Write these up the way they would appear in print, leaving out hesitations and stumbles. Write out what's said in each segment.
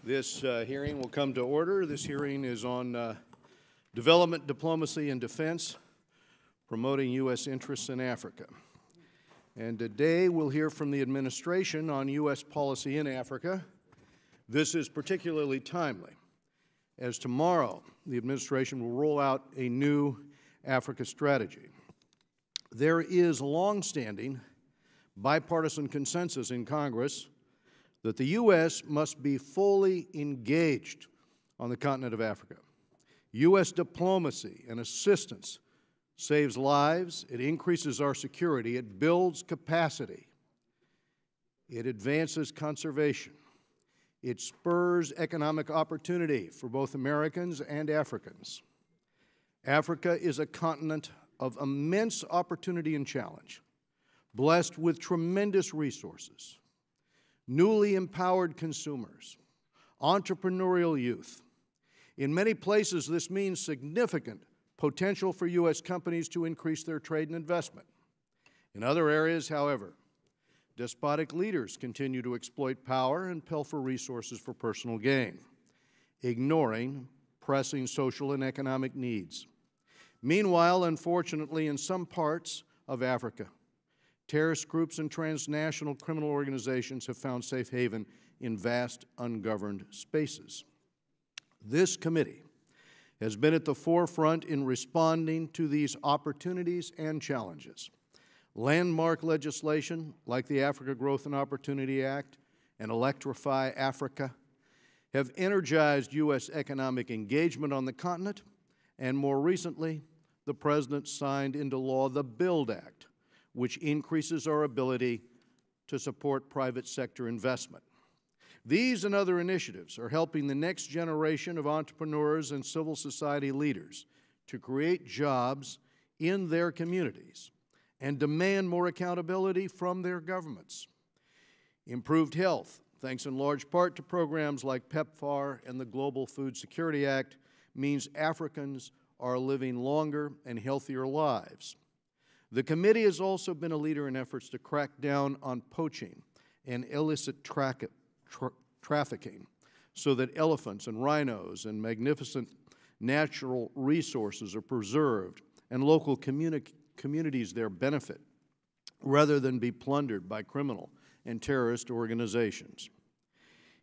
This hearing will come to order. This hearing is on development, diplomacy, and defense, promoting U.S. interests in Africa. And today we'll hear from the administration on U.S. policy in Africa. This is particularly timely, as tomorrow the administration will roll out a new Africa strategy. There is long-standing bipartisan consensus in Congress that the U.S. must be fully engaged on the continent of Africa. U.S. diplomacy and assistance saves lives, it increases our security, it builds capacity, it advances conservation, it spurs economic opportunity for both Americans and Africans. Africa is a continent of immense opportunity and challenge, blessed with tremendous resources, newly empowered consumers, entrepreneurial youth. In many places, this means significant potential for U.S. companies to increase their trade and investment. In other areas, however, despotic leaders continue to exploit power and pilfer resources for personal gain, ignoring pressing social and economic needs. Meanwhile, unfortunately, in some parts of Africa, terrorist groups and transnational criminal organizations have found safe haven in vast, ungoverned spaces. This committee has been at the forefront in responding to these opportunities and challenges. Landmark legislation like the Africa Growth and Opportunity Act and Electrify Africa have energized U.S. economic engagement on the continent, and more recently, the President signed into law the BUILD Act, which increases our ability to support private sector investment. These and other initiatives are helping the next generation of entrepreneurs and civil society leaders to create jobs in their communities and demand more accountability from their governments. Improved health, thanks in large part to programs like PEPFAR and the Global Food Security Act, means Africans are living longer and healthier lives. The committee has also been a leader in efforts to crack down on poaching and illicit trafficking so that elephants and rhinos and magnificent natural resources are preserved and local communities there benefit rather than be plundered by criminal and terrorist organizations.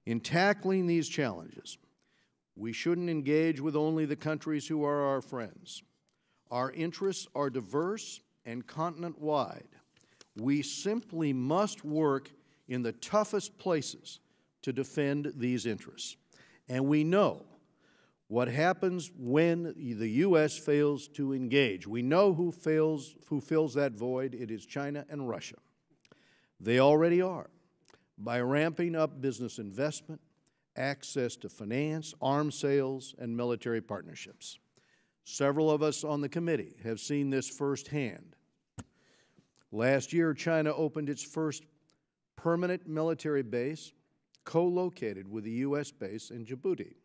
In tackling these challenges, we shouldn't engage with only the countries who are our friends. Our interests are diverse and continent-wide. We simply must work in the toughest places to defend these interests. And we know what happens when the U.S. fails to engage. We know who fills that void. It is China and Russia. They already are, by ramping up business investment, access to finance, arms sales, and military partnerships. Several of us on the committee have seen this firsthand. Last year, China opened its first permanent military base, co-located with a U.S. base in Djibouti.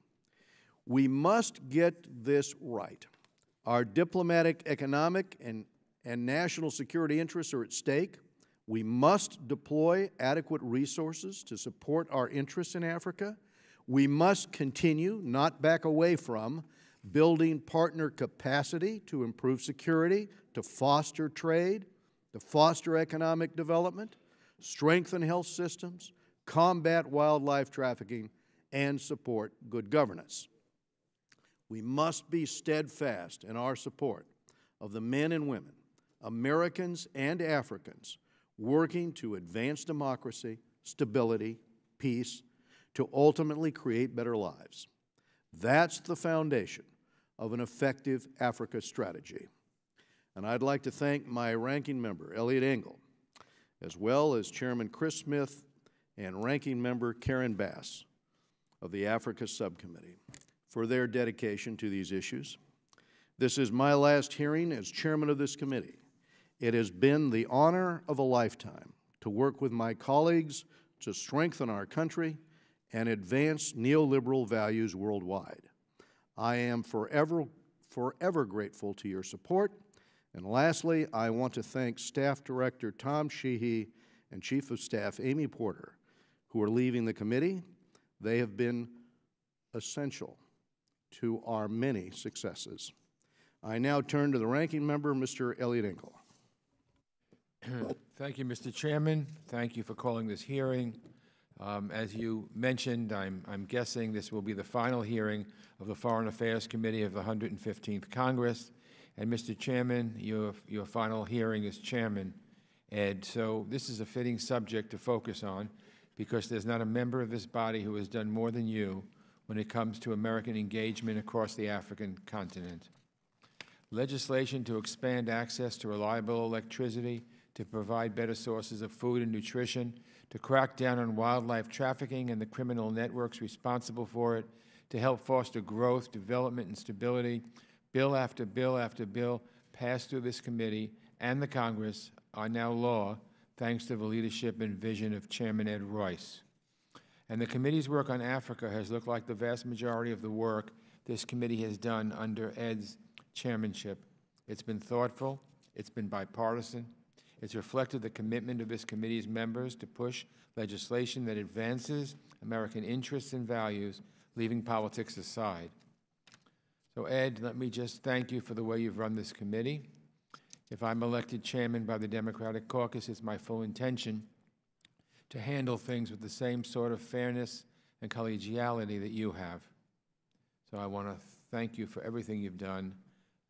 We must get this right. Our diplomatic, economic, and national security interests are at stake. We must deploy adequate resources to support our interests in Africa. We must continue, not back away from, building partner capacity to improve security, to foster trade, to foster economic development, strengthen health systems, combat wildlife trafficking, and support good governance. We must be steadfast in our support of the men and women, Americans and Africans, working to advance democracy, stability, peace, to ultimately create better lives. That's the foundation of an effective Africa strategy. And I'd like to thank my ranking member, Elliot Engel, as well as Chairman Chris Smith and Ranking Member Karen Bass of the Africa Subcommittee for their dedication to these issues. This is my last hearing as chairman of this committee. It has been the honor of a lifetime to work with my colleagues to strengthen our country and advance neoliberal values worldwide. I am forever grateful to your support. And lastly, I want to thank Staff Director Tom Sheehy and Chief of Staff Amy Porter, who are leaving the committee. They have been essential to our many successes. I now turn to the ranking member, Mr. Elliott Engel. Thank you, Mr. Chairman. Thank you for calling this hearing. As you mentioned, I'm guessing this will be the final hearing of the Foreign Affairs Committee of the 115th Congress. And Mr. Chairman, your final hearing as chairman, Ed. So this is a fitting subject to focus on because there's not a member of this body who has done more than you when it comes to American engagement across the African continent. Legislation to expand access to reliable electricity, to provide better sources of food and nutrition, to crack down on wildlife trafficking and the criminal networks responsible for it, to help foster growth, development, and stability. Bill after bill after bill passed through this committee and the Congress are now law, thanks to the leadership and vision of Chairman Ed Royce. And the committee's work on Africa has looked like the vast majority of the work this committee has done under Ed's chairmanship. It's been thoughtful, it's been bipartisan, it's reflected the commitment of this committee's members to push legislation that advances American interests and values, leaving politics aside. So Ed, let me just thank you for the way you've run this committee. If I'm elected chairman by the Democratic caucus, it's my full intention to handle things with the same sort of fairness and collegiality that you have. So I want to thank you for everything you've done.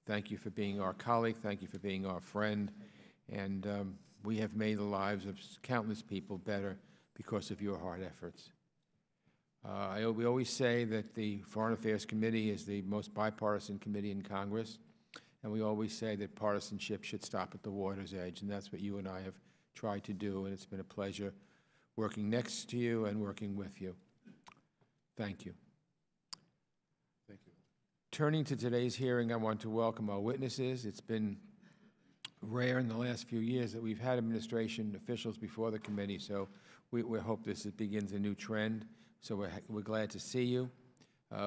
Thank you for being our colleague. Thank you for being our friend. And we have made the lives of countless people better because of your hard efforts. We always say that the Foreign Affairs Committee is the most bipartisan committee in Congress, and we always say that partisanship should stop at the water's edge, and that's what you and I have tried to do, and it's been a pleasure working next to you and working with you. Thank you. Thank you. Turning to today's hearing, I want to welcome our witnesses. It's been rare in the last few years that we've had administration officials before the committee, so we hope this begins a new trend. So we're glad to see you.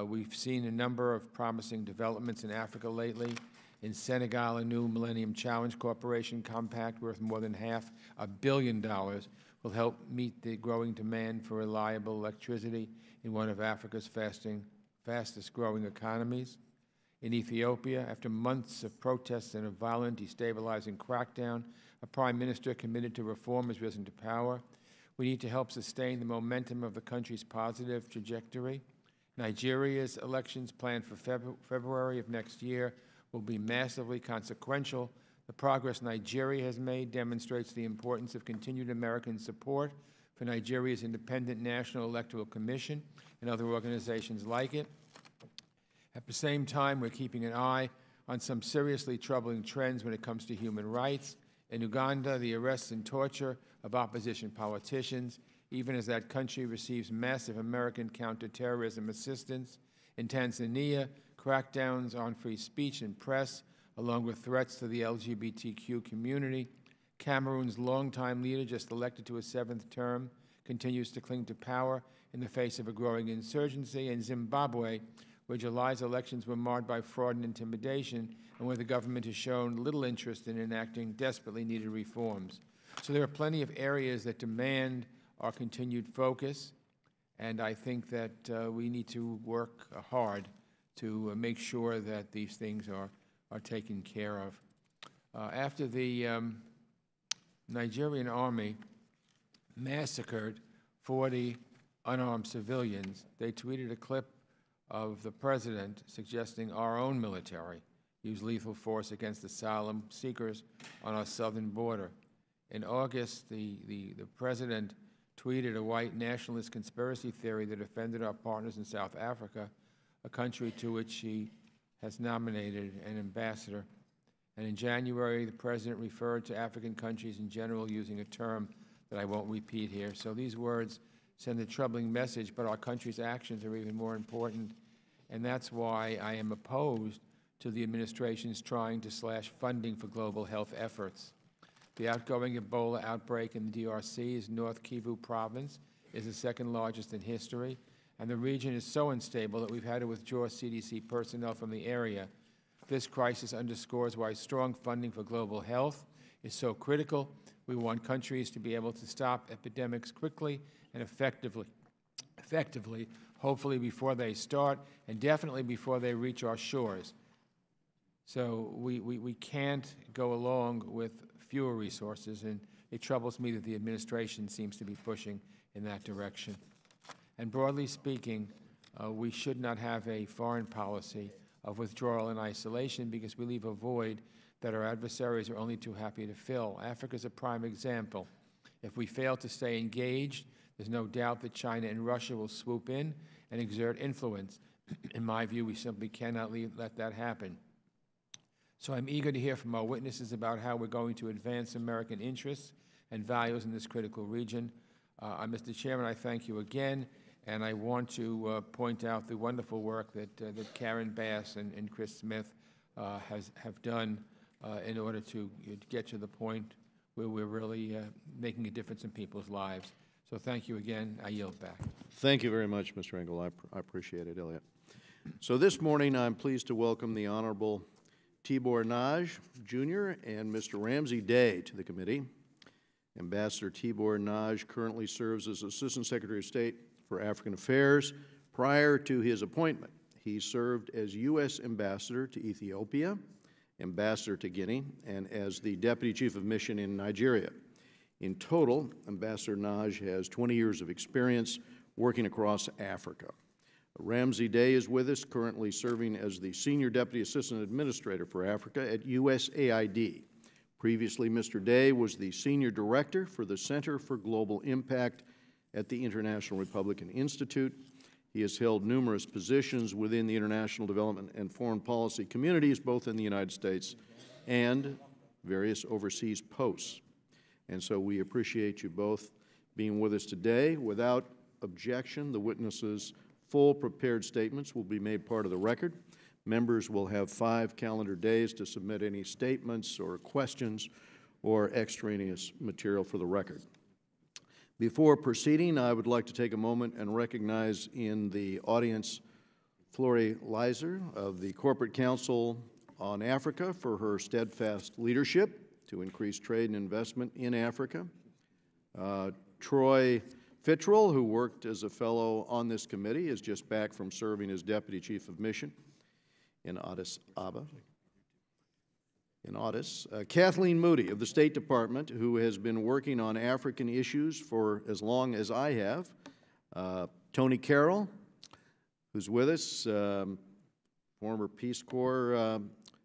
We've seen a number of promising developments in Africa lately. In Senegal, a new Millennium Challenge Corporation compact worth more than $500 million will help meet the growing demand for reliable electricity in one of Africa's fastest growing economies. In Ethiopia, after months of protests and a violent, destabilizing crackdown, a prime minister committed to reform has risen to power. We need to help sustain the momentum of the country's positive trajectory. Nigeria's elections planned for February of next year will be massively consequential. The progress Nigeria has made demonstrates the importance of continued American support for Nigeria's Independent National Electoral Commission and other organizations like it. At the same time, we're keeping an eye on some seriously troubling trends when it comes to human rights. In Uganda, the arrests and torture of opposition politicians, even as that country receives massive American counterterrorism assistance. In Tanzania, crackdowns on free speech and press, along with threats to the LGBTQ community. Cameroon's longtime leader, just elected to his 7th term, continues to cling to power in the face of a growing insurgency. In Zimbabwe, where July's elections were marred by fraud and intimidation, and where the government has shown little interest in enacting desperately needed reforms. So there are plenty of areas that demand our continued focus, and I think that we need to work hard to make sure that these things are taken care of. After the Nigerian army massacred 40 unarmed civilians, they tweeted a clip of the president suggesting our own military use lethal force against asylum seekers on our southern border. In August, the president tweeted a white nationalist conspiracy theory that offended our partners in South Africa, a country to which he has nominated an ambassador. And in January, the president referred to African countries in general using a term that I won't repeat here. So these words send a troubling message, but our country's actions are even more important. And that's why I am opposed to the administration's trying to slash funding for global health efforts. The outgoing Ebola outbreak in the DRC's North Kivu province is the 2nd largest in history, and the region is so unstable that we've had to withdraw CDC personnel from the area. This crisis underscores why strong funding for global health is so critical. We want countries to be able to stop epidemics quickly and effectively. effectively, hopefully before they start, and definitely before they reach our shores. So we can't go along with fewer resources, and it troubles me that the administration seems to be pushing in that direction. And broadly speaking, we should not have a foreign policy of withdrawal and isolation, because we leave a void that our adversaries are only too happy to fill. Africa is a prime example. If we fail to stay engaged, there's no doubt that China and Russia will swoop in and exert influence. In my view, we simply cannot let that happen. So I'm eager to hear from our witnesses about how we're going to advance American interests and values in this critical region. Mr. Chairman, I thank you again, and I want to point out the wonderful work that Karen Bass and Chris Smith have done in order to get to the point where we're really making a difference in people's lives. So thank you again. I yield back. Thank you very much, Mr. Engel. I appreciate it, Elliot. So this morning, I'm pleased to welcome the Honorable Tibor Nagy, Jr. and Mr. Ramsey Day to the committee. Ambassador Tibor Nagy currently serves as Assistant Secretary of State for African Affairs. Prior to his appointment, he served as U.S. Ambassador to Ethiopia, Ambassador to Guinea, and as the Deputy Chief of Mission in Nigeria. In total, Ambassador Nagy has 20 years of experience working across Africa. Ramsey Day is with us, currently serving as the Senior Deputy Assistant Administrator for Africa at USAID. Previously, Mr. Day was the Senior Director for the Center for Global Impact at the International Republican Institute. He has held numerous positions within the international development and foreign policy communities, both in the United States and various overseas posts. And so we appreciate you both being with us today. Without objection, the witnesses' full prepared statements will be made part of the record. Members will have 5 calendar days to submit any statements or questions or extraneous material for the record. Before proceeding, I would like to take a moment and recognize in the audience Flory Leiser of the Corporate Council on Africa for her steadfast leadership to increase trade and investment in Africa. Troy Fittrell, who worked as a fellow on this committee, is just back from serving as Deputy Chief of Mission in Addis Ababa. Kathleen Moody of the State Department, who has been working on African issues for as long as I have. Tony Carroll, who's with us, former Peace Corps,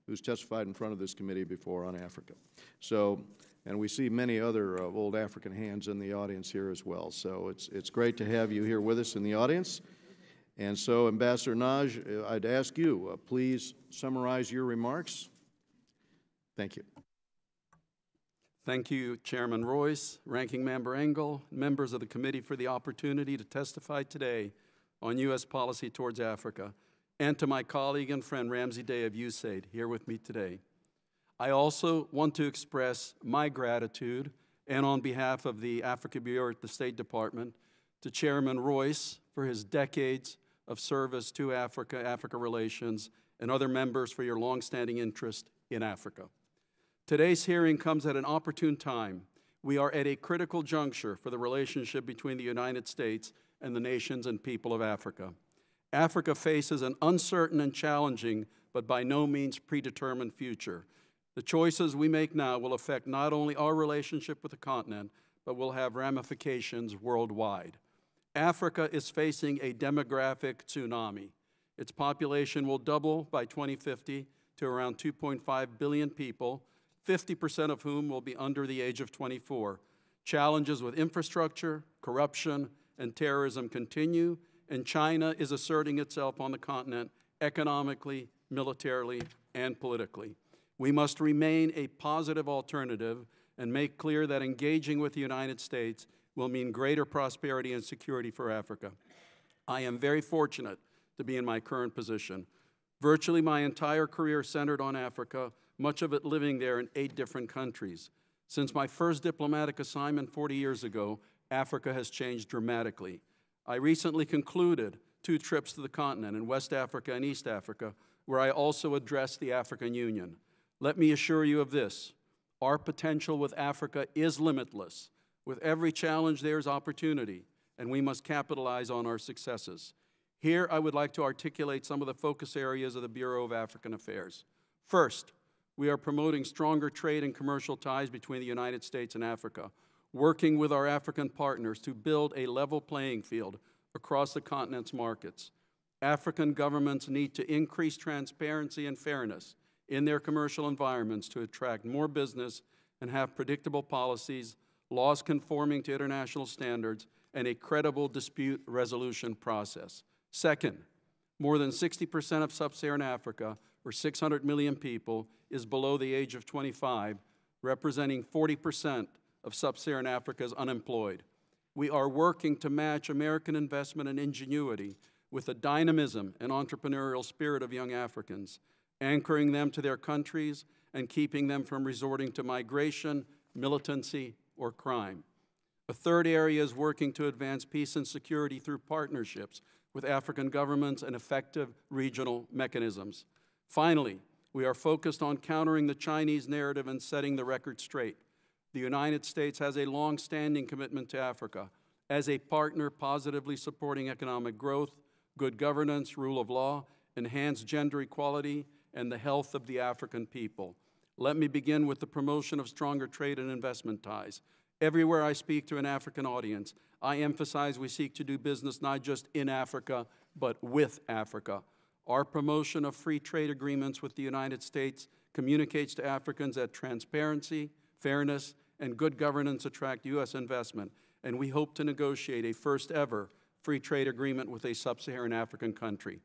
who's testified in front of this committee before on Africa. So, and we see many other old African hands in the audience here as well. So it's great to have you here with us in the audience. And so, Ambassador Nagy, I'd ask you, please summarize your remarks. Thank you. Thank you, Chairman Royce, Ranking Member Engel, members of the committee for the opportunity to testify today on U.S. policy towards Africa, and to my colleague and friend Ramsey Day of USAID here with me today. I also want to express my gratitude, and on behalf of the Africa Bureau at the State Department, to Chairman Royce for his decades of service to Africa, Africa relations, and other members for your longstanding interest in Africa. Today's hearing comes at an opportune time. We are at a critical juncture for the relationship between the United States and the nations and people of Africa. Africa faces an uncertain and challenging, but by no means predetermined future. The choices we make now will affect not only our relationship with the continent, but will have ramifications worldwide. Africa is facing a demographic tsunami. Its population will double by 2050 to around 2.5 billion people, 50% of whom will be under the age of 24. Challenges with infrastructure, corruption, and terrorism continue, and China is asserting itself on the continent economically, militarily, and politically. We must remain a positive alternative and make clear that engaging with the United States will mean greater prosperity and security for Africa. I am very fortunate to be in my current position. Virtually my entire career centered on Africa, much of it living there in 8 different countries. Since my first diplomatic assignment 40 years ago, Africa has changed dramatically. I recently concluded 2 trips to the continent in West Africa and East Africa, where I also addressed the African Union. Let me assure you of this: our potential with Africa is limitless. With every challenge, there is opportunity. and we must capitalize on our successes. Here, I would like to articulate some of the focus areas of the Bureau of African Affairs. First, we are promoting stronger trade and commercial ties between the United States and Africa, working with our African partners to build a level playing field across the continent's markets. African governments need to increase transparency and fairness in their commercial environments to attract more business and have predictable policies, laws conforming to international standards, and a credible dispute resolution process. Second, more than 60% of sub-Saharan Africa, or 600 million people, is below the age of 25, representing 40% of sub-Saharan Africa's unemployed. We are working to match American investment and ingenuity with the dynamism and entrepreneurial spirit of young Africans, anchoring them to their countries and keeping them from resorting to migration, militancy, or crime. A third area is working to advance peace and security through partnerships with African governments and effective regional mechanisms. Finally, we are focused on countering the Chinese narrative and setting the record straight. The United States has a long-standing commitment to Africa as a partner positively supporting economic growth, good governance, rule of law, enhanced gender equality, and the health of the African people. Let me begin with the promotion of stronger trade and investment ties. Everywhere I speak to an African audience, I emphasize we seek to do business not just in Africa, but with Africa. Our promotion of free trade agreements with the United States communicates to Africans that transparency, fairness, and good governance attract U.S. investment, and we hope to negotiate a first-ever free trade agreement with a sub-Saharan African country.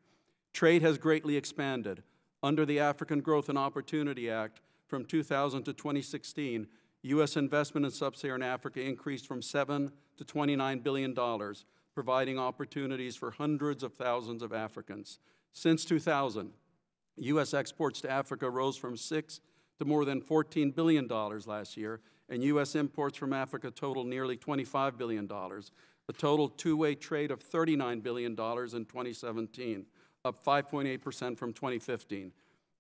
Trade has greatly expanded. Under the African Growth and Opportunity Act from 2000 to 2016, U.S. investment in sub-Saharan Africa increased from $7 to $29 billion, providing opportunities for hundreds of thousands of Africans. Since 2000, U.S. exports to Africa rose from $6 to more than $14 billion last year, and U.S. imports from Africa totaled nearly $25 billion, a total two-way trade of $39 billion in 2017, up 5.8% from 2015.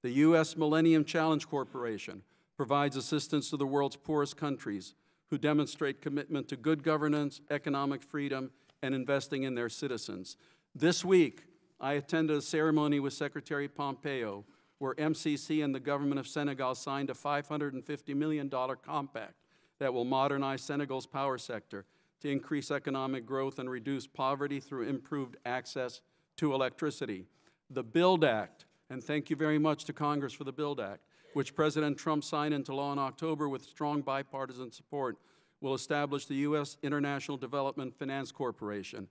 The U.S. Millennium Challenge Corporation provides assistance to the world's poorest countries who demonstrate commitment to good governance, economic freedom, and investing in their citizens. This week, I attended a ceremony with Secretary Pompeo where MCC and the government of Senegal signed a $550 million compact that will modernize Senegal's power sector to increase economic growth and reduce poverty through improved access to electricity. The BUILD Act, and thank you very much to Congress for the BUILD Act, which President Trump signed into law in October with strong bipartisan support, will establish the U.S. International Development Finance Corporation.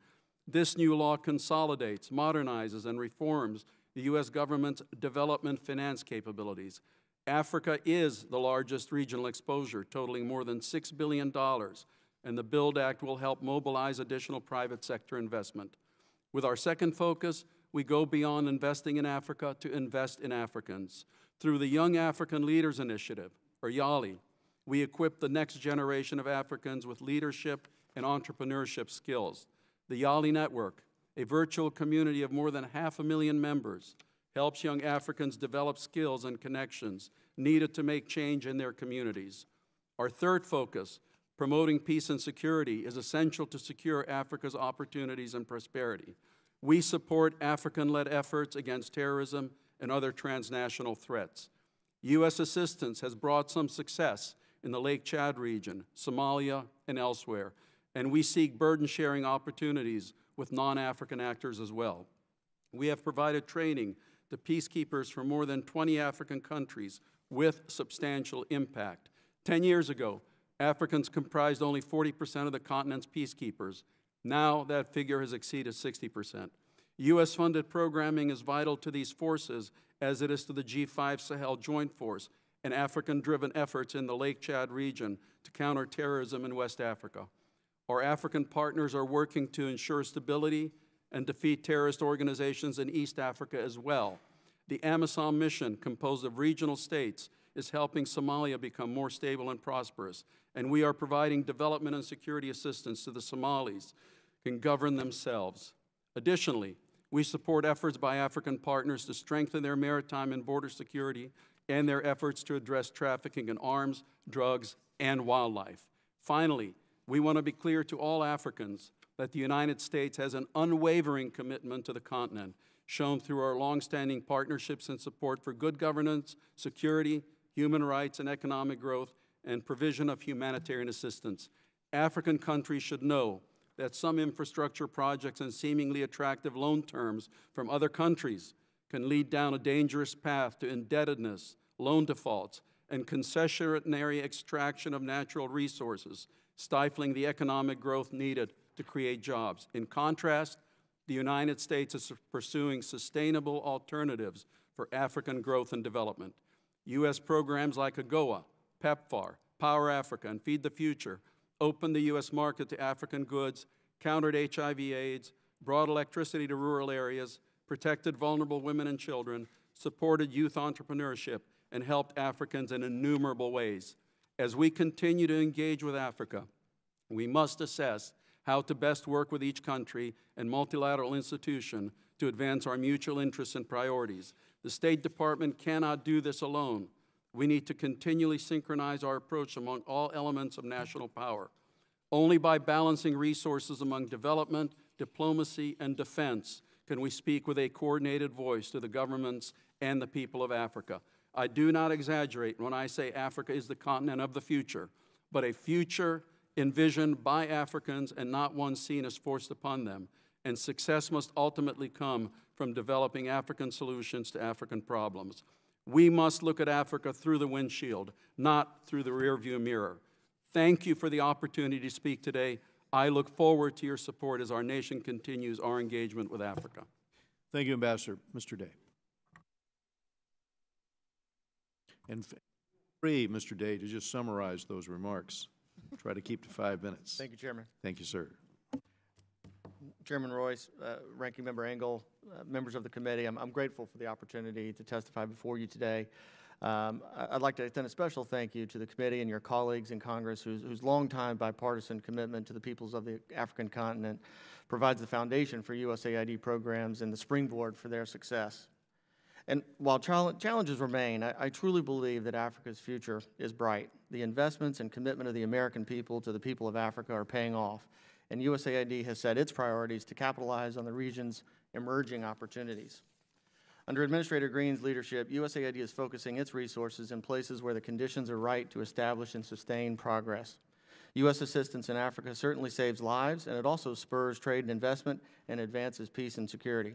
This new law consolidates, modernizes, and reforms the U.S. government's development finance capabilities. Africa is the largest regional exposure, totaling more than $6 billion, and the BUILD Act will help mobilize additional private sector investment. With our second focus, we go beyond investing in Africa to invest in Africans. Through the Young African Leaders Initiative, or YALI, we equip the next generation of Africans with leadership and entrepreneurship skills. The YALI Network, a virtual community of more than 500,000 members, helps young Africans develop skills and connections needed to make change in their communities. Our third focus, promoting peace and security, is essential to secure Africa's opportunities and prosperity. We support African-led efforts against terrorism and other transnational threats. U.S. assistance has brought some success in the Lake Chad region, Somalia, and elsewhere, and we seek burden-sharing opportunities with non-African actors as well. We have provided training to peacekeepers from more than 20 African countries with substantial impact. 10 years ago, Africans comprised only 40% of the continent's peacekeepers. Now that figure has exceeded 60%. U.S.-funded programming is vital to these forces as it is to the G5 Sahel Joint Force and African-driven efforts in the Lake Chad region to counter terrorism in West Africa. Our African partners are working to ensure stability and defeat terrorist organizations in East Africa as well. The AMISOM mission, composed of regional states, is helping Somalia become more stable and prosperous, and we are providing development and security assistance to the Somalis who can govern themselves. Additionally, we support efforts by African partners to strengthen their maritime and border security and their efforts to address trafficking in arms, drugs, and wildlife. Finally, We want to be clear to all Africans that the United States has an unwavering commitment to the continent, shown through our longstanding partnerships and support for good governance, security, human rights, and economic growth, and provision of humanitarian assistance. African countries should know that some infrastructure projects and seemingly attractive loan terms from other countries can lead down a dangerous path to indebtedness, loan defaults, and concessionary extraction of natural resources, stifling the economic growth needed to create jobs. In contrast, the United States is pursuing sustainable alternatives for African growth and development. U.S. programs like AGOA, PEPFAR, Power Africa, and Feed the Future opened the U.S. market to African goods, countered HIV/AIDS, brought electricity to rural areas, protected vulnerable women and children, supported youth entrepreneurship, and helped Africans in innumerable ways. As we continue to engage with Africa, we must assess how to best work with each country and multilateral institution to advance our mutual interests and priorities. The State Department cannot do this alone. We need to continually synchronize our approach among all elements of national power. Only by balancing resources among development, diplomacy, and defense can we speak with a coordinated voice to the governments and the people of Africa. I do not exaggerate when I say Africa is the continent of the future, but a future envisioned by Africans and not one seen as forced upon them. And success must ultimately come from developing African solutions to African problems. We must look at Africa through the windshield, not through the rearview mirror. Thank you for the opportunity to speak today. I look forward to your support as our nation continues our engagement with Africa. Thank you, Ambassador. Mr. Day. And free, Mr. Day, to just summarize those remarks. Try to keep to 5 minutes. Thank you, Chairman. Thank you, sir. Chairman Royce, Ranking Member Engel, members of the committee, I'm grateful for the opportunity to testify before you today. I'd like to extend a special thank you to the committee and your colleagues in Congress whose long-time bipartisan commitment to the peoples of the African continent provides the foundation for USAID programs and the springboard for their success. And while challenges remain, I truly believe that Africa's future is bright. The investments and commitment of the American people to the people of Africa are paying off, and USAID has set its priorities to capitalize on the region's emerging opportunities. Under Administrator Green's leadership, USAID is focusing its resources in places where the conditions are right to establish and sustain progress. U.S. assistance in Africa certainly saves lives, and it also spurs trade and investment and advances peace and security.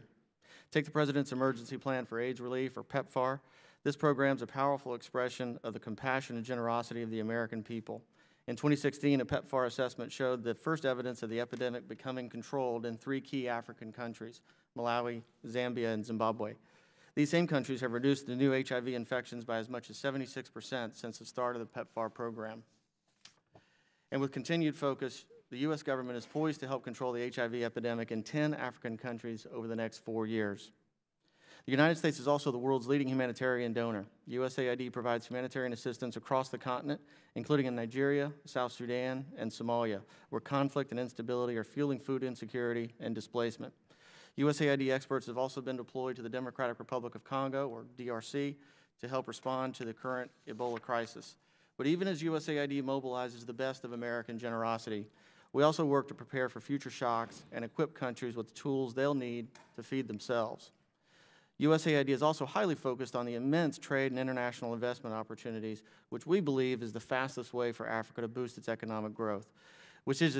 Take the President's Emergency Plan for AIDS Relief, or PEPFAR. This program is a powerful expression of the compassion and generosity of the American people. In 2016, a PEPFAR assessment showed the first evidence of the epidemic becoming controlled in 3 key African countries, Malawi, Zambia, and Zimbabwe. These same countries have reduced the new HIV infections by as much as 76% since the start of the PEPFAR program. And with continued focus, the U.S. government is poised to help control the HIV epidemic in 10 African countries over the next 4 years. The United States is also the world's leading humanitarian donor. USAID provides humanitarian assistance across the continent, including in Nigeria, South Sudan, and Somalia, where conflict and instability are fueling food insecurity and displacement. USAID experts have also been deployed to the Democratic Republic of Congo, or DRC, to help respond to the current Ebola crisis. But even as USAID mobilizes the best of American generosity, we also work to prepare for future shocks and equip countries with the tools they'll need to feed themselves. USAID is also highly focused on the immense trade and international investment opportunities, which we believe is the fastest way for Africa to boost its economic growth, which is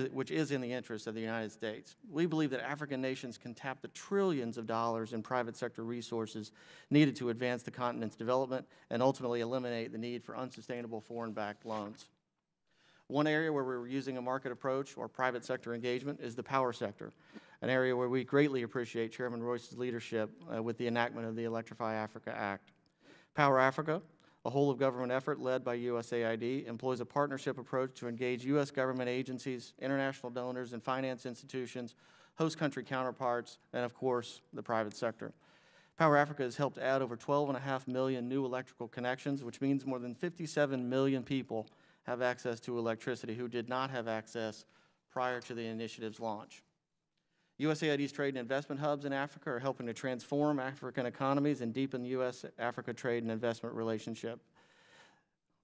in the interest of the United States. We believe that African nations can tap the trillions of dollars in private sector resources needed to advance the continent's development and ultimately eliminate the need for unsustainable foreign-backed loans. One area where we're using a market approach or private sector engagement is the power sector, an area where we greatly appreciate Chairman Royce's leadership with the enactment of the Electrify Africa Act. Power Africa, a whole-of-government effort led by USAID, employs a partnership approach to engage U.S. government agencies, international donors, and finance institutions, host country counterparts, and, of course, the private sector. Power Africa has helped add over 12.5 million new electrical connections, which means more than 57 million people have access to electricity who did not have access prior to the initiative's launch. USAID's trade and investment hubs in Africa are helping to transform African economies and deepen the U.S.-Africa trade and investment relationship.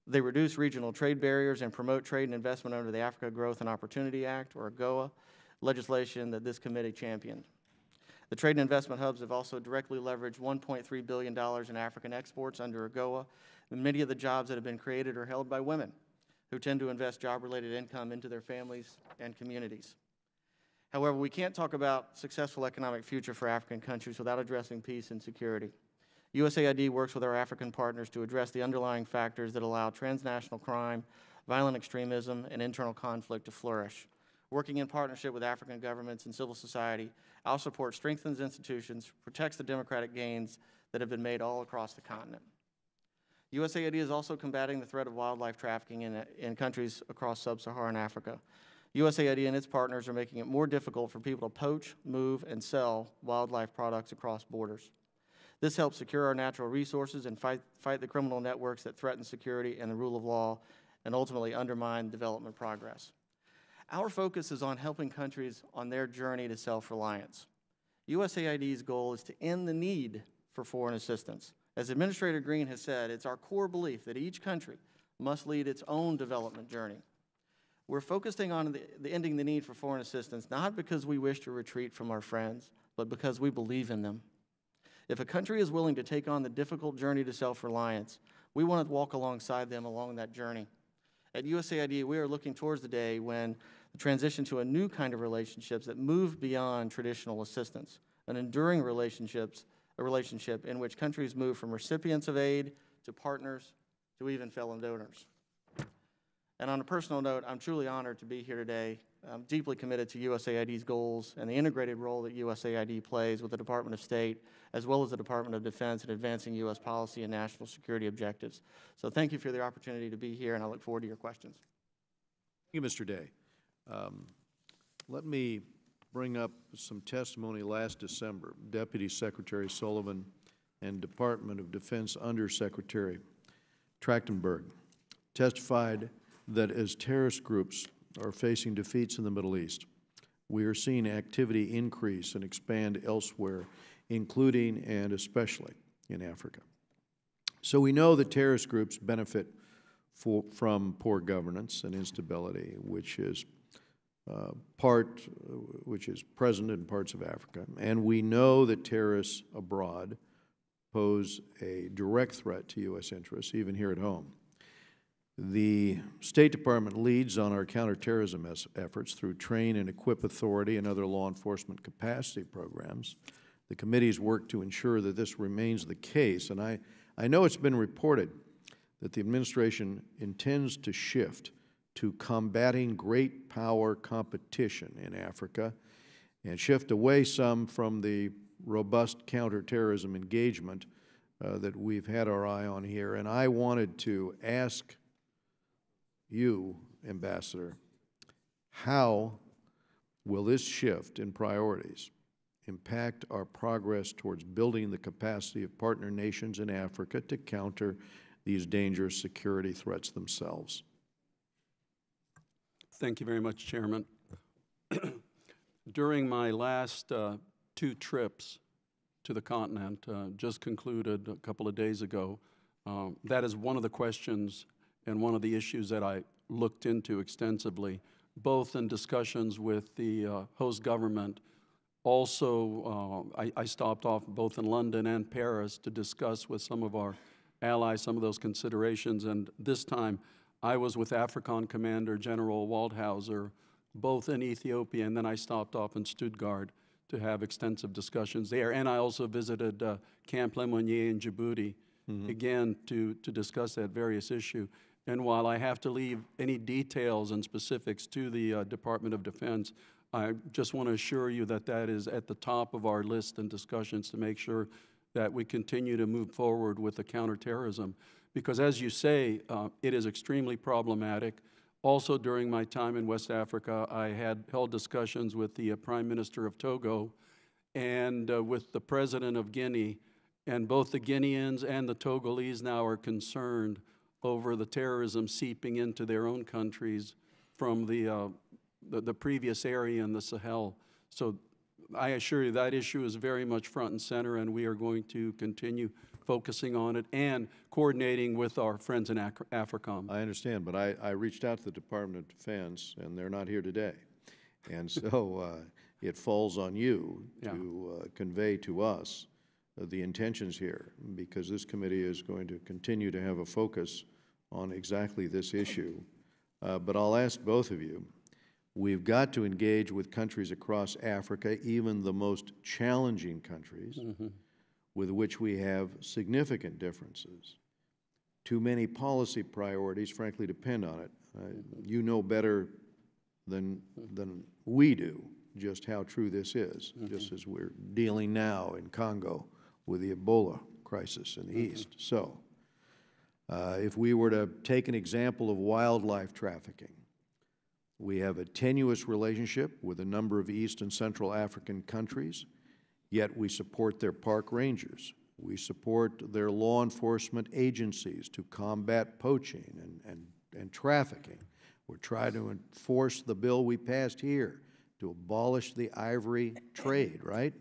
They reduce regional trade barriers and promote trade and investment under the Africa Growth and Opportunity Act, or AGOA, legislation that this committee championed. The trade and investment hubs have also directly leveraged $1.3 billion in African exports under AGOA, and many of the jobs that have been created are held by women, who tend to invest job-related income into their families and communities. However, we can't talk about successful economic future for African countries without addressing peace and security. USAID works with our African partners to address the underlying factors that allow transnational crime, violent extremism, and internal conflict to flourish. Working in partnership with African governments and civil society, our support strengthens institutions, protects the democratic gains that have been made all across the continent. USAID is also combating the threat of wildlife trafficking in countries across sub-Saharan Africa. USAID and its partners are making it more difficult for people to poach, move, and sell wildlife products across borders. This helps secure our natural resources and fight the criminal networks that threaten security and the rule of law and ultimately undermine development progress. Our focus is on helping countries on their journey to self-reliance. USAID's goal is to end the need for foreign assistance. As Administrator Green has said, it's our core belief that each country must lead its own development journey. We're focusing on ending the need for foreign assistance, not because we wish to retreat from our friends, but because we believe in them. If a country is willing to take on the difficult journey to self-reliance, we want to walk alongside them along that journey. At USAID, we are looking towards the day when the transition to a new kind of relationships that move beyond traditional assistance, an enduring a relationship in which countries move from recipients of aid to partners to even fellow donors. And on a personal note, I'm truly honored to be here today. I'm deeply committed to USAID's goals and the integrated role that USAID plays with the Department of State, as well as the Department of Defense in advancing U.S. policy and national security objectives. So thank you for the opportunity to be here, and I look forward to your questions. Thank you, Mr. Day. Let me bring up some testimony last December. Deputy Secretary Sullivan and Department of Defense Undersecretary Trachtenberg testified that as terrorist groups are facing defeats in the Middle East, we are seeing activity increase and expand elsewhere, including and especially in Africa. So we know that terrorist groups benefit from poor governance and instability, which is present in parts of Africa. And we know that terrorists abroad pose a direct threat to U.S. interests, even here at home. The State Department leads on our counterterrorism efforts through Train and Equip Authority and other law enforcement capacity programs. The committee's work to ensure that this remains the case, and I know it's been reported that the administration intends to shift to combating great power competition in Africa and shift away some from the robust counterterrorism engagement that we've had our eye on here. And I wanted to ask you, Ambassador, how will this shift in priorities impact our progress towards building the capacity of partner nations in Africa to counter these dangerous security threats themselves? Thank you very much, Chairman. During my last 2 trips to the continent, just concluded a couple of days ago, that is one of the questions and one of the issues that I looked into extensively, both in discussions with the host government. Also, I stopped off both in London and Paris to discuss with some of our allies some of those considerations, and this time I was with AFRICOM Commander General Waldhauser, both in Ethiopia, and then I stopped off in Stuttgart to have extensive discussions there. And I also visited Camp Lemonnier in Djibouti, again, to discuss that various issue. And while I have to leave any details and specifics to the Department of Defense, I just want to assure you that that is at the top of our list and discussions to make sure that we continue to move forward with the counterterrorism. Because as you say, it is extremely problematic. Also, during my time in West Africa, I had held discussions with the Prime Minister of Togo and with the President of Guinea, and both the Guineans and the Togolese now are concerned over the terrorism seeping into their own countries from the previous area in the Sahel. So I assure you that issue is very much front and center, and we are going to continue focusing on it and coordinating with our friends in AFRICOM. I understand, but I reached out to the Department of Defense, and they're not here today. And so it falls on you to convey to us the intentions here, because this committee is going to continue to have a focus on exactly this issue. But I'll ask both of you, we've got to engage with countries across Africa, even the most challenging countries, with which we have significant differences. Too many policy priorities, frankly, depend on it. You know better than we do just how true this is, just as we're dealing now in Congo with the Ebola crisis in the East. So if we were to take an example of wildlife trafficking, we have a tenuous relationship with a number of East and Central African countries, yet we support their park rangers. We support their law enforcement agencies to combat poaching and trafficking. We're trying to enforce the bill we passed here to abolish the ivory trade, right?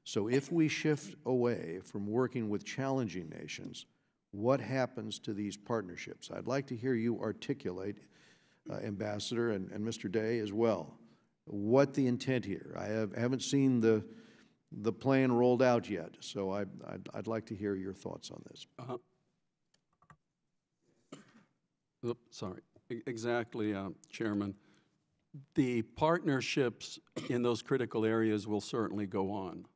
So if we shift away from working with challenging nations, what happens to these partnerships? I'd like to hear you articulate, Ambassador, and Mr. Day as well, what the intent here. I haven't seen the plan rolled out yet, so I'd like to hear your thoughts on this. Sorry. Exactly, Chairman. The partnerships in those critical areas will certainly go on.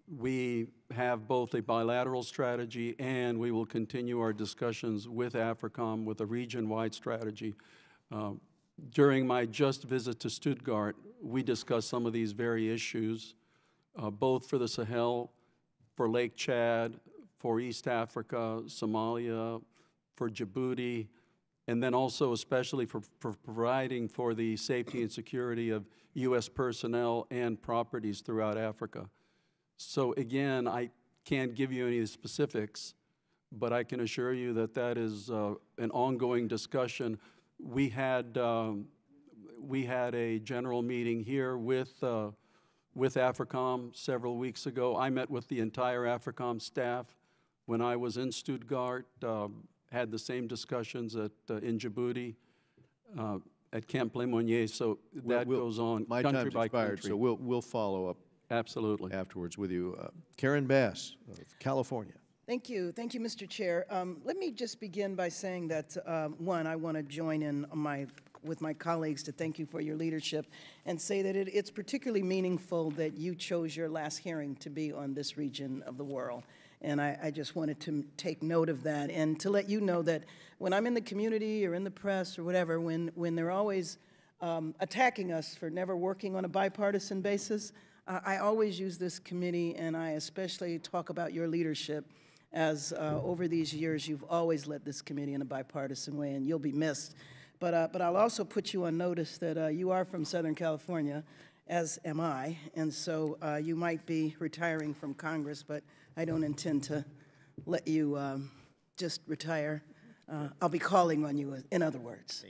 We have both a bilateral strategy, and we will continue our discussions with AFRICOM with a region-wide strategy. During my just visit to Stuttgart, we discussed some of these very issues, both for the Sahel, for Lake Chad, for East Africa, Somalia, for Djibouti, and then also especially for providing for the safety and security of U.S. personnel and properties throughout Africa. So again, I can't give you any specifics, but I can assure you that that is an ongoing discussion. We had a general meeting here with AFRICOM several weeks ago. I met with the entire AFRICOM staff when I was in Stuttgart. Had the same discussions in Djibouti, at Camp Lemonnier, so that goes on my country time's by expired, country. so we'll follow up Absolutely. afterwards with you. Karen Bass of California. Thank you, Mr. Chair. Let me just begin by saying that, one, I want to join in with my colleagues to thank you for your leadership and say that it's particularly meaningful that you chose your last hearing to be on this region of the world. And I just wanted to take note of that and to let you know that when I'm in the community or in the press or whatever, when they're always attacking us for never working on a bipartisan basis, I always use this committee, and I especially talk about your leadership as over these years you've always led this committee in a bipartisan way, and you'll be missed. But I'll also put you on notice that you are from Southern California, as am I, and so you might be retiring from Congress, but I don't intend to let you just retire. I'll be calling on you, in other words.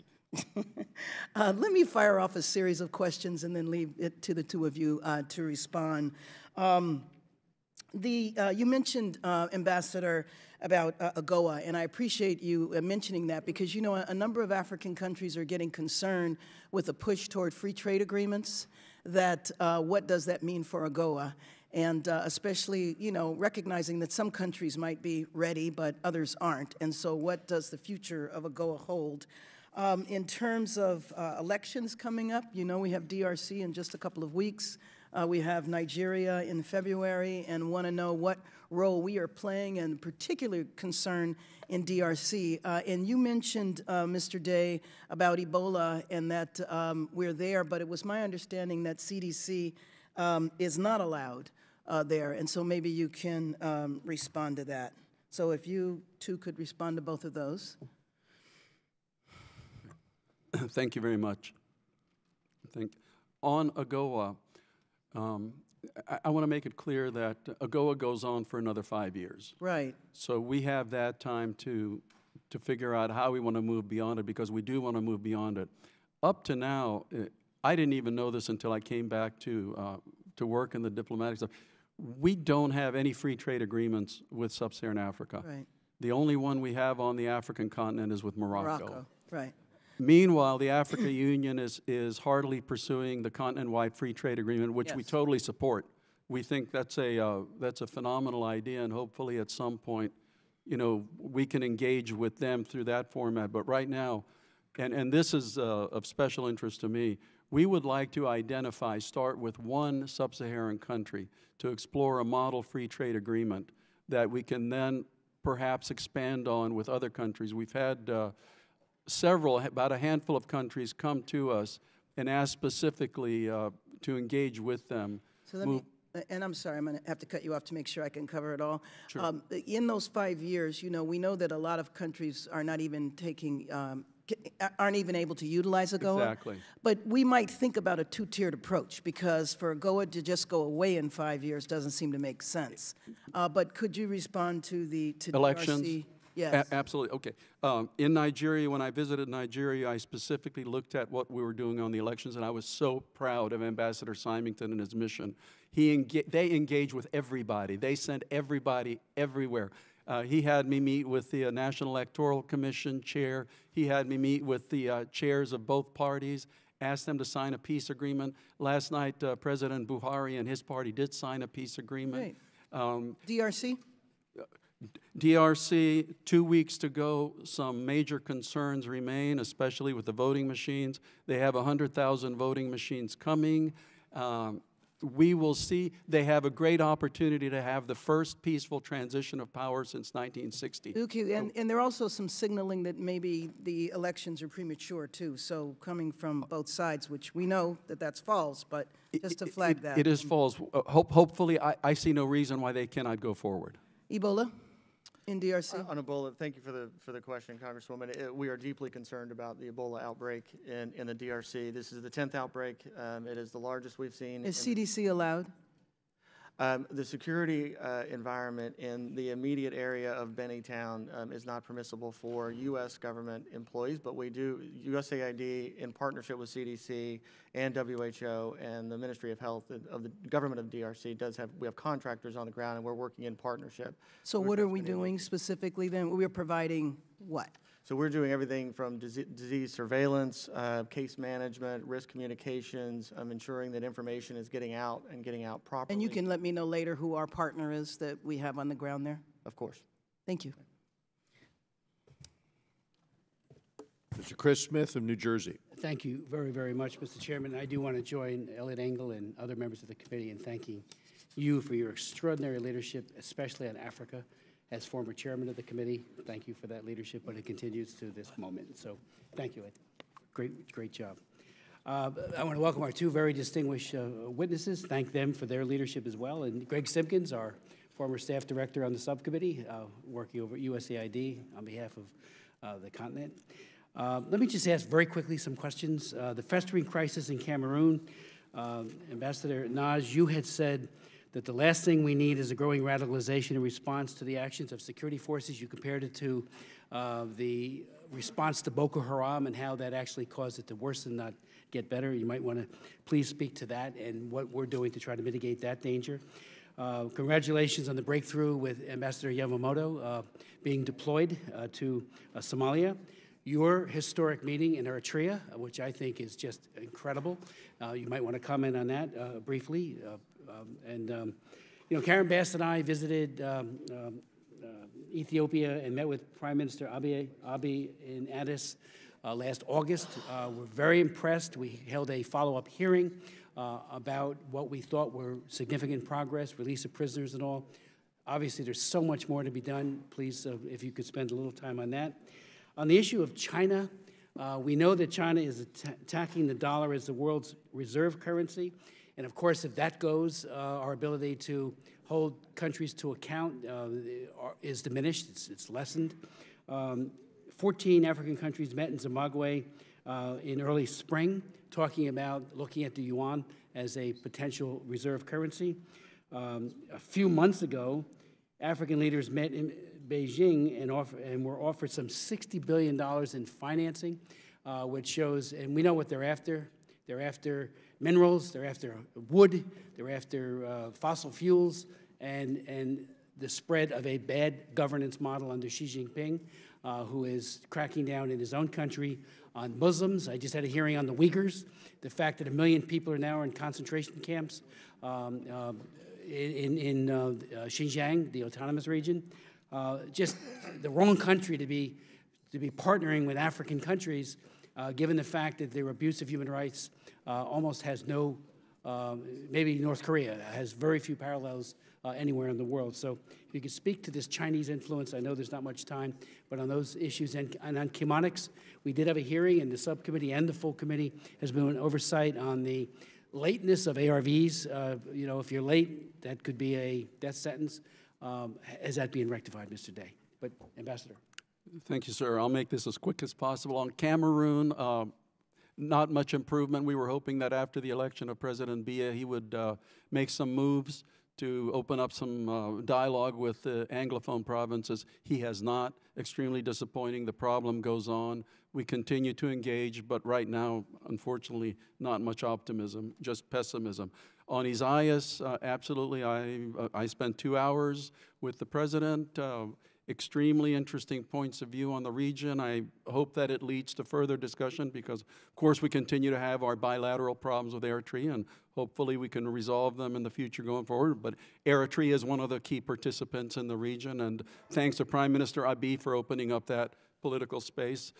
Let me fire off a series of questions and then leave it to the two of you to respond. You mentioned, Ambassador, about AGOA, and I appreciate you mentioning that because, you know, a number of African countries are getting concerned with a push toward free trade agreements, that what does that mean for AGOA? And especially, you know, recognizing that some countries might be ready, but others aren't. And so what does the future of AGOA hold? In terms of elections coming up, you know, we have DRC in just a couple of weeks. We have Nigeria in February, and want to know what role we are playing, and particular concern in DRC. And you mentioned, Mr. Day, about Ebola and that we're there, but it was my understanding that CDC is not allowed there, and so maybe you can respond to that. So if you two could respond to both of those. Thank you very much. On AGOA, I want to make it clear that AGOA goes on for another 5 years. Right. So we have that time to figure out how we want to move beyond it, because we do want to move beyond it. Up to now, I didn't even know this until I came back to work in the diplomatic stuff. we don't have any free trade agreements with sub-Saharan Africa. Right. The only one we have on the African continent is with Morocco, right. Meanwhile, the Africa Union is heartily pursuing the continent-wide free trade agreement, which we Yes. totally support. We think that's a phenomenal idea, and hopefully at some point, you know, we can engage with them through that format. But right now, and this is of special interest to me, we would like to start with one sub-Saharan country to explore a model free trade agreement that we can then perhaps expand on with other countries. We've had about a handful of countries come to us and ask specifically to engage with them. So let me, and I'm sorry, I'm going to have to cut you off to make sure I can cover it all. Sure. In those 5 years, you know, we know that a lot of countries are not even taking, aren't even able to utilize AGOA. Exactly. But we might think about a two-tiered approach, because for AGOA to just go away in 5 years doesn't seem to make sense. But could you respond to the elections? DRC? Yes. Absolutely. Okay. In Nigeria, when I visited Nigeria, I specifically looked at what we were doing on the elections, and I was so proud of Ambassador Symington and his mission. They engage with everybody. They sent everybody everywhere. He had me meet with the National Electoral Commission chair. He had me meet with the chairs of both parties, asked them to sign a peace agreement. Last night, President Buhari and his party did sign a peace agreement. Right. DRC? DRC, 2 weeks to go. Some major concerns remain, especially with the voting machines. They have 100,000 voting machines coming. We will see. They have a great opportunity to have the first peaceful transition of power since 1960. Okay, and there are also some signaling that maybe the elections are premature too. So coming from both sides, which we know that that's false, but just to flag that. It is false. Hopefully, I see no reason why they cannot go forward. Ebola in DRC? On Ebola, thank you for the question, Congresswoman. We are deeply concerned about the Ebola outbreak in the DRC. This is the 10th outbreak. It is the largest we've seen. Is CDC allowed? The security environment in the immediate area of Bennytown is not permissible for U.S. government employees, but we do, USAID in partnership with CDC and WHO and the Ministry of Health of the government of DRC we have contractors on the ground, and we're working in partnership. So what are we doing specifically then? We're providing what? So we're doing everything from disease surveillance, case management, risk communications, ensuring that information is getting out and getting out properly. And you can let me know later who our partner is that we have on the ground there? Of course. Thank you. Mr. Chris Smith of New Jersey. Thank you very, very much, Mr. Chairman. I do want to join Elliot Engel and other members of the committee in thanking you for your extraordinary leadership, especially on Africa. As former chairman of the committee, thank you for that leadership, but it continues to this moment. So thank you, Ed. Great job. I want to welcome our two very distinguished witnesses, thank them for their leadership as well, and Greg Simpkins, our former staff director on the subcommittee, working over at USAID on behalf of the continent. Let me just ask very quickly some questions. The festering crisis in Cameroon, Ambassador Naj, you had said that the last thing we need is a growing radicalization in response to the actions of security forces. You compared it to the response to Boko Haram and how that actually caused it to worsen, not get better. You might want to please speak to that and what we're doing to try to mitigate that danger. Congratulations on the breakthrough with Ambassador Yamamoto being deployed to Somalia. Your historic meeting in Eritrea, which I think is just incredible. You might want to comment on that briefly. You know, Karen Bass and I visited Ethiopia and met with Prime Minister Abiy in Addis last August. We're very impressed. We held a follow-up hearing about what we thought were significant progress, release of prisoners and all. Obviously, there's so much more to be done. Please, if you could spend a little time on that. On the issue of China, we know that China is attacking the dollar as the world's reserve currency. And of course, if that goes, our ability to hold countries to account is diminished, it's lessened. 14 African countries met in Zimbabwe in early spring, talking about looking at the yuan as a potential reserve currency. A few months ago, African leaders met in Beijing and were offered some $60 billion in financing, which shows, and we know what they're after. They're after minerals, they're after wood, they're after fossil fuels, and the spread of a bad governance model under Xi Jinping, who is cracking down in his own country on Muslims. I just had a hearing on the Uyghurs, the fact that 1 million people are now in concentration camps in Xinjiang, the autonomous region. Just the wrong country to be partnering with African countries, given the fact that their abuse of human rights almost has no, maybe North Korea has very few parallels anywhere in the world. So if you could speak to this Chinese influence, I know there's not much time, but on those issues and on chemonics, we did have a hearing, and the subcommittee and the full committee has been an oversight on the lateness of ARVs. You know, if you're late, that could be a death sentence. Is that being rectified, Mr. Day? But Ambassador. Thank you, sir. I'll make this as quick as possible. On Cameroon, not much improvement. We were hoping that after the election of President Biya, he would make some moves to open up some dialogue with the Anglophone provinces. He has not. Extremely disappointing. The problem goes on. We continue to engage, but right now, unfortunately, not much optimism, just pessimism. On Isaias, absolutely, I spent 2 hours with the president. Extremely interesting points of view on the region. I hope that it leads to further discussion because, of course, we continue to have our bilateral problems with Eritrea, and hopefully we can resolve them in the future going forward. But Eritrea is one of the key participants in the region, and thanks to Prime Minister Abiy for opening up that political space.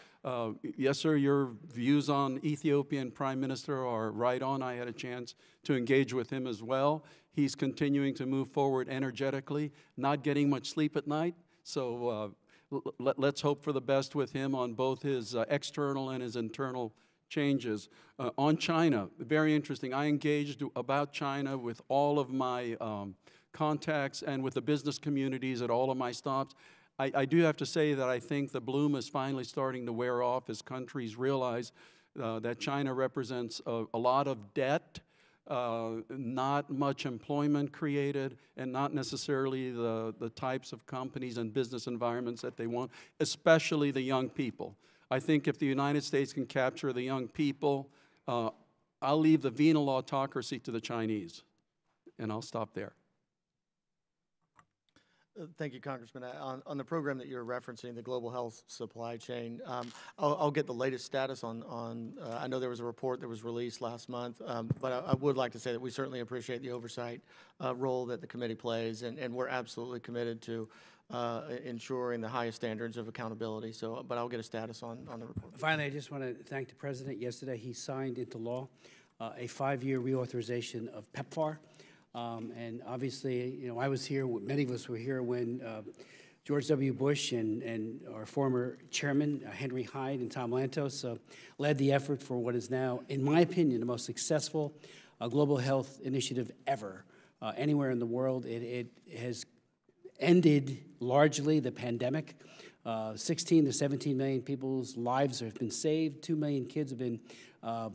Yes, sir, your views on Ethiopian Prime Minister are right on. I had a chance to engage with him as well. He's continuing to move forward energetically, not getting much sleep at night. So let's hope for the best with him on both his external and his internal changes. On China, very interesting. I engaged about China with all of my contacts and with the business communities at all of my stops. I do have to say that I think the bloom is finally starting to wear off as countries realize that China represents a lot of debt, not much employment created, and not necessarily the types of companies and business environments that they want, especially the young people. I think if the United States can capture the young people, I'll leave the venal autocracy to the Chinese, and I'll stop there. Thank you, Congressman. On the program that you're referencing, the Global Health Supply Chain, I'll get the latest status on I know there was a report that was released last month, but I would like to say that we certainly appreciate the oversight role that the committee plays, and we're absolutely committed to ensuring the highest standards of accountability. So, but I'll get a status on the report. Finally, I just want to thank the President. Yesterday, he signed into law a 5-year reauthorization of PEPFAR. And obviously, you know, I was here, many of us were here when George W. Bush and our former chairman, Henry Hyde and Tom Lantos, led the effort for what is now, in my opinion, the most successful global health initiative ever anywhere in the world. It has ended largely the pandemic. 16 to 17 million people's lives have been saved. 2 million kids have been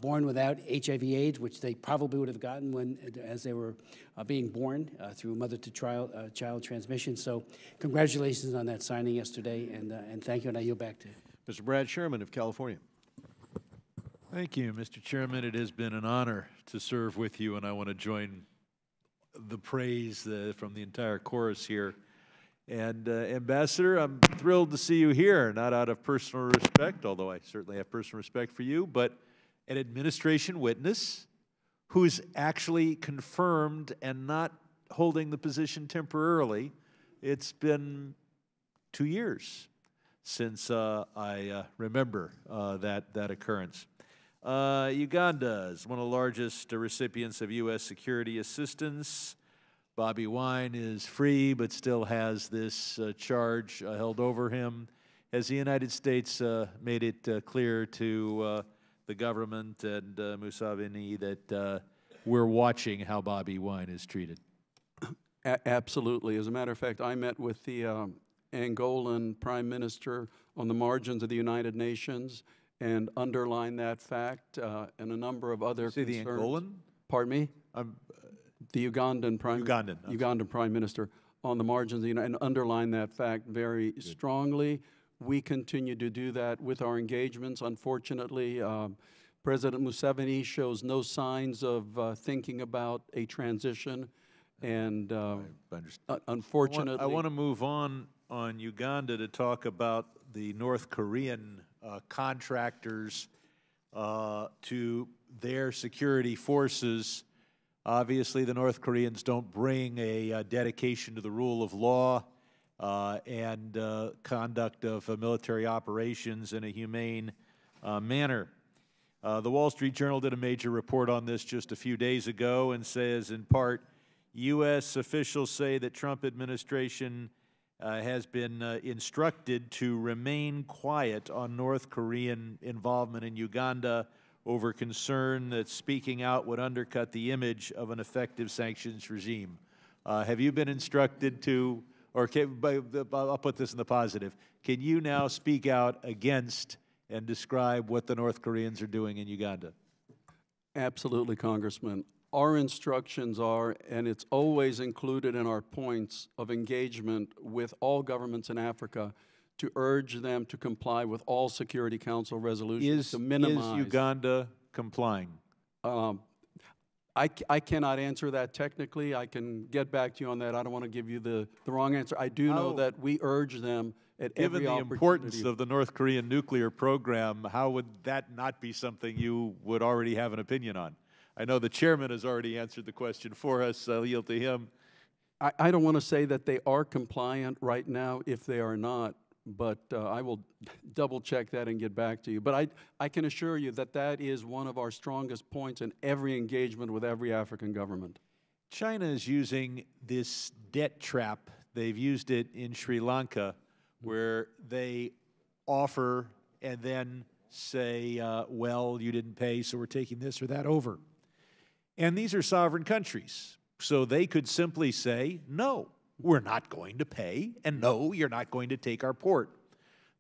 born without HIV/AIDS, which they probably would have gotten as they were being born through mother-to-child transmission. So congratulations on that signing yesterday, and thank you, and I yield back to Mr. Brad Sherman of California. Thank you, Mr. Chairman. It has been an honor to serve with you, and I want to join the praise from the entire chorus here. And Ambassador, I'm thrilled to see you here, not out of personal respect, although I certainly have personal respect for you, but an administration witness who's actually confirmed and not holding the position temporarily. It's been 2 years since I remember that occurrence. Uganda is one of the largest recipients of U.S. security assistance. Bobby Wine is free but still has this charge held over him. Has the United States made it clear to the government and Museveni that we're watching how Bobby Wine is treated? Absolutely. As a matter of fact, I met with the Angolan Prime Minister on the margins of the United Nations and underlined that fact and a number of other concerns. The Angolan? Pardon me? The Ugandan Prime Minister on the margins of the United, and underline that fact very strongly. We continue to do that with our engagements. Unfortunately, President Museveni shows no signs of thinking about a transition, and unfortunately, I want to move on Uganda to talk about the North Korean contractors to their security forces. Obviously, the North Koreans don't bring a dedication to the rule of law and conduct of military operations in a humane manner. The Wall Street Journal did a major report on this just a few days ago and says, in part, U.S. officials say that Trump administration has been instructed to remain quiet on North Korean involvement in Uganda over concern that speaking out would undercut the image of an effective sanctions regime. Have you been instructed to, or I'll put this in the positive, can you now speak out against and describe what the North Koreans are doing in Uganda? absolutely, Congressman. Our instructions are, and it's always included in our points of engagement with all governments in Africa, to urge them to comply with all Security Council resolutions to minimize. Is Uganda complying? I cannot answer that technically. I can get back to you on that. I don't want to give you the wrong answer. I do know that we urge them at every opportunity. Given the importance of the North Korean nuclear program, how would that not be something you would already have an opinion on? I know the chairman has already answered the question for us. I'll yield to him. I don't want to say that they are compliant right now if they are not, but I will double check that and get back to you. But I can assure you that that is one of our strongest points in every engagement with every African government. China is using this debt trap. They've used it in Sri Lanka, where they offer and then say, well, you didn't pay, so we're taking this or that over. And these are sovereign countries, so they could simply say, no, we're not going to pay, and no, you're not going to take our port.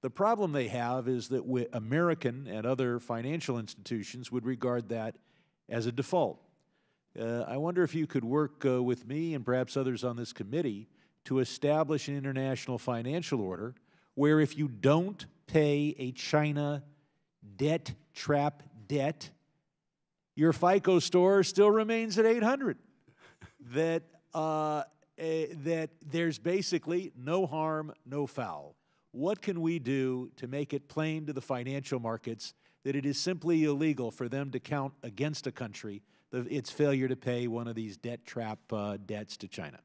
The problem they have is that American and other financial institutions would regard that as a default. I wonder if you could work with me and perhaps others on this committee to establish an international financial order where if you don't pay a China debt trap debt, your FICO score still remains at 800. That there's basically no harm, no foul. What can we do to make it plain to the financial markets that it is simply illegal for them to count against a country its failure to pay one of these debt trap debts to China?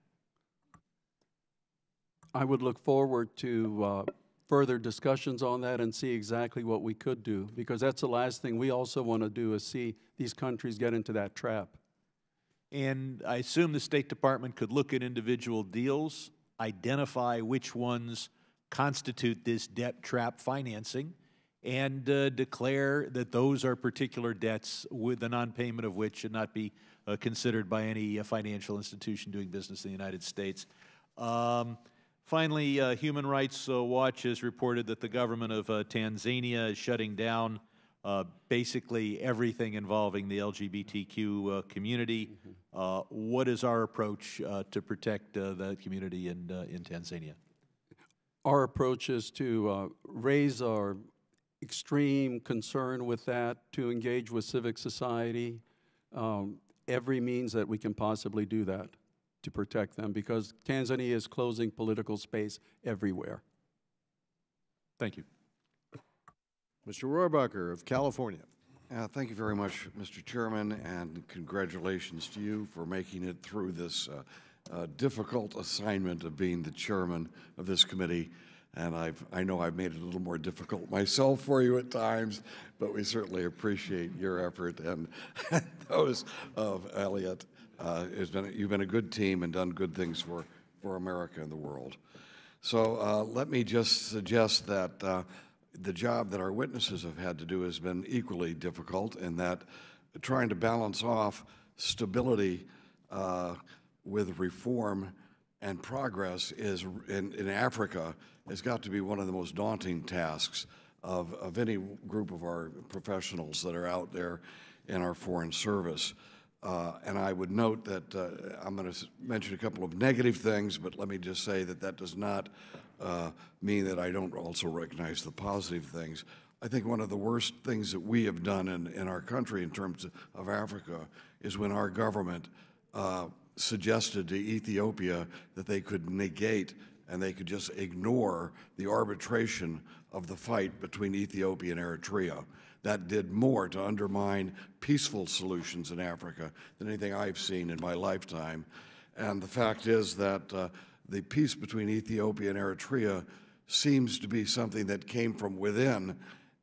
I would look forward to further discussions on that and see exactly what we could do, because that's the last thing we also want to do is see these countries get into that trap. And I assume the State Department could look at individual deals, identify which ones constitute this debt trap financing, and declare that those are particular debts with the non-payment of which should not be considered by any financial institution doing business in the United States. Finally, Human Rights Watch has reported that the government of Tanzania is shutting down basically everything involving the LGBTQ community. What is our approach to protect that community in Tanzania? Our approach is to raise our extreme concern with that, to engage with civic society, every means that we can possibly do that to protect them, because Tanzania is closing political space everywhere. Thank you. Mr. Rohrbacher of California. Thank you very much, Mr. Chairman, and congratulations to you for making it through this difficult assignment of being the chairman of this committee. And I know I've made it a little more difficult myself for you at times, but we certainly appreciate your effort and those of Elliot. You've been a good team and done good things for America and the world. So let me just suggest that the job that our witnesses have had to do has been equally difficult, in that trying to balance off stability with reform and progress in Africa has got to be one of the most daunting tasks of any group of our professionals that are out there in our foreign service. And I would note that I'm going to mention a couple of negative things, but let me just say that that does not mean that I don't also recognize the positive things. I think one of the worst things that we have done in our country in terms of Africa is when our government suggested to Ethiopia that they could negate and they could just ignore the arbitration of the fight between Ethiopia and Eritrea. That did more to undermine peaceful solutions in Africa than anything I've seen in my lifetime. And the fact is that the peace between Ethiopia and Eritrea seems to be something that came from within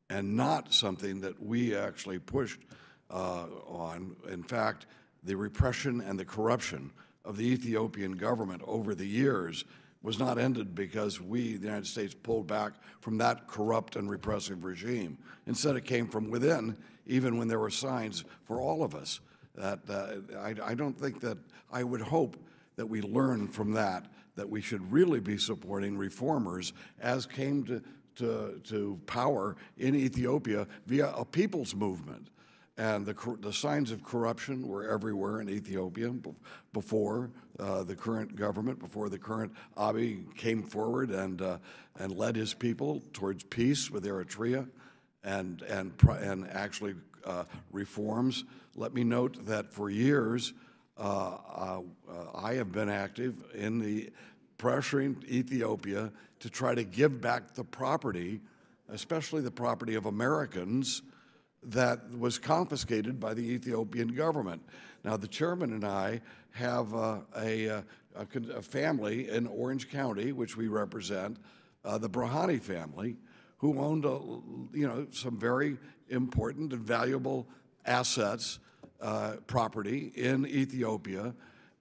and not something that we actually pushed on. In fact, the repression and the corruption of the Ethiopian government over the years was not ended because we, the United States, pulled back from that corrupt and repressive regime. Instead, it came from within, even when there were signs for all of us. That I don't think that, I would hope that we learn from that we should really be supporting reformers as came to power in Ethiopia via a people's movement. And the signs of corruption were everywhere in Ethiopia before the current government, before the current Abiy came forward and led his people towards peace with Eritrea and actually reforms. Let me note that for years I have been active in the pressuring Ethiopia to try to give back the property, especially the property of Americans, that was confiscated by the Ethiopian government. Now, the chairman and I have a family in Orange County, which we represent, the Brahani family, who owned some very important and valuable assets, property in Ethiopia,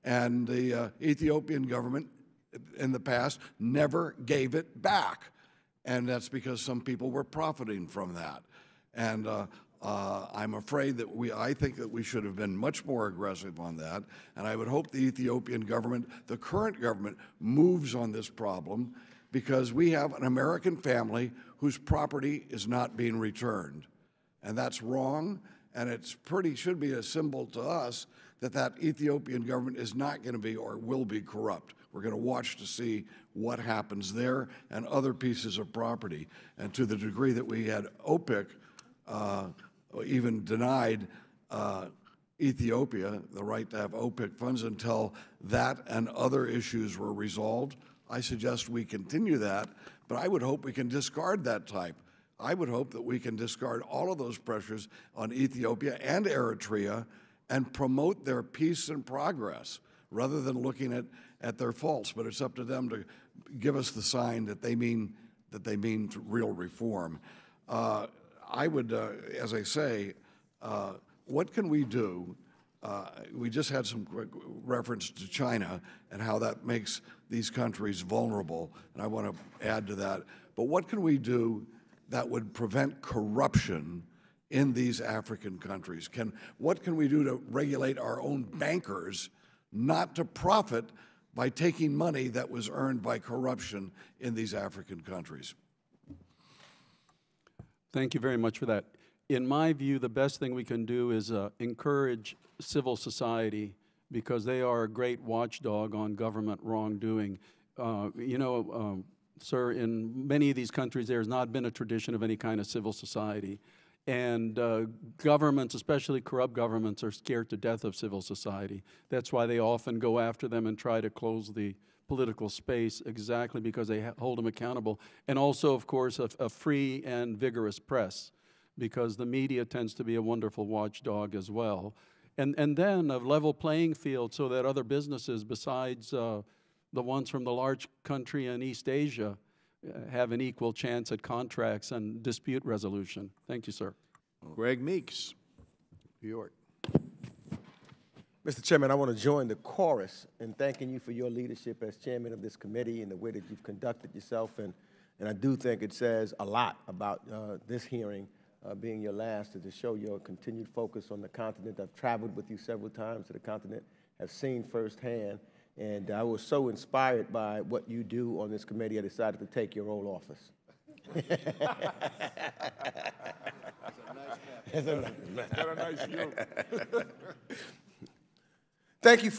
and the Ethiopian government in the past never gave it back. And that's because some people were profiting from that. And I'm afraid that I think that we should have been much more aggressive on that, and I would hope the Ethiopian government, the current government, moves on this problem, because we have an American family whose property is not being returned. And that's wrong, and it's should be a symbol to us that Ethiopian government is not going to be or will be corrupt. We're going to watch to see what happens there and other pieces of property. And to the degree that we had OPIC even denied Ethiopia the right to have OPIC funds until that and other issues were resolved, I suggest we continue that, but I would hope we can discard that type. I would hope that we can discard all of those pressures on Ethiopia and Eritrea and promote their peace and progress rather than looking at their faults. But it's up to them to give us the sign that they mean real reform. I would, as I say, what can we do? We just had some reference to China and how that makes these countries vulnerable, and I want to add to that. But what can we do that would prevent corruption in these African countries? What can we do to regulate our own bankers not to profit by taking money that was earned by corruption in these African countries? Thank you very much for that. In my view, the best thing we can do is encourage civil society, because they are a great watchdog on government wrongdoing. Sir, in many of these countries, there has not been a tradition of any kind of civil society. And governments, especially corrupt governments, are scared to death of civil society. That's why they often go after them and try to close the political space, exactly because they hold them accountable. And also, of course, a free and vigorous press, because the media tends to be a wonderful watchdog as well. And then a level playing field so that other businesses besides the ones from the large country in East Asia have an equal chance at contracts and dispute resolution. Thank you, sir. Greg Meeks, New York. Mr. Chairman, I want to join the chorus in thanking you for your leadership as chairman of this committee and the way that you've conducted yourself. And I do think it says a lot about this hearing being your last, to show your continued focus on the continent. I've traveled with you several times to the continent, have seen firsthand, and I was so inspired by what you do on this committee, I decided to take your old office. Thank you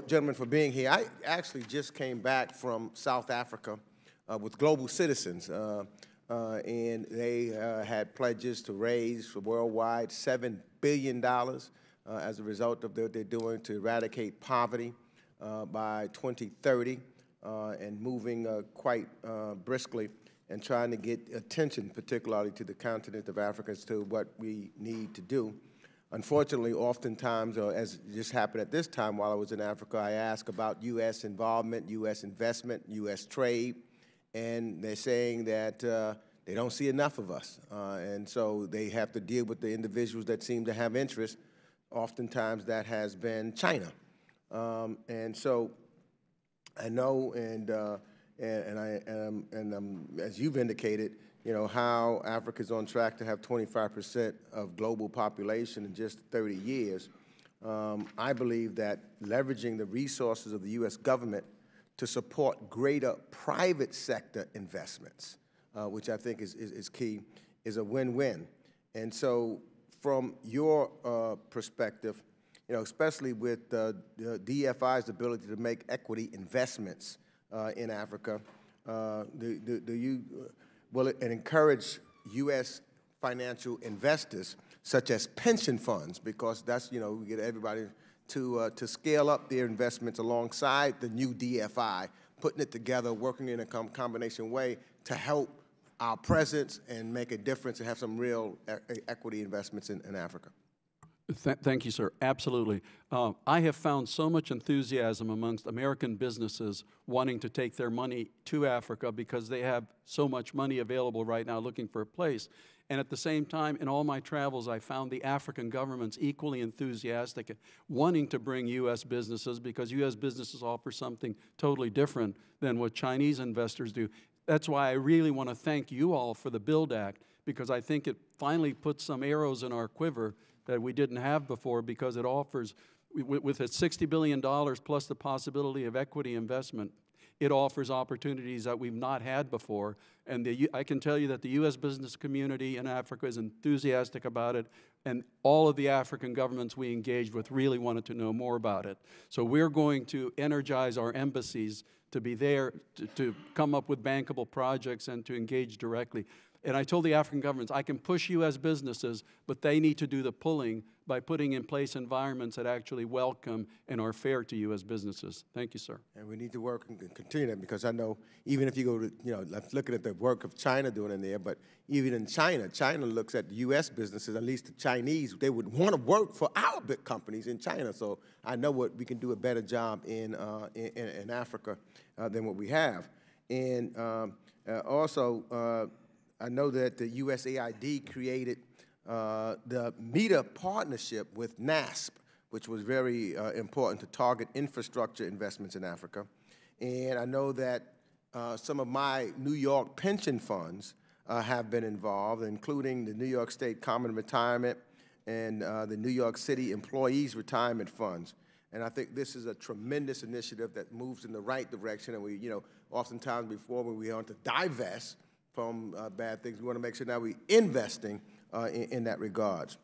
gentlemen, for being here. I actually just came back from South Africa with Global Citizens. and they had pledges to raise for worldwide $7 billion as a result of what they're doing to eradicate poverty by 2030, and moving quite briskly and trying to get attention, particularly to the continent of Africa, as to what we need to do. Unfortunately, oftentimes, as just happened at this time while I was in Africa, I ask about U.S. involvement, U.S. investment, U.S. trade, and they're saying that they don't see enough of us. And so they have to deal with the individuals that seem to have interest. Oftentimes that has been China. And so I know, as you've indicated, you know, how Africa's on track to have 25% of global population in just 30 years. I believe that leveraging the resources of the U.S. government to support greater private sector investments, which I think is key, is a win-win. And so from your perspective, you know, especially with the DFI's ability to make equity investments in Africa, will it encourage U.S. financial investors, such as pension funds, because that's, you know, we get everybody to scale up their investments alongside the new DFI, putting it together, working in a combination way to help our presence and make a difference and have some real equity investments in Africa. Thank you, sir. Absolutely. I have found so much enthusiasm amongst American businesses wanting to take their money to Africa because they have so much money available right now looking for a place. And at the same time, in all my travels, I found the African governments equally enthusiastic, wanting to bring U.S. businesses, because U.S. businesses offer something totally different than what Chinese investors do. That's why I really want to thank you all for the BUILD Act, because I think it finally puts some arrows in our quiver that we didn't have before, because it offers, with its $60 billion plus the possibility of equity investment, it offers opportunities that we've not had before. And I can tell you that the U.S. business community in Africa is enthusiastic about it, and all of the African governments we engaged with really wanted to know more about it. So we're going to energize our embassies to be there, to come up with bankable projects and to engage directly. And I told the African governments, I can push U.S. businesses, but they need to do the pulling by putting in place environments that actually welcome and are fair to U.S. businesses. Thank you, sir. And we need to work and continue that, because I know even if you go to, you know, looking at the work of China doing in there, but even in China, China looks at the U.S. businesses, at least the Chinese, they would want to work for our big companies in China. So I know what we can do a better job in Africa than what we have. And also, I know that the USAID created the META partnership with NASP, which was very important to target infrastructure investments in Africa. And I know that some of my New York pension funds have been involved, including the New York State Common Retirement and the New York City Employees Retirement Funds. And I think this is a tremendous initiative that moves in the right direction. And we, you know, oftentimes before when we want to divest from bad things, we want to make sure now we're investing in that regards.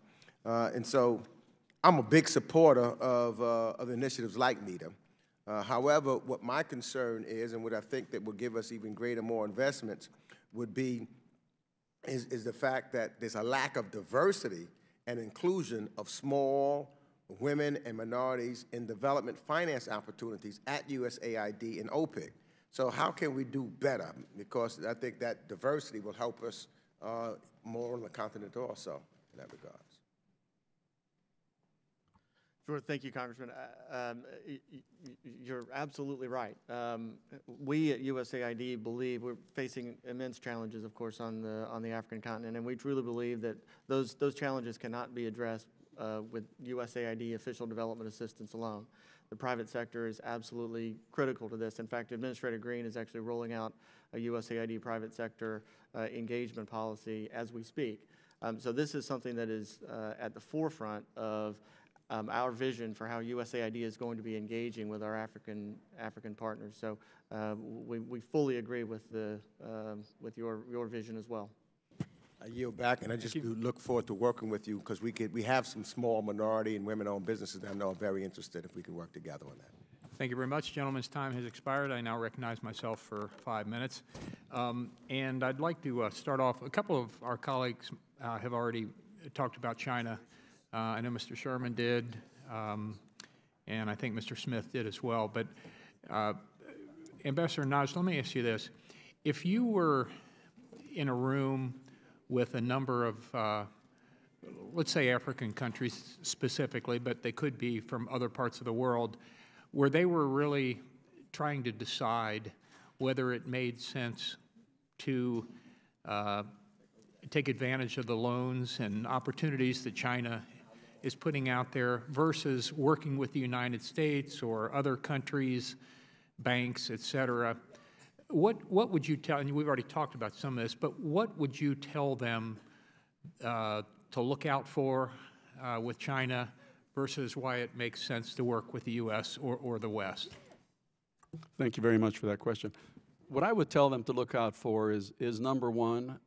And so I'm a big supporter of initiatives like META. However, what my concern is, and what I think that will give us even greater, more investments, would be is the fact that there's a lack of diversity and inclusion of small women and minorities in development finance opportunities at USAID and OPIC. So how can we do better? Because I think that diversity will help us more on the continent also in that regards. Sure, thank you, Congressman. You're absolutely right. We at USAID believe we're facing immense challenges, of course, on the African continent, and we truly believe that those challenges cannot be addressed with USAID official development assistance alone. The private sector is absolutely critical to this. In fact, Administrator Green is actually rolling out a USAID private sector engagement policy as we speak. So this is something that is at the forefront of our vision for how USAID is going to be engaging with our African partners. So we fully agree with your vision as well. I yield back, and I just do look forward to working with you, because we have some small minority and women-owned businesses that I know are very interested if we can work together on that. Thank you very much. Gentleman's time has expired. I now recognize myself for 5 minutes. And I'd like to start off, a couple of our colleagues have already talked about China. I know Mr. Sherman did, and I think Mr. Smith did as well. But Ambassador Naj, let me ask you this. If you were in a room with a number of, let's say African countries specifically, but they could be from other parts of the world, where they were really trying to decide whether it made sense to take advantage of the loans and opportunities that China is putting out there versus working with the United States or other countries, banks, et cetera. What would you tell, and we've already talked about some of this, but what would you tell them to look out for with China versus why it makes sense to work with the U.S. or the West? Thank you very much for that question. What I would tell them to look out for is number one,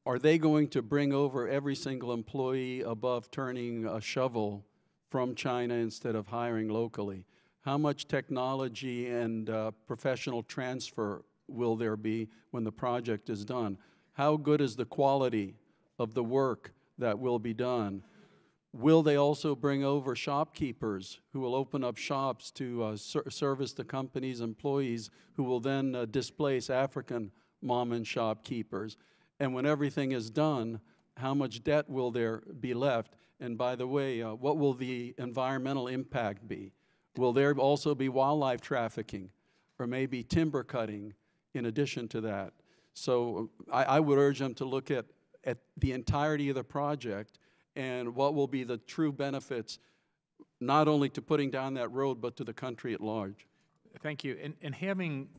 are they going to bring over every single employee above turning a shovel from China instead of hiring locally? How much technology and professional transfer will there be when the project is done? How good is the quality of the work that will be done? Will they also bring over shopkeepers who will open up shops to service the company's employees, who will then displace African mom and shopkeepers? And when everything is done, how much debt will there be left? And by the way, what will the environmental impact be? Will there also be wildlife trafficking or maybe timber cutting in addition to that? So I would urge them to look at the entirety of the project and what will be the true benefits, not only to putting down that road, but to the country at large. Thank you. And having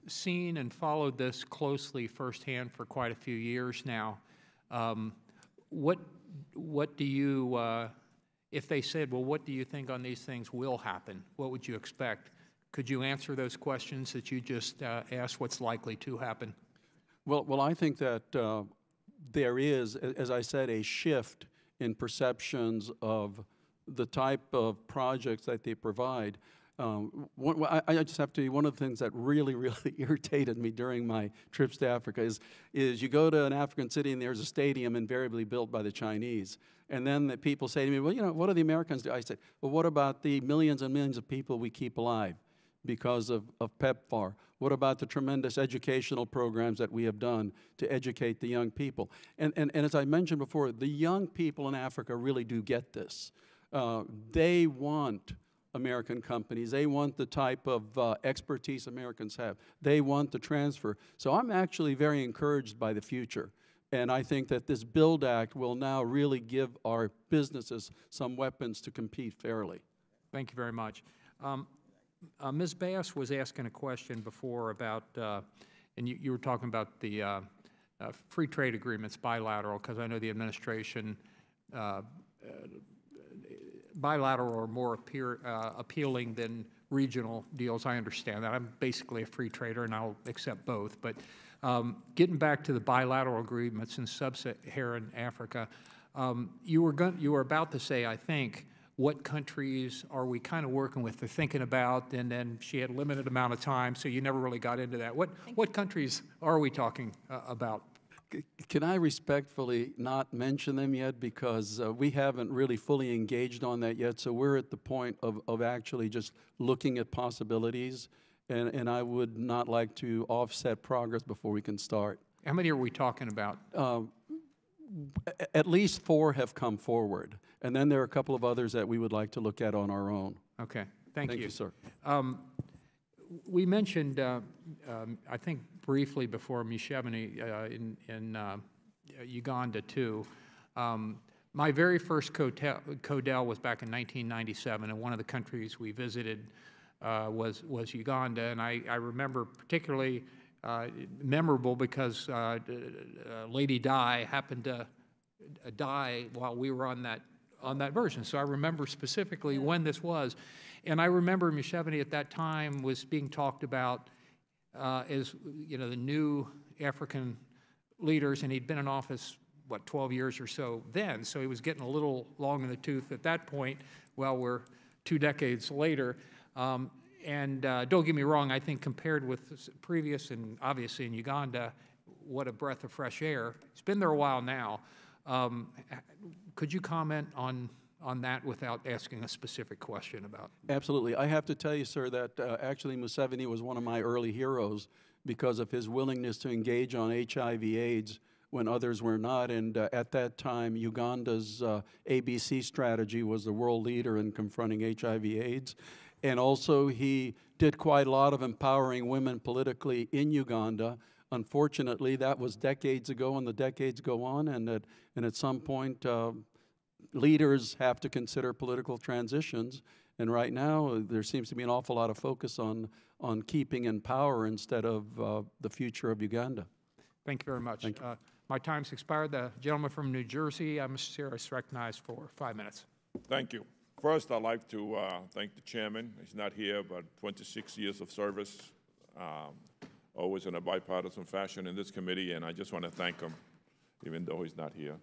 seen and followed this closely firsthand for quite a few years now, what do you, if they said, well, what do you think on these things will happen? What would you expect? Could you answer those questions that you just asked, what's likely to happen? Well, I think that there is, as I said, a shift in perceptions of the type of projects that they provide. I just have to, one of the things that really, really irritated me during my trips to Africa is you go to an African city and there's a stadium invariably built by the Chinese. And then the people say to me, well, you know, what do the Americans do? I say, well, what about the millions and millions of people we keep alive because of PEPFAR? What about the tremendous educational programs that we have done to educate the young people? And as I mentioned before, the young people in Africa really do get this. They want American companies. They want the type of expertise Americans have. They want the transfer. So I'm actually very encouraged by the future. And I think that this BUILD Act will now really give our businesses some weapons to compete fairly. Thank you very much. Ms. Bass was asking a question before about, and you were talking about the free trade agreements, bilateral, because I know the administration, bilateral are more appealing than regional deals. I understand that. I'm basically a free trader, and I'll accept both. But getting back to the bilateral agreements in sub-Saharan Africa, you were about to say, I think, what countries are we kind of working with or thinking about? And then she had a limited amount of time, so you never really got into that. What countries are we talking about? Can I respectfully not mention them yet, because we haven't really fully engaged on that yet, so we're at the point of actually just looking at possibilities, and I would not like to offset progress before we can start. How many are we talking about? At least 4 have come forward, and then there are a couple of others that we would like to look at on our own. Okay, thank you. Thank you, sir. We mentioned, I think briefly before Mishevani in Uganda too. My very first CODEL was back in 1997, and one of the countries we visited was Uganda, and I remember particularly memorable because Lady Di happened to die while we were on that version. So I remember specifically when this was. And I remember Mishevani at that time was being talked about as, you know, the new African leaders, and he'd been in office, what, 12 years or so then, so he was getting a little long in the tooth at that point. Well, we're 2 decades later. Don't get me wrong, I think compared with previous and obviously in Uganda, what a breath of fresh air. It's been there a while now. Could you comment on that without asking a specific question about? Absolutely. I have to tell you, sir, that actually Museveni was one of my early heroes because of his willingness to engage on HIV/AIDS when others were not. And at that time, Uganda's ABC strategy was the world leader in confronting HIV/AIDS. And also, he did quite a lot of empowering women politically in Uganda. Unfortunately, that was decades ago, and the decades go on, and at some point, leaders have to consider political transitions. And right now, there seems to be an awful lot of focus on keeping in power instead of the future of Uganda. Thank you very much. Thank you. My time's expired. The gentleman from New Jersey, Mr. Chair, is recognized for 5 minutes. Thank you. First, I'd like to thank the chairman. He's not here, but 26 years of service, always in a bipartisan fashion in this committee, and I just want to thank him, even though he's not here.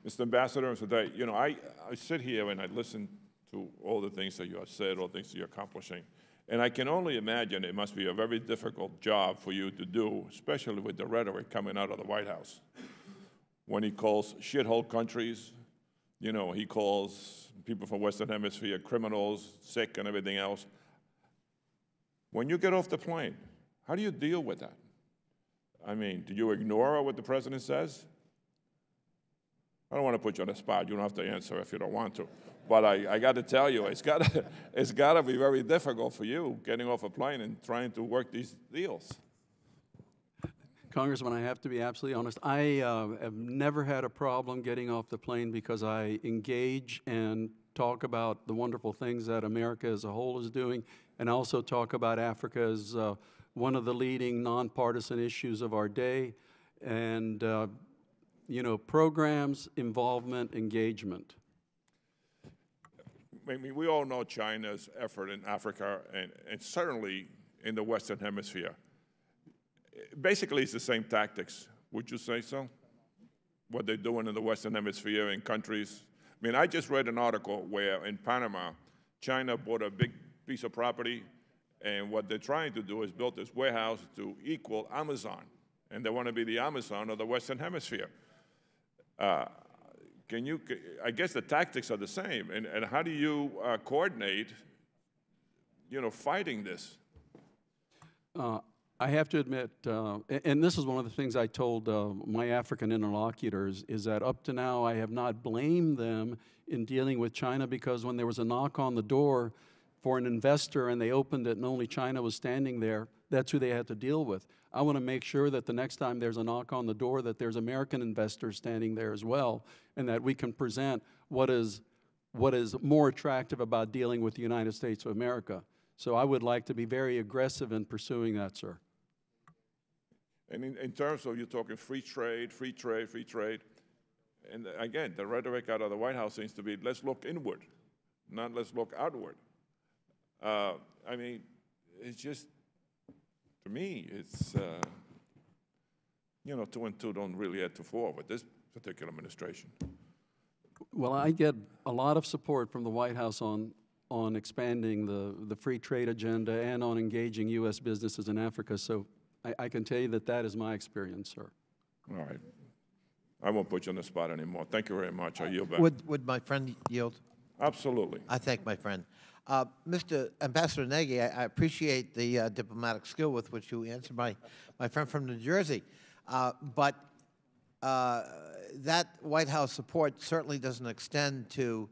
Mr. Ambassador, today, you know, I sit here and I listen to all the things that you have said, all the things that you're accomplishing, and I can only imagine it must be a very difficult job for you to do, especially with the rhetoric coming out of the White House. When he calls shithole countries, you know, he calls people from Western Hemisphere criminals, sick, and everything else. When you get off the plane, how do you deal with that? I mean, do you ignore what the president says? I don't want to put you on the spot. You don't have to answer if you don't want to. But I got to tell you, it's got to be very difficult for you getting off a plane and trying to work these deals. Congressman, I have to be absolutely honest. I have never had a problem getting off the plane because I engage and talk about the wonderful things that America as a whole is doing, and also talk about Africa as one of the leading nonpartisan issues of our day, and you know, programs, involvement, engagement. I mean, we all know China's effort in Africa and certainly in the Western Hemisphere. Basically, it's the same tactics. Would you say so? What they're doing in the Western Hemisphere in countries. I mean, I just read an article where in Panama, China bought a big piece of property, and what they're trying to do is build this warehouse to equal Amazon, and they want to be the Amazon of the Western Hemisphere. I guess the tactics are the same, and how do you coordinate, you know, fighting this? I have to admit, and this is one of the things I told my African interlocutors, is that up to now I have not blamed them in dealing with China, because when there was a knock on the door for an investor and they opened it and only China was standing there, that's who they had to deal with. I want to make sure that the next time there's a knock on the door that there's American investors standing there as well, and that we can present what is more attractive about dealing with the United States of America. So I would like to be very aggressive in pursuing that, sir. And in terms of, you're talking free trade, free trade, free trade, and again, the rhetoric out of the White House seems to be, let's look inward, not let's look outward. I mean, it's just, to me, it's, you know, 2 and 2 don't really add to 4 with this particular administration. Well, I get a lot of support from the White House on expanding the free trade agenda and on engaging U.S. businesses in Africa, so I can tell you that that is my experience, sir. All right. I won't put you on the spot anymore. Thank you very much. I yield back. Would my friend yield? Absolutely. I thank my friend. Mr. Ambassador Nagy, I appreciate the diplomatic skill with which you answered my friend from New Jersey. But that White House support certainly doesn't extend to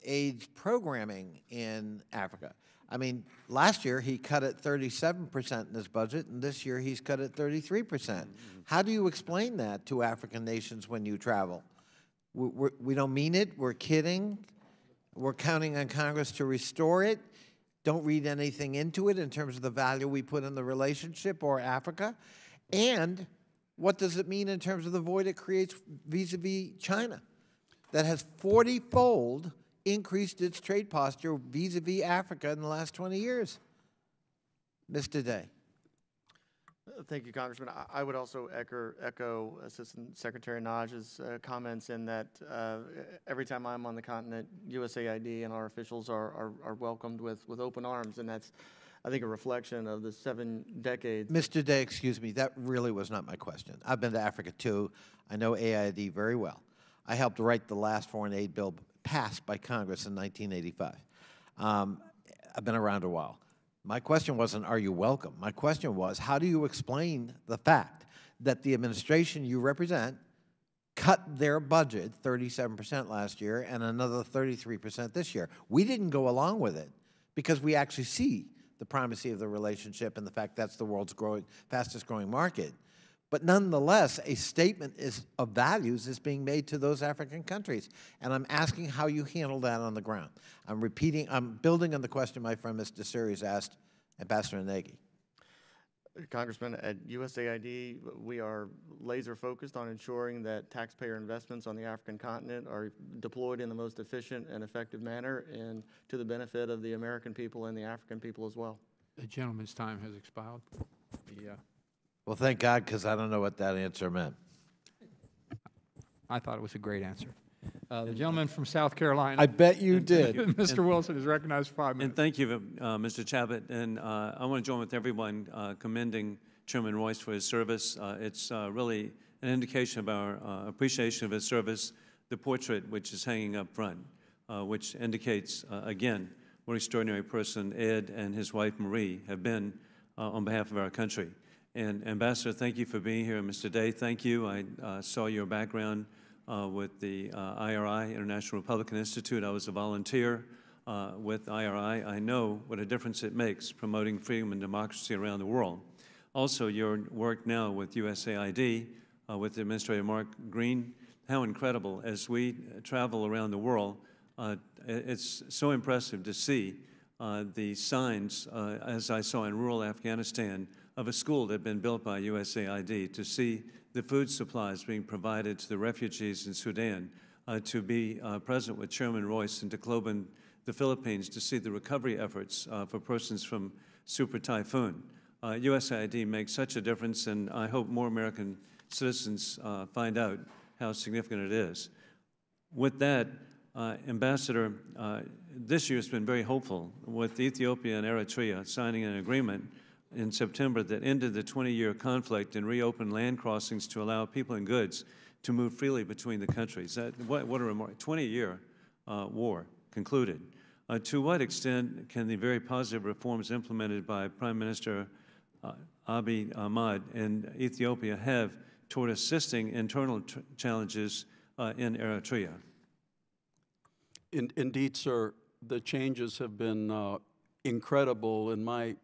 AIDS programming in Africa. I mean, last year he cut it 37% in his budget, and this year he's cut it 33%. How do you explain that to African nations when you travel? We don't mean it, we're kidding, we're counting on Congress to restore it, don't read anything into it in terms of the value we put in the relationship or Africa, and what does it mean in terms of the void it creates vis-a-vis China that has 40-fold increased its trade posture vis-a-vis Africa in the last 20 years? Mr. Day. Thank you, Congressman. I would also echo Assistant Secretary Naj's comments in that every time I'm on the continent, USAID and our officials are welcomed with open arms, and that's, I think, a reflection of the 7 decades. Mr. Day, excuse me, that really was not my question. I've been to Africa too. I know AID very well. I helped write the last foreign aid bill passed by Congress in 1985. I've been around a while. My question wasn't, are you welcome? My question was, how do you explain the fact that the administration you represent cut their budget 37% last year and another 33% this year? We didn't go along with it because we actually see the primacy of the relationship and the fact that's the world's fastest growing market. But nonetheless, a statement of values is being made to those African countries. And I'm asking how you handle that on the ground. I'm building on the question my friend Mr. Series asked Ambassador Nagy. Congressman, at USAID, we are laser focused on ensuring that taxpayer investments on the African continent are deployed in the most efficient and effective manner and to the benefit of the American people and the African people as well. The gentleman's time has expired. Well, thank God, because I don't know what that answer meant. I thought it was a great answer. The gentleman from South Carolina. I bet you did. Mr. Wilson is recognized for 5 minutes. And thank you, Mr. Chabot. And I want to join with everyone commending Chairman Royce for his service. It's really an indication of our appreciation of his service. The portrait, which is hanging up front, which indicates, again, what an extraordinary person Ed and his wife Marie have been on behalf of our country. And Ambassador, thank you for being here. And Mr. Day, thank you. I saw your background with the IRI, International Republican Institute. I was a volunteer with IRI. I know what a difference it makes promoting freedom and democracy around the world. Also, your work now with USAID, with Administrator Mark Green, how incredible. As we travel around the world, it's so impressive to see the signs, as I saw in rural Afghanistan, of a school that had been built by USAID, to see the food supplies being provided to the refugees in Sudan, to be present with Chairman Royce in Tacloban, the Philippines, to see the recovery efforts for persons from Super Typhoon. USAID makes such a difference, and I hope more American citizens find out how significant it is. With that, Ambassador, this year has been very hopeful, with Ethiopia and Eritrea signing an agreement in September that ended the 20-year conflict and reopened land crossings to allow people and goods to move freely between the countries. What a remark! 20-year war concluded. To what extent can the very positive reforms implemented by Prime Minister Abiy Ahmed in Ethiopia have toward assisting internal challenges in Eritrea? Indeed, sir, the changes have been incredible. In my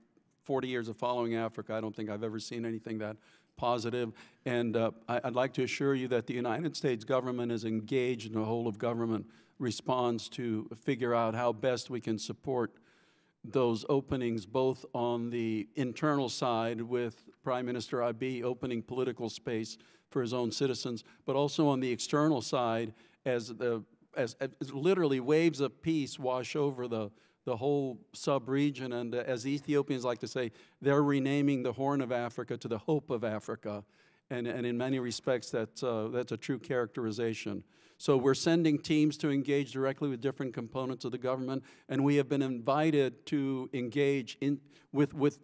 40 years of following Africa, I don't think I've ever seen anything that positive. And I'd like to assure you that the United States government is engaged in the whole of government response to figure out how best we can support those openings, both on the internal side with Prime Minister Abiy opening political space for his own citizens, but also on the external side as literally waves of peace wash over the whole sub-region. And as the Ethiopians like to say, they're renaming the Horn of Africa to the Hope of Africa. And in many respects, that's a true characterization. So we're sending teams to engage directly with different components of the government, and we have been invited to engage with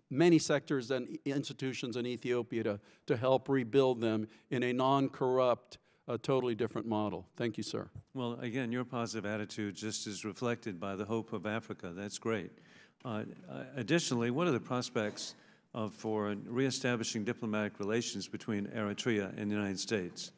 many sectors and institutions in Ethiopia to help rebuild them in a non-corrupt, a totally different model. Thank you, sir. Well, again, your positive attitude just is reflected by the Hope of Africa. That's great. Additionally, what are the prospects for reestablishing diplomatic relations between Eritrea and the United States?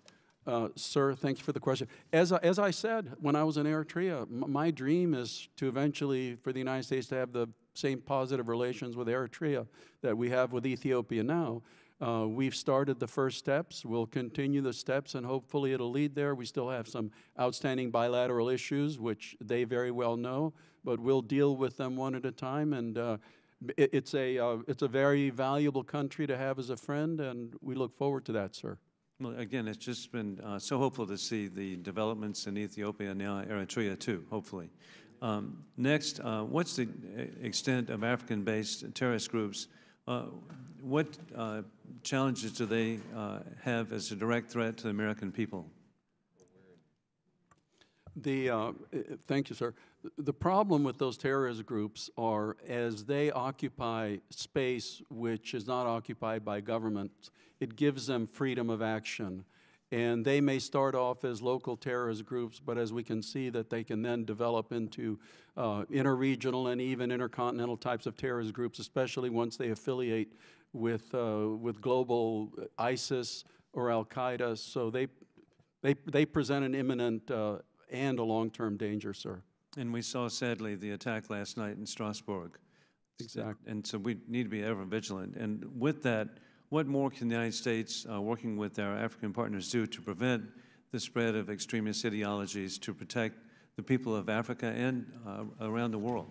Sir, thank you for the question. As I said, when I was in Eritrea, my dream is to eventually, for the United States to have the same positive relations with Eritrea that we have with Ethiopia now. We've started the first steps. We'll continue the steps, and hopefully it'll lead there. We still have some outstanding bilateral issues, which they very well know, but we'll deal with them one at a time. And it's a very valuable country to have as a friend, and we look forward to that, sir. Well, again, it's just been so hopeful to see the developments in Ethiopia and now Eritrea, too, hopefully. Next, what's the extent of African-based terrorist groups what challenges do they have as a direct threat to the American people? Thank you, sir. The problem with those terrorist groups are as they occupy space which is not occupied by government, it gives them freedom of action. And they may start off as local terrorist groups, but as we can see that they can then develop into interregional and even intercontinental types of terrorist groups, especially once they affiliate with global ISIS or Al-Qaeda. So they present an imminent and a long-term danger, sir. And we saw, sadly, the attack last night in Strasbourg. Exactly. And so we need to be ever vigilant. And with that, what more can the United States, working with our African partners, do to prevent the spread of extremist ideologies, to protect the people of Africa and around the world?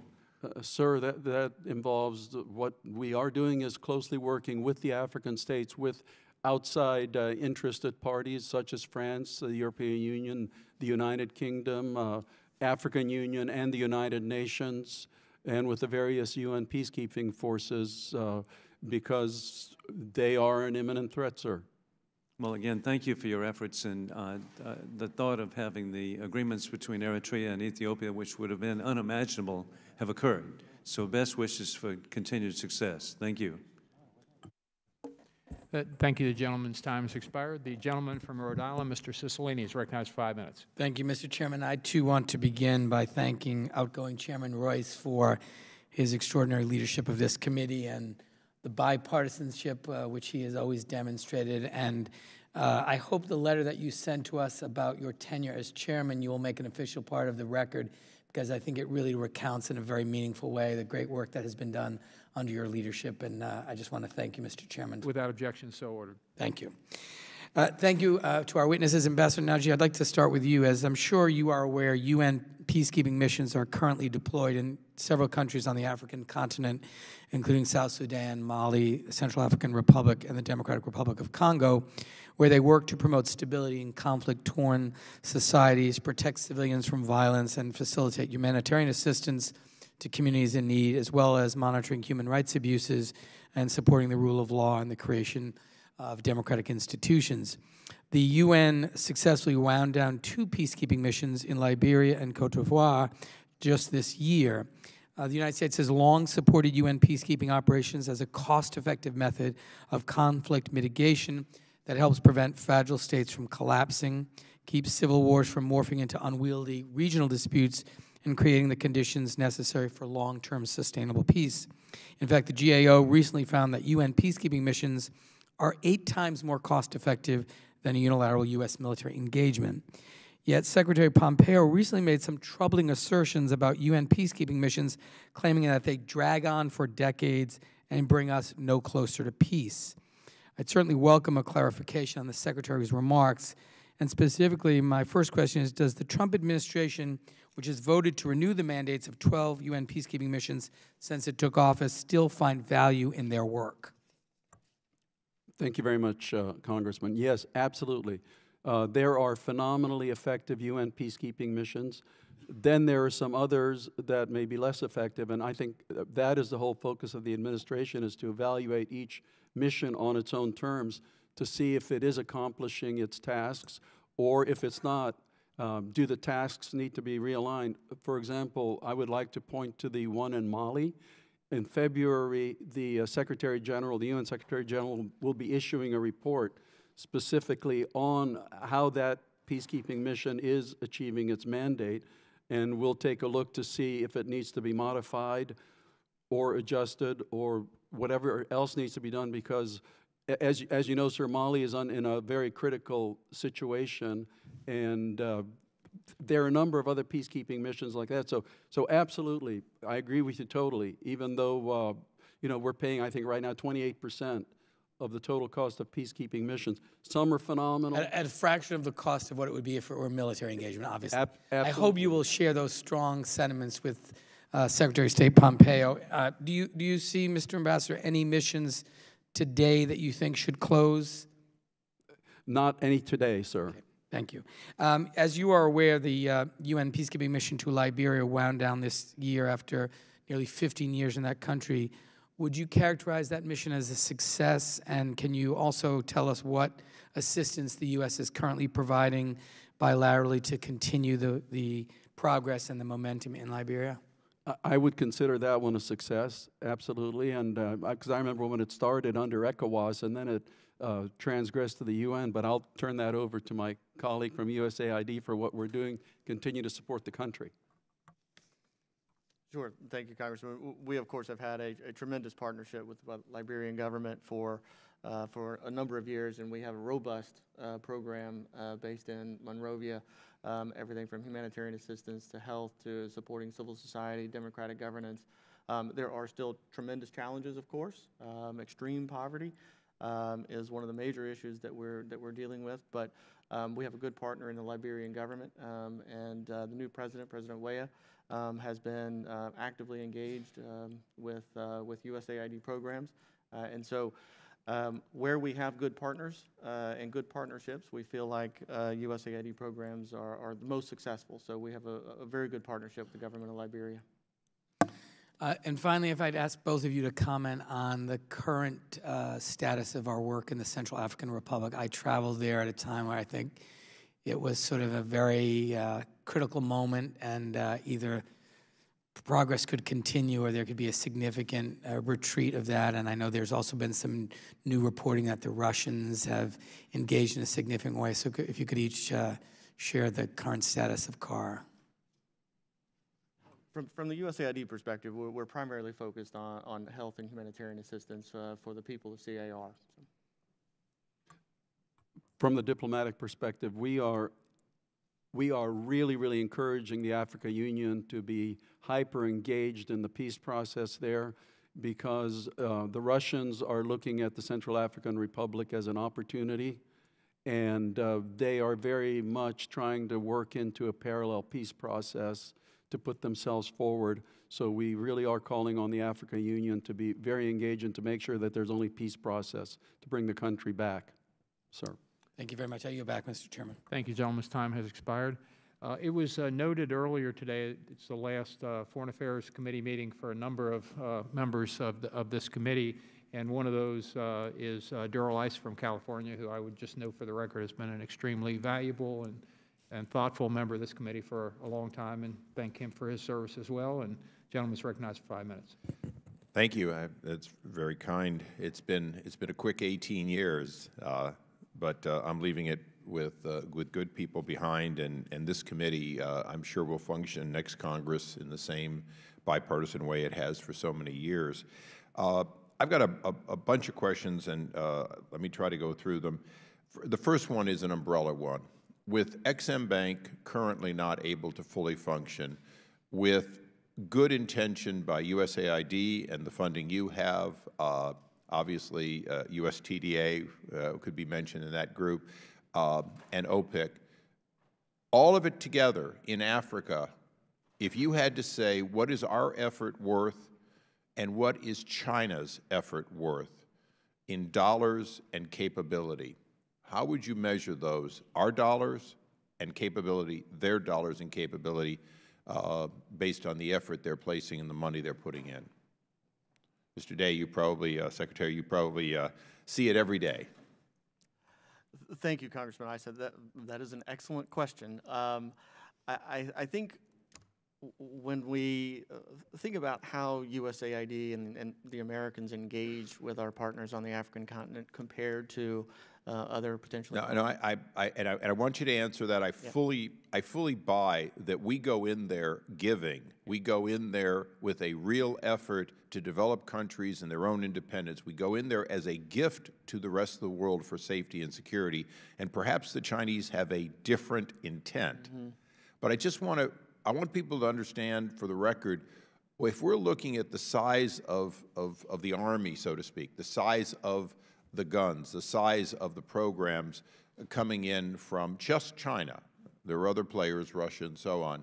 Sir, that involves what we are doing is closely working with the African states, with outside interested parties such as France, the European Union, the United Kingdom, African Union, and the United Nations, and with the various UN peacekeeping forces because they are an imminent threat, sir. Well, again, thank you for your efforts, and the thought of having the agreements between Eritrea and Ethiopia, which would have been unimaginable, have occurred. So best wishes for continued success. Thank you. Thank you. The gentleman's time has expired. The gentleman from Rhode Island, Mr. Cicilline, is recognized for 5 minutes. Thank you, Mr. Chairman. I, too, want to begin by thanking outgoing Chairman Royce for his extraordinary leadership of this committee and the bipartisanship which he has always demonstrated. And I hope the letter that you sent to us about your tenure as chairman, you will make an official part of the record, because I think it really recounts in a very meaningful way the great work that has been done under your leadership. And I just want to thank you, Mr. Chairman. Without objection, so ordered. Thank you. Thank you to our witnesses. Ambassador Naji, I'd like to start with you. As I'm sure you are aware, UN peacekeeping missions are currently deployed in several countries on the African continent, including South Sudan, Mali, the Central African Republic, and the Democratic Republic of Congo, where they work to promote stability in conflict-torn societies, protect civilians from violence, and facilitate humanitarian assistance to communities in need, as well as monitoring human rights abuses and supporting the rule of law and the creation of democratic institutions. The UN successfully wound down 2 peacekeeping missions in Liberia and Cote d'Ivoire just this year. The United States has long supported UN peacekeeping operations as a cost-effective method of conflict mitigation that helps prevent fragile states from collapsing, keeps civil wars from morphing into unwieldy regional disputes, and creating the conditions necessary for long-term sustainable peace. In fact, the GAO recently found that UN peacekeeping missions are 8 times more cost-effective than a unilateral U.S. military engagement. Yet Secretary Pompeo recently made some troubling assertions about UN peacekeeping missions, claiming that they drag on for decades and bring us no closer to peace. I'd certainly welcome a clarification on the Secretary's remarks. And specifically, my first question is, does the Trump administration, which has voted to renew the mandates of 12 UN peacekeeping missions since it took office, still find value in their work? Thank you very much, Congressman. Yes, absolutely. There are phenomenally effective UN peacekeeping missions. Then there are some others that may be less effective, and I think that is the whole focus of the administration, is to evaluate each mission on its own terms to see if it is accomplishing its tasks, or if it's not, do the tasks need to be realigned? For example, I would like to point to the one in Mali. In February, the Secretary General, the UN Secretary General, will be issuing a report specifically on how that peacekeeping mission is achieving its mandate, and we'll take a look to see if it needs to be modified or adjusted or whatever else needs to be done, because as you know, sir, Mali is in a very critical situation, and there are a number of other peacekeeping missions like that. So absolutely, I agree with you totally, even though, you know, we're paying, I think right now, 28% of the total cost of peacekeeping missions. Some are phenomenal. At a fraction of the cost of what it would be if it were military engagement, obviously. Absolutely. I hope you will share those strong sentiments with Secretary of State Pompeo. Do you see, Mr. Ambassador, any missions today that you think should close? Not any today, sir. Okay. Thank you. As you are aware, the UN peacekeeping mission to Liberia wound down this year after nearly 15 years in that country. Would you characterize that mission as a success? And can you also tell us what assistance the U.S. is currently providing bilaterally to continue the progress and the momentum in Liberia? I would consider that one a success, absolutely, and because I remember when it started under ECOWAS and then it transgressed to the UN, but I'll turn that over to my colleague from USAID for what we're doing, continue to support the country. Sure. Thank you, Congressman. We, of course, have had a tremendous partnership with the Liberian government for a number of years, and we have a robust program based in Monrovia, everything from humanitarian assistance to health to supporting civil society, democratic governance. There are still tremendous challenges, of course. Extreme poverty is one of the major issues that we're dealing with, but we have a good partner in the Liberian government, and the new president, President Weah, has been actively engaged with USAID programs. And so where we have good partners and good partnerships, we feel like USAID programs are the most successful. So we have a very good partnership with the government of Liberia. And finally, if I'd ask both of you to comment on the current status of our work in the Central African Republic. I traveled there at a time where I think it was sort of a very critical moment, and either progress could continue or there could be a significant retreat of that. And I know there's also been some new reporting that the Russians have engaged in a significant way. So if you could each share the current status of CAR. From the USAID perspective, we're primarily focused on health and humanitarian assistance for the people of CAR. From the diplomatic perspective, we are really, really encouraging the African Union to be hyper engaged in the peace process there, because the Russians are looking at the Central African Republic as an opportunity, and they are very much trying to work into a parallel peace process to put themselves forward. So we really are calling on the African Union to be very engaged and to make sure that there's only peace process to bring the country back. Sir. Thank you very much. I yield back, Mr. Chairman. Thank you, gentlemen's time has expired. It was noted earlier today, it's the last Foreign Affairs Committee meeting for a number of members of this committee, and one of those is Royce from California, who I would just note for the record has been an extremely valuable and thoughtful member of this committee for a long time, and thank him for his service as well. And gentleman's recognized for 5 minutes. Thank you. That's very kind. It's been a quick 18 years, but I'm leaving it with good people behind, and this committee, I'm sure, will function next Congress in the same bipartisan way it has for so many years. I've got a bunch of questions, and let me try to go through them. The first one is an umbrella one. With Ex-Im Bank currently not able to fully function, with good intention by USAID and the funding you have, obviously USTDA could be mentioned in that group, and OPIC, all of it together in Africa, if you had to say what is our effort worth and what is China's effort worth in dollars and capability, how would you measure those, our dollars and capability, their dollars and capability, based on the effort they're placing and the money they're putting in? Mr. Day, you probably, Secretary, you probably see it every day. Thank you, Congressman. I said that is an excellent question. I think when we think about how USAID and the Americans engage with our partners on the African continent compared to other potential. No, I want you to answer that. I fully buy that we go in there giving. We go in there with a real effort to develop countries and their own independence. We go in there as a gift to the rest of the world for safety and security. And perhaps the Chinese have a different intent. Mm-hmm. But I want people to understand, for the record, if we're looking at the size of the Army, so to speak, the size of the guns, the size of the programs coming in from just China, there are other players, Russia and so on,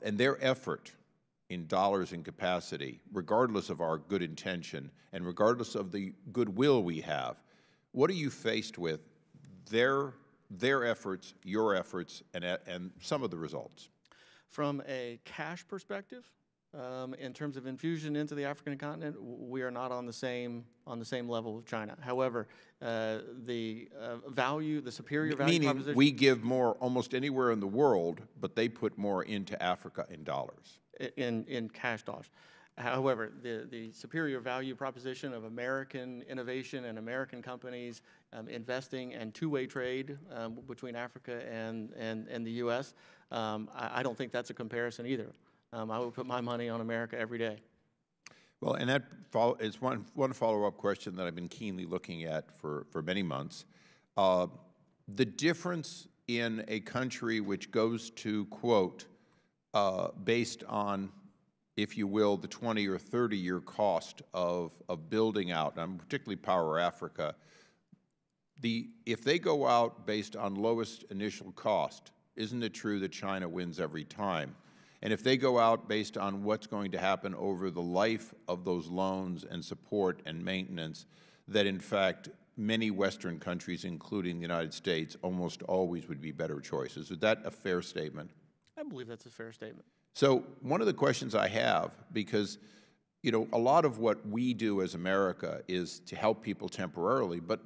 and their effort in dollars and capacity, regardless of our good intention and regardless of the goodwill we have, what are you faced with, their efforts, your efforts, and some of the results? From a cash perspective, in terms of infusion into the African continent, we are not on the same level with China. However, the value, the superior value meaning proposition. we give more almost anywhere in the world, but they put more into Africa in dollars. In cash dollars. However, the superior value proposition of American innovation and American companies investing and two-way trade between Africa and the U.S., I don't think that's a comparison either. I would put my money on America every day. Well, and that is one follow-up question that I've been keenly looking at for many months. The difference in a country which goes to, quote, based on, if you will, the 20 or 30-year cost of building out, and particularly Power Africa, if they go out based on lowest initial cost, isn't it true that China wins every time? And if they go out based on what's going to happen over the life of those loans and support and maintenance, that in fact many Western countries, including the United States, almost always would be better choices. Is that a fair statement? I believe that's a fair statement. So one of the questions I have, because you know, a lot of what we do as America is to help people temporarily, but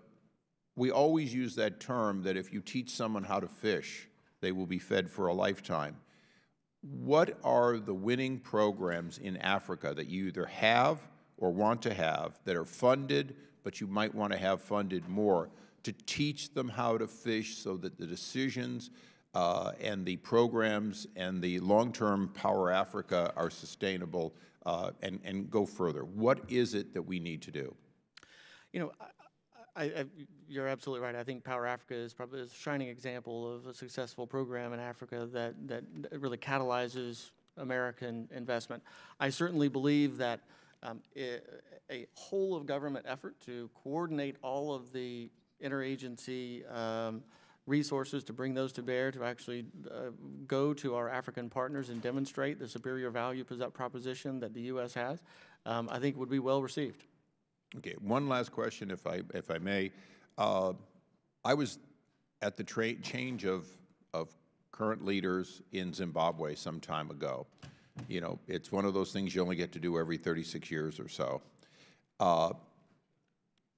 we always use that term that if you teach someone how to fish, they will be fed for a lifetime. What are the winning programs in Africa that you either have or want to have that are funded, but you might want to have funded more to teach them how to fish so that the decisions and the programs and the long-term Power Africa are sustainable and go further? What is it that we need to do? You know, you're absolutely right. I think Power Africa is probably a shining example of a successful program in Africa that really catalyzes American investment. I certainly believe that a whole of government effort to coordinate all of the interagency resources, to bring those to bear, to actually go to our African partners and demonstrate the superior value proposition that the U.S. has, I think would be well received. Okay, one last question, if I may. I was at the change of current leaders in Zimbabwe some time ago. You know, it's one of those things you only get to do every 36 years or so.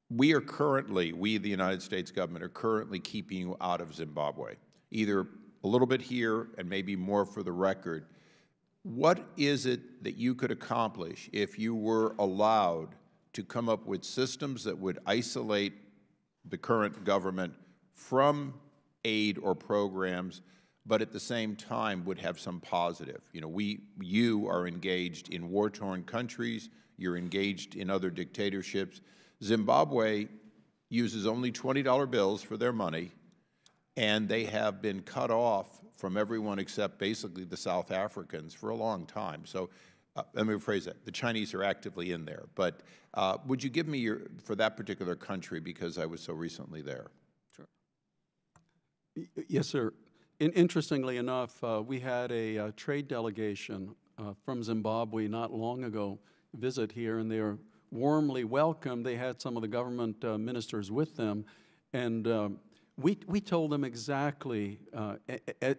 We, the United States government, are currently keeping you out of Zimbabwe, either a little bit here and maybe more for the record. What is it that you could accomplish if you were allowed to come up with systems that would isolate the current government from aid or programs, but at the same time would have some positive? You know, you are engaged in war-torn countries, you're engaged in other dictatorships. Zimbabwe uses only $20 bills for their money, and they have been cut off from everyone except basically the South Africans for a long time. So let me rephrase that. The Chinese are actively in there. But would you give me for that particular country, because I was so recently there? Sure. Yes, sir. Interestingly enough, we had a trade delegation from Zimbabwe not long ago visit here, and they were warmly welcomed. They had some of the government ministers with them, and we told them exactly,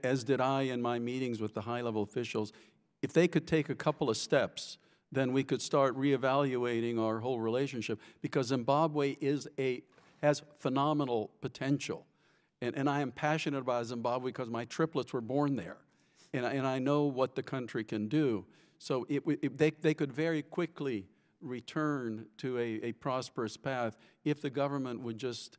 as did I in my meetings with the high-level officials, if they could take a couple of steps, then we could start reevaluating our whole relationship, because Zimbabwe has phenomenal potential. And I am passionate about Zimbabwe because my triplets were born there, and I know what the country can do. So they could very quickly return to a prosperous path if the government would just,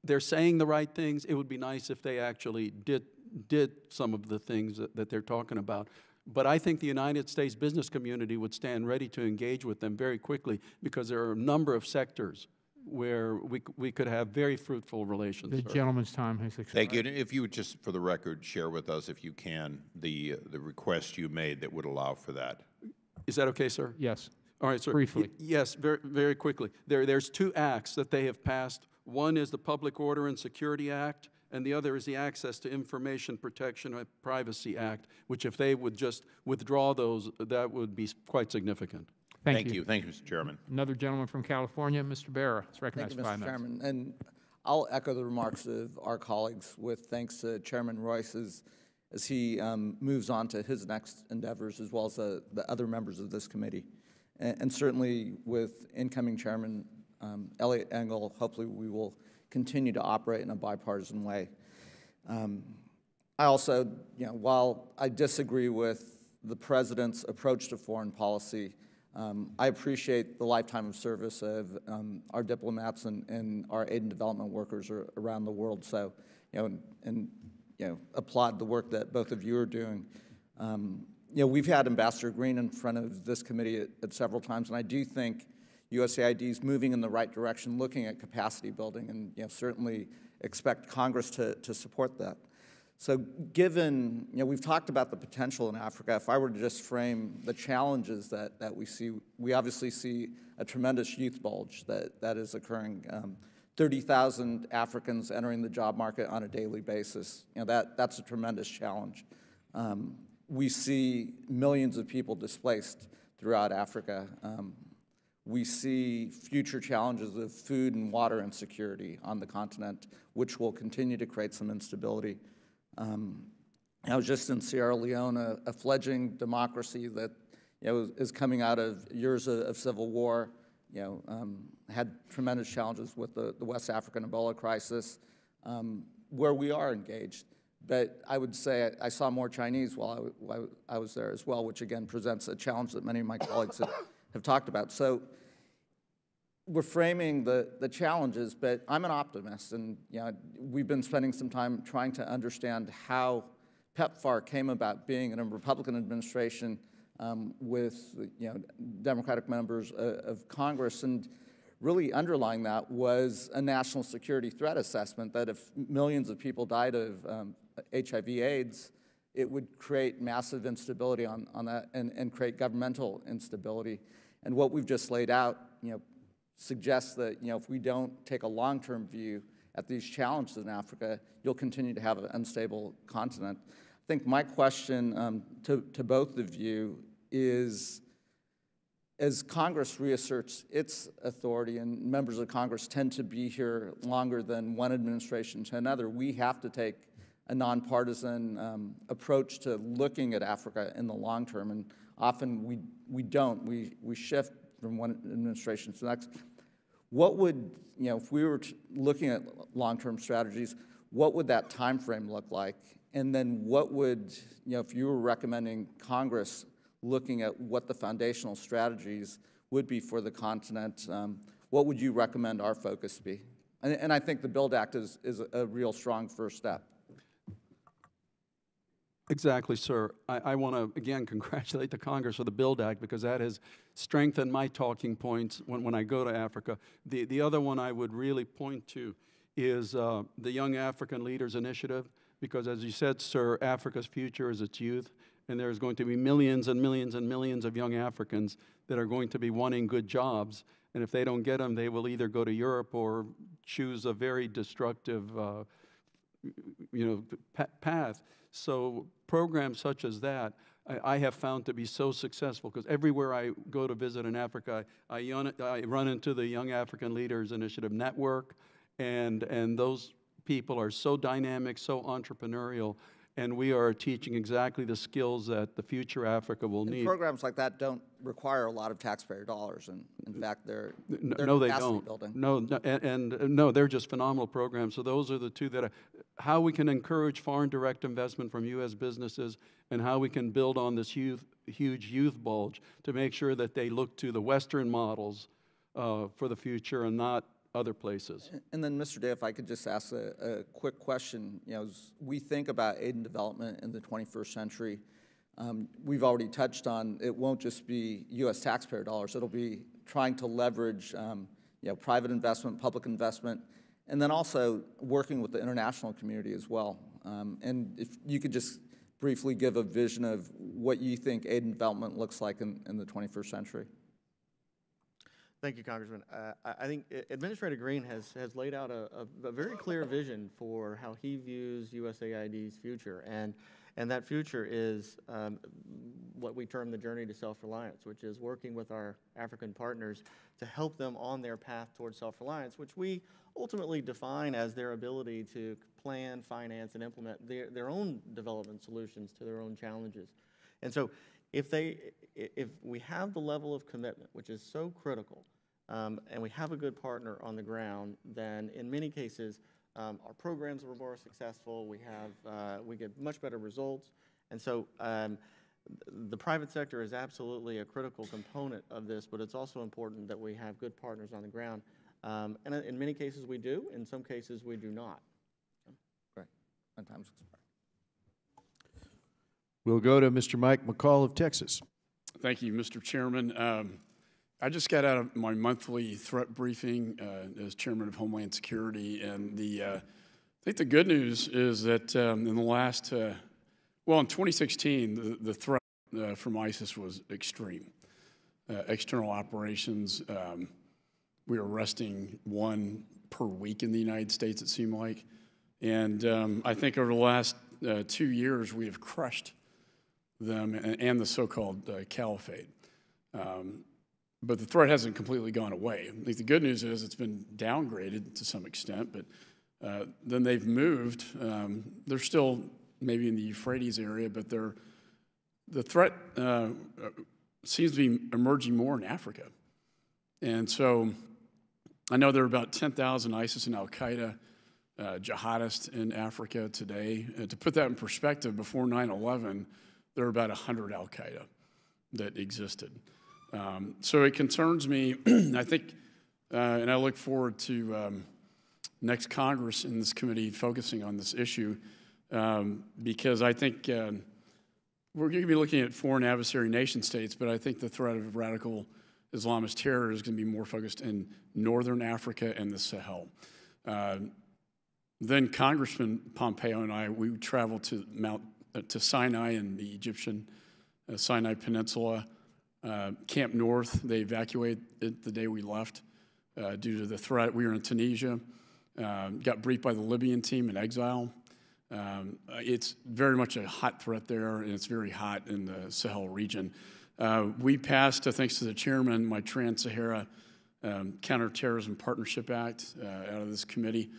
they're saying the right things. It would be nice if they actually did some of the things that they're talking about. But I think the United States business community would stand ready to engage with them very quickly, because there are a number of sectors where we could have very fruitful relations. The gentleman's time has expired. Thank you. And if you would just, for the record, share with us, if you can, the request you made that would allow for that. Is that okay, sir? Yes. All right, sir. Briefly. Yes, very, very quickly. There's two acts that they have passed. One is the Public Order and Security Act, and the other is the Access to Information Protection and Privacy Act, which if they would just withdraw those, that would be quite significant. Thank you. Thank you, Mr. Chairman. Another gentleman from California, Mr. Barra, is recognized for 5 minutes. Thank you, Mr. Chairman. And I'll echo the remarks of our colleagues with thanks to Chairman Royce's as he moves on to his next endeavors, as well as the other members of this committee. And certainly with incoming Chairman Elliot Engel, hopefully we will continue to operate in a bipartisan way. I also, while I disagree with the President's approach to foreign policy, I appreciate the lifetime of service of our diplomats and our aid and development workers around the world. So, applaud the work that both of you are doing. We've had Ambassador Green in front of this committee at several times, and I do think USAID is moving in the right direction, looking at capacity building, and certainly expect Congress to support that. So given, we've talked about the potential in Africa. If I were to just frame the challenges that we see, we obviously see a tremendous youth bulge that is occurring. 30,000 Africans entering the job market on a daily basis. That's a tremendous challenge. We see millions of people displaced throughout Africa. We see future challenges of food and water insecurity on the continent, which will continue to create some instability. I was just in Sierra Leone, a fledgling democracy that is coming out of years of civil war. Had tremendous challenges with the West African Ebola crisis, where we are engaged. But I would say I saw more Chinese while I was there as well, which again presents a challenge that many of my colleagues have talked about. So we're framing the challenges, but I'm an optimist, and we've been spending some time trying to understand how PEPFAR came about being in a Republican administration with Democratic members of Congress, and really underlying that was a national security threat assessment that if millions of people died of HIV/AIDS, it would create massive instability on that and create governmental instability. And what we've just laid out, suggests that if we don't take a long-term view at these challenges in Africa, you'll continue to have an unstable continent. I think my question to both of you is, as Congress reasserts its authority, and members of Congress tend to be here longer than one administration to another, we have to take a nonpartisan approach to looking at Africa in the long term, and often we don't. We shift from one administration to the next. What would, if we were looking at long-term strategies, what would that time frame look like? And then what would, if you were recommending Congress looking at what the foundational strategies would be for the continent, what would you recommend our focus be? And I think the BUILD Act is a real strong first step. Exactly, sir. I want to, again, congratulate the Congress for the BUILD Act, because that has strengthened my talking points when I go to Africa. The other one I would really point to is the Young African Leaders Initiative, because as you said, sir, Africa's future is its youth, and there's going to be millions and millions and millions of young Africans that are going to be wanting good jobs, and if they don't get them, they will either go to Europe or choose a very destructive path. So programs such as that, I have found to be so successful, because everywhere I go to visit in Africa, I run into the Young African Leaders Initiative network, and those people are so dynamic, so entrepreneurial, and we are teaching exactly the skills that the future Africa will need. Programs like that don't require a lot of taxpayer dollars, and in fact, they're no, they don't. Building. No, they're just phenomenal programs. So those are the two that how we can encourage foreign direct investment from U.S. businesses, and how we can build on this huge youth bulge to make sure that they look to the Western models for the future and not other places. And then, Mr. Day, if I could just ask a quick question. As we think about aid and development in the 21st century, we've already touched on it won't just be U.S. taxpayer dollars. It'll be trying to leverage private investment, public investment, and then also working with the international community as well. And if you could just briefly give a vision of what you think aid and development looks like in the 21st century. Thank you, Congressman. I think Administrator Green has laid out a very clear vision for how he views USAID's future. And And that future is what we term the journey to self-reliance, which is working with our African partners to help them on their path towards self-reliance, which we ultimately define as their ability to plan, finance, and implement their own development solutions to their own challenges. And so if we have the level of commitment, which is so critical, and we have a good partner on the ground, then in many cases, our programs were more successful. We get much better results. And so the private sector is absolutely a critical component of this, but it's also important that we have good partners on the ground. And in many cases we do, in some cases we do not. Great. My time's expired. We'll go to Mr. Mike McCall of Texas. Thank you, Mr. Chairman. I just got out of my monthly threat briefing as Chairman of Homeland Security, and I think the good news is that in the last, well, in 2016, the threat from ISIS was extreme. External operations, we were arresting one per week in the United States, it seemed like. And I think over the last 2 years, we have crushed them and the so-called caliphate. But the threat hasn't completely gone away. I think the good news is it's been downgraded to some extent, but then they've moved. They're still maybe in the Euphrates area, but the threat seems to be emerging more in Africa. And so I know there are about 10,000 ISIS and Al-Qaeda jihadists in Africa today. To put that in perspective, before 9/11, there were about 100 Al-Qaeda that existed. So it concerns me, I think, and I look forward to next Congress in this committee focusing on this issue, because I think we're going to be looking at foreign adversary nation states, but I think the threat of radical Islamist terror is going to be more focused in northern Africa and the Sahel. Then Congressman Pompeo and I, we traveled to Sinai and the Egyptian Sinai Peninsula. Camp North, they evacuated it the day we left due to the threat. We were in Tunisia, got briefed by the Libyan team in exile. It's very much a hot threat there, and it's very hot in the Sahel region. We passed, thanks to the chairman, my Trans-Sahara Counterterrorism Partnership Act out of this committee,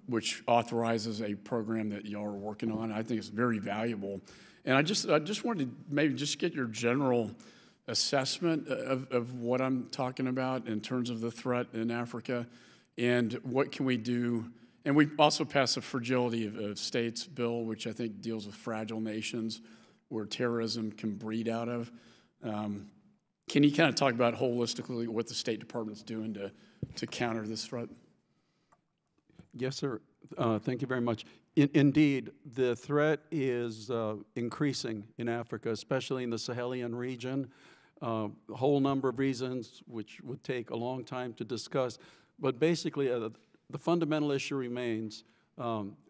which authorizes a program that y'all are working on. I think it's very valuable. And I just wanted to maybe just get your general assessment of what I'm talking about in terms of the threat in Africa and what can we do. And we also passed the Fragility of States bill, which I think deals with fragile nations where terrorism can breed out of. Can you kind of talk about holistically what the State Department's doing to counter this threat? Yes, sir. Thank you very much. Indeed, the threat is increasing in Africa, especially in the Sahelian region. A whole number of reasons, which would take a long time to discuss. But basically, the fundamental issue remains,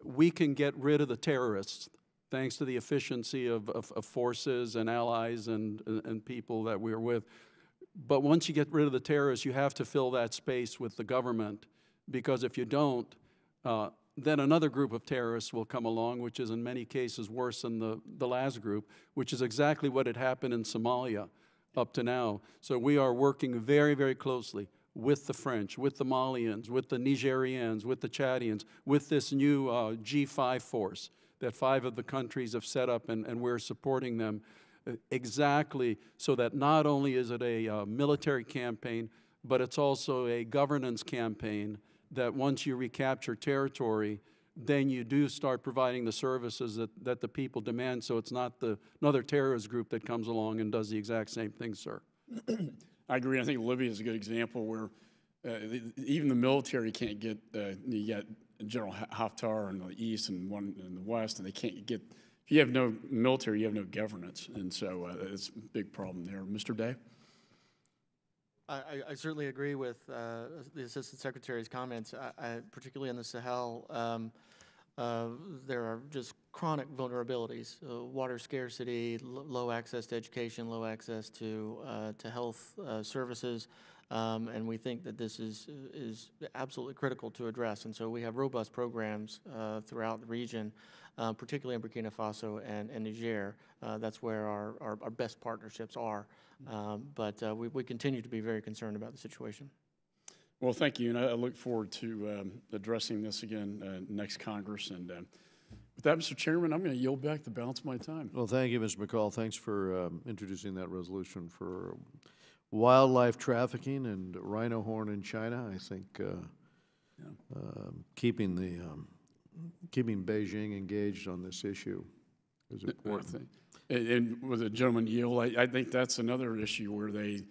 we can get rid of the terrorists thanks to the efficiency of forces and allies and people that we're with. But once you get rid of the terrorists, you have to fill that space with the government, because if you don't, then another group of terrorists will come along, which is in many cases worse than the last group, which is exactly what had happened in Somalia up to now. So we are working very, very closely with the French, with the Malians, with the Nigerians, with the Chadians, with this new G5 force that 5 of the countries have set up, and we're supporting them exactly so that not only is it a military campaign, but it's also a governance campaign that once you recapture territory, then you do start providing the services that the people demand, so it's not another terrorist group that comes along and does the exact same thing, sir. I agree. I think Libya is a good example where even the military can't get, you got General Haftar in the east and one in the west, and they can't get, if you have no military, you have no governance, and so it's a big problem there. Mr. Day? I certainly agree with the Assistant Secretary's comments, particularly in the Sahel. There are just chronic vulnerabilities, water scarcity, low access to education, low access to health services, and we think that this is absolutely critical to address. And so we have robust programs throughout the region particularly in Burkina Faso and Niger. That's where our best partnerships are. But we continue to be very concerned about the situation. Well, thank you, and I look forward to addressing this again next Congress. And with that, Mr. Chairman, I'm going to yield back the balance of my time. Well, thank you, Mr. McCall. Thanks for introducing that resolution for wildlife trafficking and rhino horn in China. I think keeping Beijing engaged on this issue is important. And with the gentleman yield, I think that's another issue where they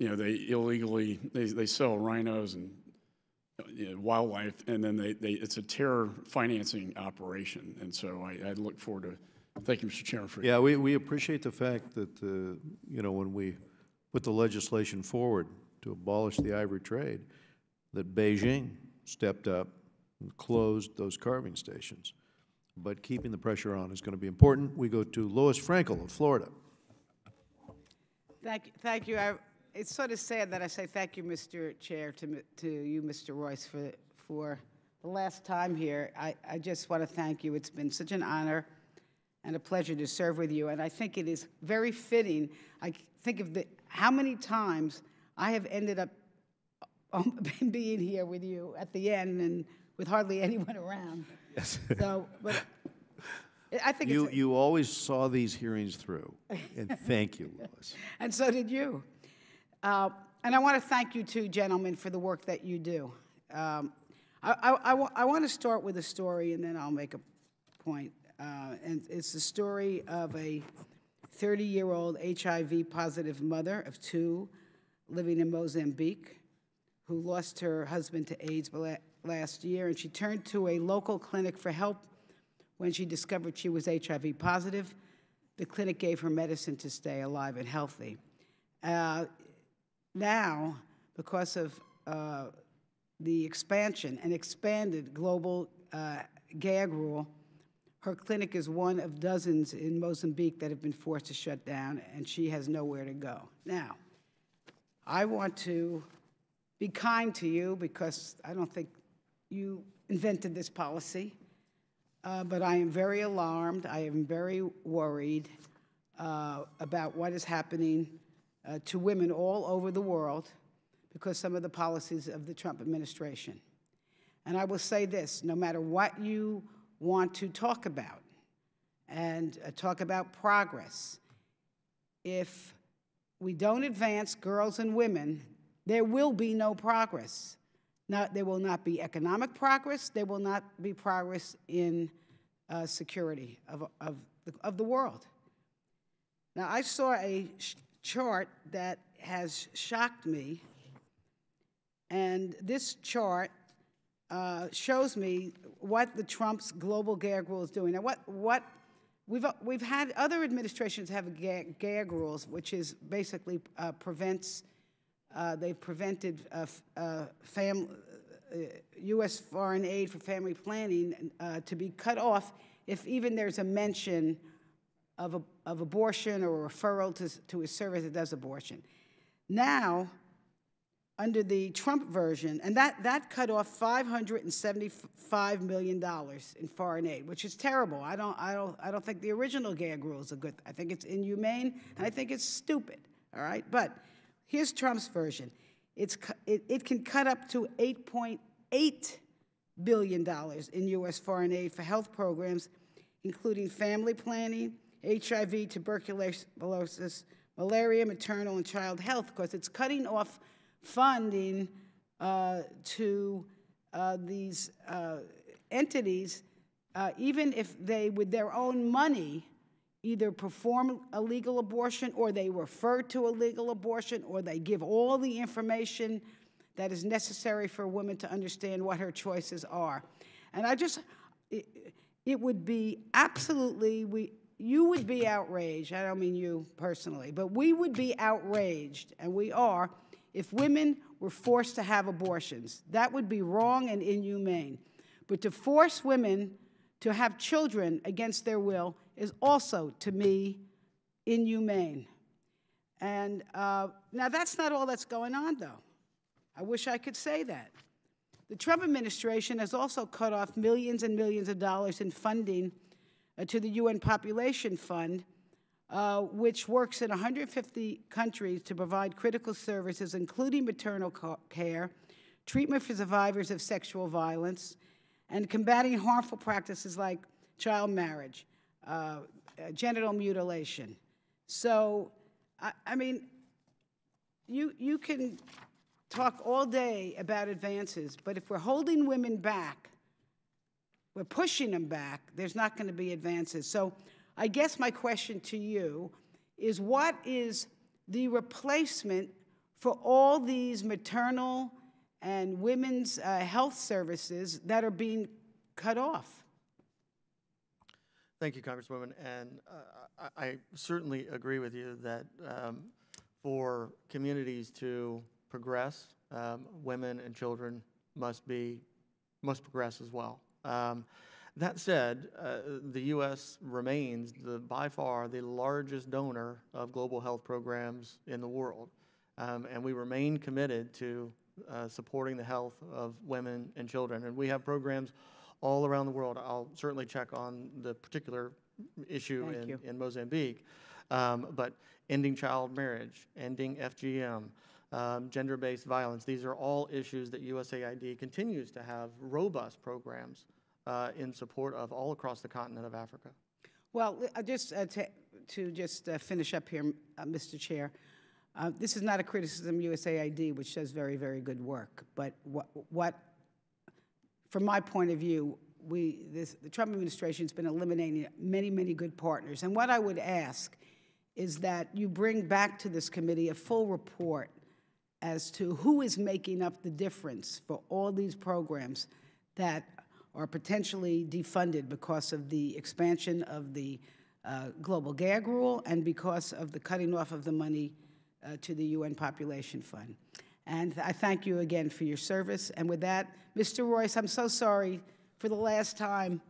illegally they sell rhinos and wildlife, and then it's a terror financing operation. And so I look forward to. Thank you, Mr. Chairman. For we appreciate the fact that when we put the legislation forward to abolish the ivory trade, that Beijing stepped up and closed those carving stations. But keeping the pressure on is going to be important. We go to Lois Frankel of Florida. Thank you. It's sort of sad that I say thank you, Mr. Chair, to you, Mr. Royce, for the last time here. I just want to thank you. It's been such an honor and a pleasure to serve with you. And I think it is very fitting. I think of how many times I have ended up being here with you at the end and with hardly anyone around. Yes. So, but I think you always saw these hearings through, and thank you, Lois. And so did you. And I want to thank you too, gentlemen, for the work that you do. I want to start with a story, and then I'll make a point. And it's the story of a 30-year-old HIV-positive mother of 2 living in Mozambique who lost her husband to AIDS last year, and she turned to a local clinic for help when she discovered she was HIV positive. The clinic gave her medicine to stay alive and healthy. Now, because of the expansion and expanded global gag rule, her clinic is one of dozens in Mozambique that have been forced to shut down, and she has nowhere to go. Now, I want to be kind to you because I don't think you invented this policy, but I am very alarmed. I am very worried about what is happening to women all over the world because some of the policies of the Trump administration. And I will say this, no matter what you want to talk about and talk about progress, if we don't advance girls and women, there will be no progress. There will not be economic progress. There will not be progress in security of the world. Now, I saw a chart that has shocked me, and this chart shows me what the Trump's global gag rule is doing. Now, what we've had other administrations have gag rules, which is basically they've prevented U.S. foreign aid for family planning to be cut off if even there's a mention of abortion or a referral to a service that does abortion. Now, under the Trump version, and that cut off $575 million in foreign aid, which is terrible. I don't think the original gag rule is a good. I think it's inhumane, and I think it's stupid. All right, but here's Trump's version. It can cut up to $8.8 billion in U.S. foreign aid for health programs, including family planning, HIV, tuberculosis, malaria, maternal and child health, because it's cutting off funding to these entities, even if they, with their own money, either perform a legal abortion or they refer to a legal abortion or they give all the information that is necessary for a woman to understand what her choices are. And it would be absolutely, you would be outraged, I don't mean you personally, but we would be outraged, and we are, if women were forced to have abortions. That would be wrong and inhumane. But to force women to have children against their will is also, to me, inhumane. And now that's not all that's going on, though. I wish I could say that. The Trump administration has also cut off millions and millions of dollars in funding to the UN Population Fund, which works in 150 countries to provide critical services, including maternal care, treatment for survivors of sexual violence, and combating harmful practices like child marriage, genital mutilation. So, I mean, you can talk all day about advances, but if we're holding women back, we're pushing them back, there's not going to be advances. So I guess my question to you is, what is the replacement for all these maternal and women's health services that are being cut off? Thank you, Congresswoman. And I certainly agree with you that for communities to progress, women and children must progress as well. That said, the U.S. remains by far the largest donor of global health programs in the world, and we remain committed to supporting the health of women and children. And we have programs all around the world. I'll certainly check on the particular issue in Mozambique, but ending child marriage, ending FGM, gender-based violence, these are all issues that USAID continues to have robust programs in support of all across the continent of Africa. Well, just to finish up here, Mr. Chair, this is not a criticism of USAID, which does very, very good work. But from my point of view, the Trump administration has been eliminating many, many good partners. And what I would ask is that you bring back to this committee a full report as to who is making up the difference for all these programs that are potentially defunded because of the expansion of the global gag rule and because of the cutting off of the money to the UN Population Fund. And I thank you again for your service. And with that, Mr. Royce, I'm so sorry for the last time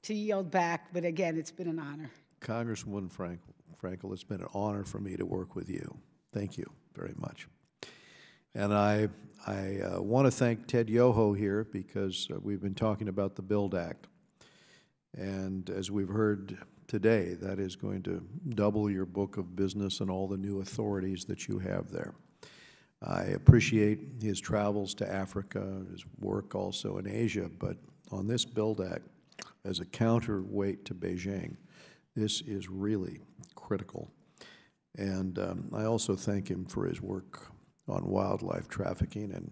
to yield back, but again, it's been an honor. Congresswoman Frankel, it's been an honor for me to work with you. Thank you very much. And I want to thank Ted Yoho here because we've been talking about the BUILD Act. And as we've heard today, that is going to double your book of business and all the new authorities that you have there. I appreciate his travels to Africa, his work also in Asia, but on this BUILD Act, as a counterweight to Beijing, this is really critical. And I also thank him for his work on wildlife trafficking. And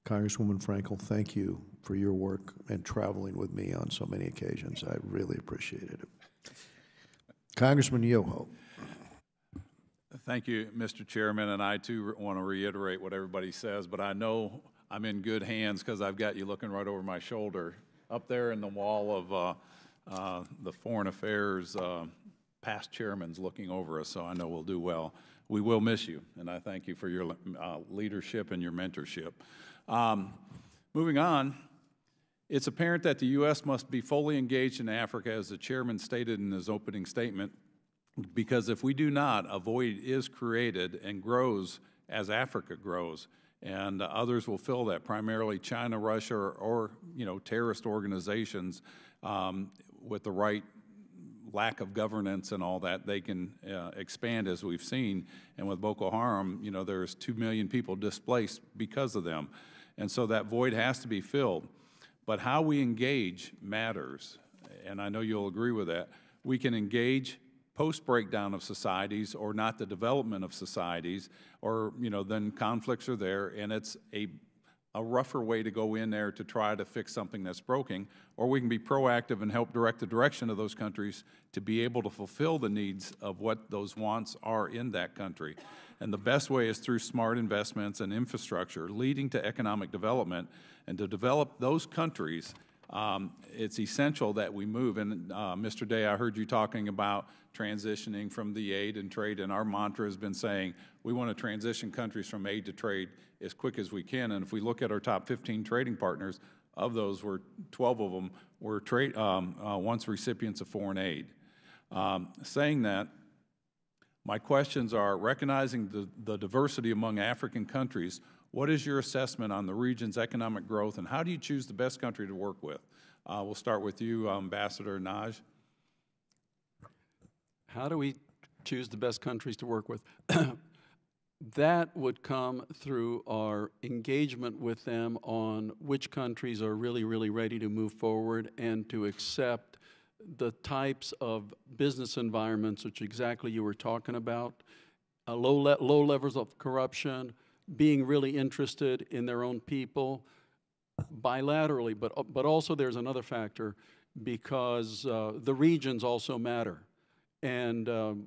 Congresswoman Frankel, thank you for your work and traveling with me on so many occasions. I really appreciated it. Congressman Yoho. Thank you, Mr. Chairman, and I too want to reiterate what everybody says, but I know I'm in good hands because I've got you looking right over my shoulder up there in the wall of the Foreign Affairs past chairman's looking over us, so I know we'll do well. We will miss you, and I thank you for your leadership and your mentorship. Moving on, it's apparent that the U.S. must be fully engaged in Africa, as the chairman stated in his opening statement, because if we do not, a void is created and grows as Africa grows, and others will fill that, primarily China, Russia, or terrorist organizations with the right lack of governance and all that. They can expand, as we've seen, and with Boko Haram, there's 2 million people displaced because of them, and so that void has to be filled. But how we engage matters, and I know you'll agree with that. We can engage post-breakdown of societies or not the development of societies, or then conflicts are there, and it's a rougher way to go in there to try to fix something that's broken, or we can be proactive and help direct the direction of those countries to be able to fulfill the needs of what those wants are in that country. And the best way is through smart investments and infrastructure leading to economic development. And to develop those countries, it's essential that we move. And Mr. Day, I heard you talking about transitioning from the aid and trade, and our mantra has been saying we want to transition countries from aid to trade as quick as we can. And if we look at our top 15 trading partners, of those, 12 of them were once recipients of foreign aid. Saying that, my questions are, recognizing the diversity among African countries, what is your assessment on the region's economic growth, and how do you choose the best country to work with? We'll start with you, Ambassador Naj. how do we choose the best countries to work with? That would come through our engagement with them on which countries are really, really ready to move forward and to accept the types of business environments which exactly you were talking about, low levels of corruption, being really interested in their own people bilaterally, but also there's another factor because the regions also matter. And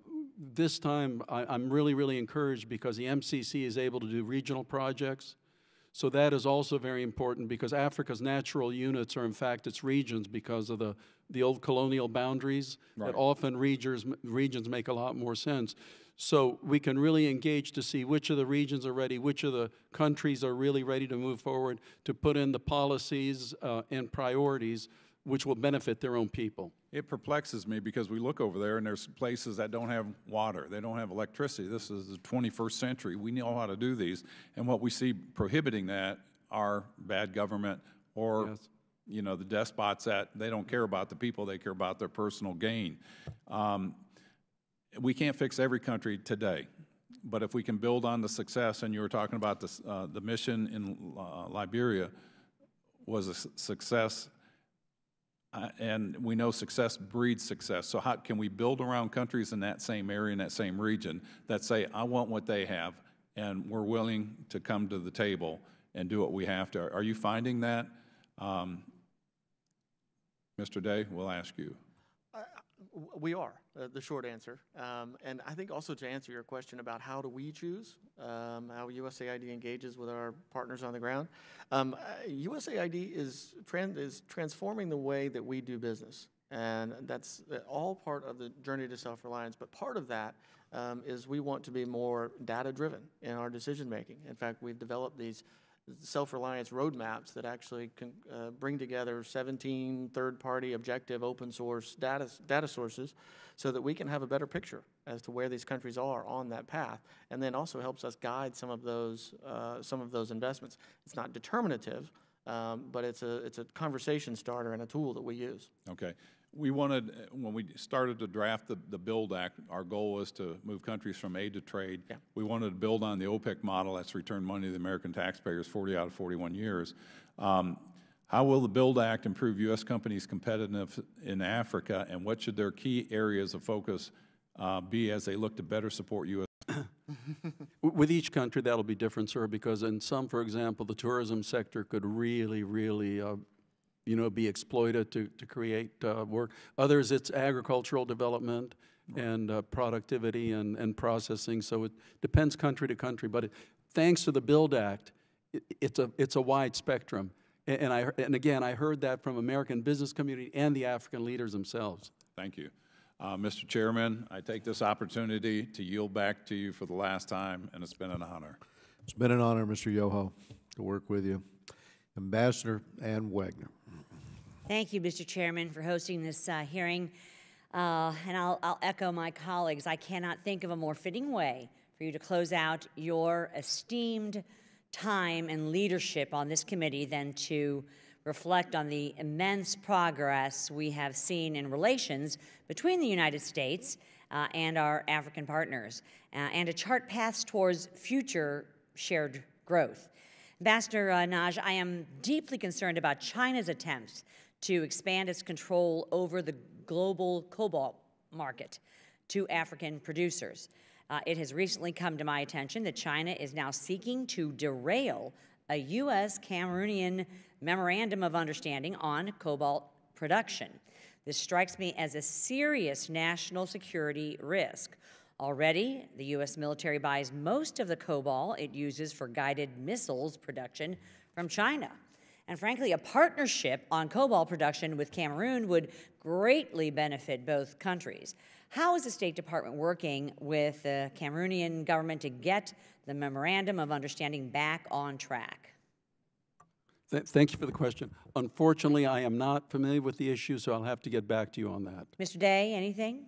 this time I'm really, really encouraged because the MCC is able to do regional projects. So that is also very important because Africa's natural units are in fact its regions because of the old colonial boundaries. Right. That often regions make a lot more sense. So we can really engage to see which of the regions are ready, which of the countries are really ready to move forward to put in the policies and priorities which will benefit their own people. It perplexes me because we look over there and there's places that don't have water, they don't have electricity. This is the 21st century. We know how to do these, and what we see prohibiting that are bad government or Yes. you know, the despots that they don't care about the people, they care about their personal gain. We can't fix every country today, but if we can build on the success, and you were talking about this, the mission in Liberia was a success, and we know success breeds success. So how can we build around countries in that same area, in that same region, that say, I want what they have, and we're willing to come to the table and do what we have to. Are you finding that? Mr. Day, we'll ask you. We are, the short answer. And I think also to answer your question about how do we choose, how USAID engages with our partners on the ground, USAID is transforming the way that we do business. And that's all part of the journey to self-reliance. But part of that is we want to be more data-driven in our decision-making. In fact, we've developed these self-reliance roadmaps that actually can bring together 17 third-party objective open source data sources so that we can have a better picture as to where these countries are on that path, and then also helps us guide some of those investments. It's not determinative, but it's a conversation starter and a tool that we use. Okay. We wanted, when we started to draft the BUILD Act, our goal was to move countries from aid to trade. Yeah. We wanted to build on the OPEC model that's returned money to the American taxpayers 40 out of 41 years. How will the BUILD Act improve U.S. companies' competitiveness in Africa, and what should their key areas of focus be as they look to better support U.S. With each country, that'll be different, sir, because in some, for example, the tourism sector could really, really be exploited to create work. Others, it's agricultural development and productivity and processing. So it depends country to country. But thanks to the BUILD Act, it's a wide spectrum. And again, I heard that from American business community and the African leaders themselves. Thank you. Mr. Chairman, I take this opportunity to yield back to you for the last time, and it's been an honor. It's been an honor, Mr. Yoho, to work with you. Ambassador Ann Wagner. Thank you, Mr. Chairman, for hosting this hearing. And I'll echo my colleagues. I cannot think of a more fitting way for you to close out your esteemed time and leadership on this committee than to reflect on the immense progress we have seen in relations between the United States and our African partners, and to chart paths towards future shared growth. Ambassador Naj, I am deeply concerned about China's attempts to expand its control over the global cobalt market to African producers. It has recently come to my attention that China is now seeking to derail a U.S.-Cameroonian Memorandum of Understanding on cobalt production. This strikes me as a serious national security risk. Already, the U.S. military buys most of the cobalt it uses for guided missiles production from China. And frankly, a partnership on cobalt production with Cameroon would greatly benefit both countries. How is the State Department working with the Cameroonian government to get the Memorandum of Understanding back on track? Thank you for the question. Unfortunately, I am not familiar with the issue, so I'll have to get back to you on that. Mr. Day, anything?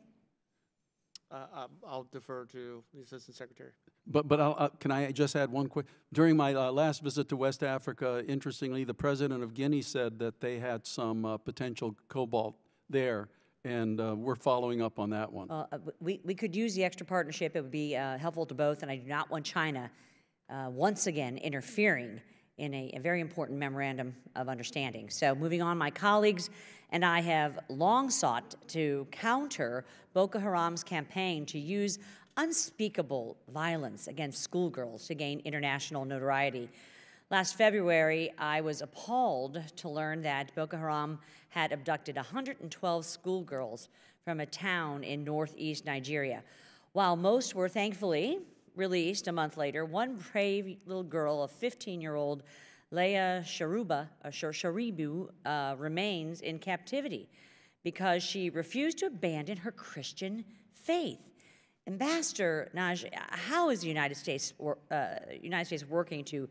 I'll defer to the Assistant Secretary. But can I just add one quick? During my last visit to West Africa, interestingly, the president of Guinea said that they had some potential cobalt there, and we're following up on that one. We could use the extra partnership. It would be helpful to both, and I do not want China once again interfering in a very important memorandum of understanding. So moving on, my colleagues and I have long sought to counter Boko Haram's campaign to use unspeakable violence against schoolgirls to gain international notoriety. Last February, I was appalled to learn that Boko Haram had abducted 112 schoolgirls from a town in northeast Nigeria. While most were thankfully released a month later, one brave little girl, a 15-year-old Leah Sharibu, remains in captivity because she refused to abandon her Christian faith. Ambassador Naj, how is the United States working to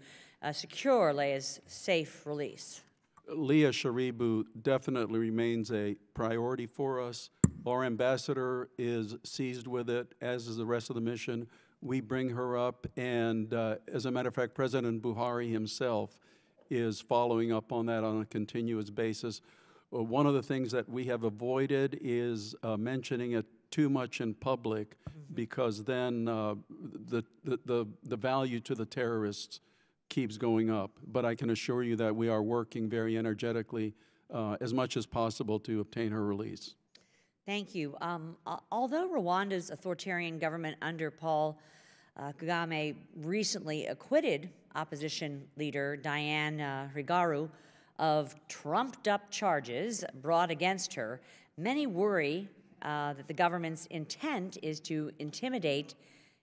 secure Leah's safe release? Leah Sharibu definitely remains a priority for us. Our ambassador is seized with it, as is the rest of the mission. We bring her up, and as a matter of fact, President Buhari himself is following up on that on a continuous basis. One of the things that we have avoided is mentioning it too much in public, because then the value to the terrorists keeps going up. But I can assure you that we are working very energetically as much as possible to obtain her release. Thank you. Although Rwanda's authoritarian government under Paul Kagame recently acquitted opposition leader Diane Rwigara of trumped-up charges brought against her, many worry that the government's intent is to intimidate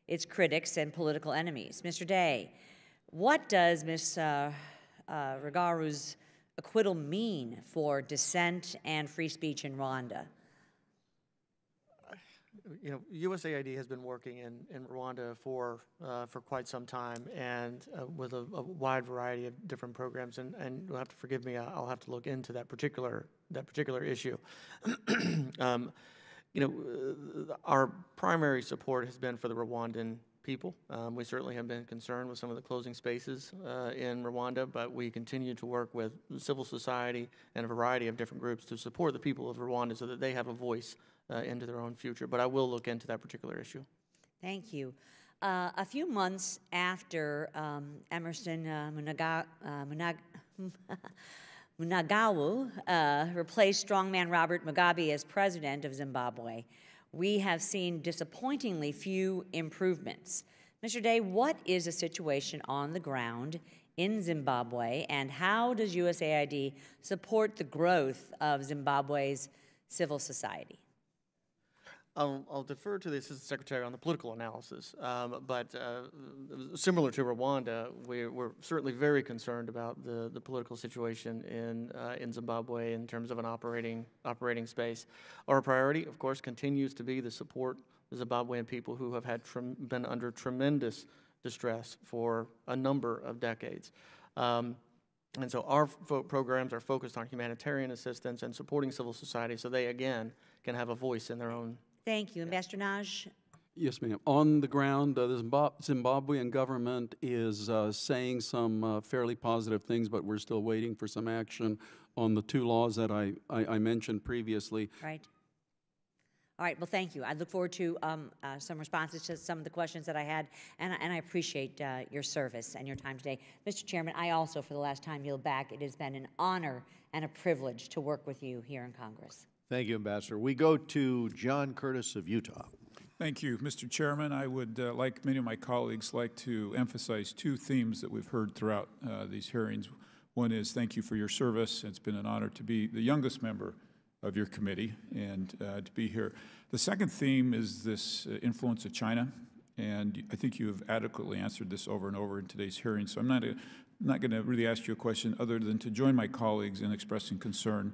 its critics and political enemies. Mr. Day, what does Ms. Rwigara's acquittal mean for dissent and free speech in Rwanda? You know, USAID has been working in Rwanda for quite some time, and with a wide variety of different programs. And you'll have to forgive me. I'll have to look into that particular issue. You know, our primary support has been for the Rwandan people. We certainly have been concerned with some of the closing spaces in Rwanda, but we continue to work with civil society and a variety of different groups to support the people of Rwanda so that they have a voice into their own future. But I will look into that particular issue. Thank you. A few months after Emerson Mnangagwa replaced strongman Robert Mugabe as president of Zimbabwe, we have seen disappointingly few improvements. Mr. Day, what is the situation on the ground in Zimbabwe, and how does USAID support the growth of Zimbabwe's civil society? I'll defer to the Assistant Secretary on the political analysis, but similar to Rwanda, we're certainly very concerned about the political situation in Zimbabwe in terms of an operating space. Our priority, of course, continues to be the support of the Zimbabwean people who have been under tremendous distress for a number of decades. And so our programs are focused on humanitarian assistance and supporting civil society so they, again, can have a voice in their own. Thank you. Ambassador Naj? Yes, ma'am. On the ground, the Zimbabwean government is saying some fairly positive things, but we're still waiting for some action on the two laws that I mentioned previously. Right. All right. Well, thank you. I look forward to some responses to some of the questions that I had, and I appreciate your service and your time today. Mr. Chairman, I also, for the last time, yield back. It has been an honor and a privilege to work with you here in Congress. Thank you, Ambassador. We go to John Curtis of Utah. Thank you, Mr. Chairman. I would, like many of my colleagues, like to emphasize two themes that we've heard throughout these hearings. One is thank you for your service. It's been an honor to be the youngest member of your committee and to be here. The second theme is this influence of China, and I think you have adequately answered this over and over in today's hearing, so I'm not going to really ask you a question other than to join my colleagues in expressing concern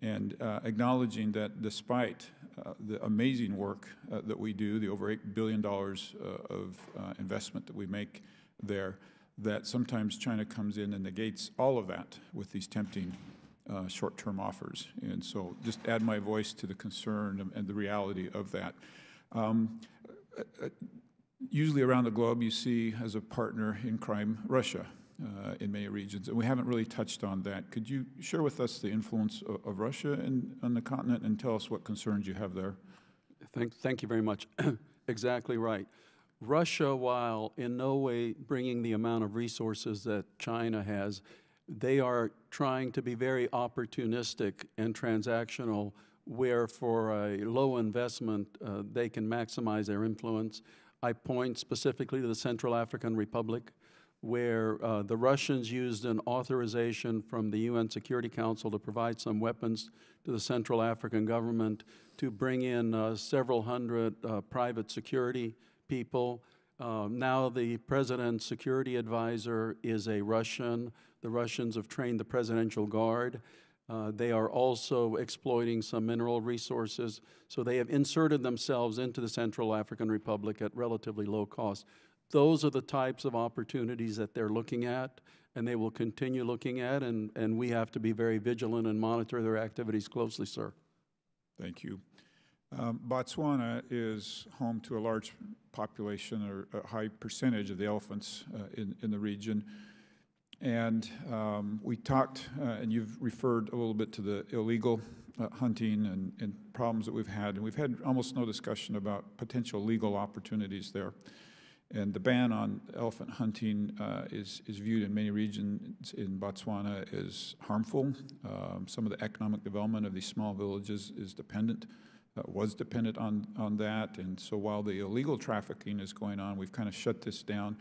and acknowledging that despite the amazing work that we do, the over $8 billion of investment that we make there, that sometimes China comes in and negates all of that with these tempting short-term offers. And so just add my voice to the concern and the reality of that. Usually around the globe you see as a partner in crime Russia. in many regions, and we haven't really touched on that. Could you share with us the influence of Russia on the continent and tell us what concerns you have there? Thank you very much. Exactly right. Russia, while in no way bringing the amount of resources that China has, they are trying to be very opportunistic and transactional, where for a low investment, they can maximize their influence. I point specifically to the Central African Republic, where the Russians used an authorization from the UN Security Council to provide some weapons to the Central African government to bring in several hundred private security people. Now the president's security advisor is a Russian. The Russians have trained the Presidential Guard. They are also exploiting some mineral resources. So they have inserted themselves into the Central African Republic at relatively low cost. Those are the types of opportunities that they're looking at, and they will continue looking at, and we have to be very vigilant and monitor their activities closely, sir. Thank you. Botswana is home to a large population, or a high percentage of the elephants in the region. And we talked, and you've referred a little bit to the illegal hunting and problems that we've had. And we've had almost no discussion about potential legal opportunities there. And the ban on elephant hunting is viewed in many regions in Botswana as harmful. Some of the economic development of these small villages is dependent, was dependent on that. And so while the illegal trafficking is going on, we've kind of shut this down.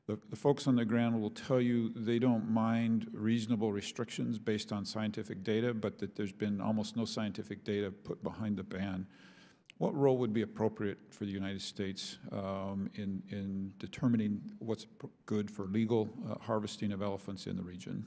The folks on the ground will tell you they don't mind reasonable restrictions based on scientific data, but that there's been almost no scientific data put behind the ban. What role would be appropriate for the United States in determining what's good for legal harvesting of elephants in the region?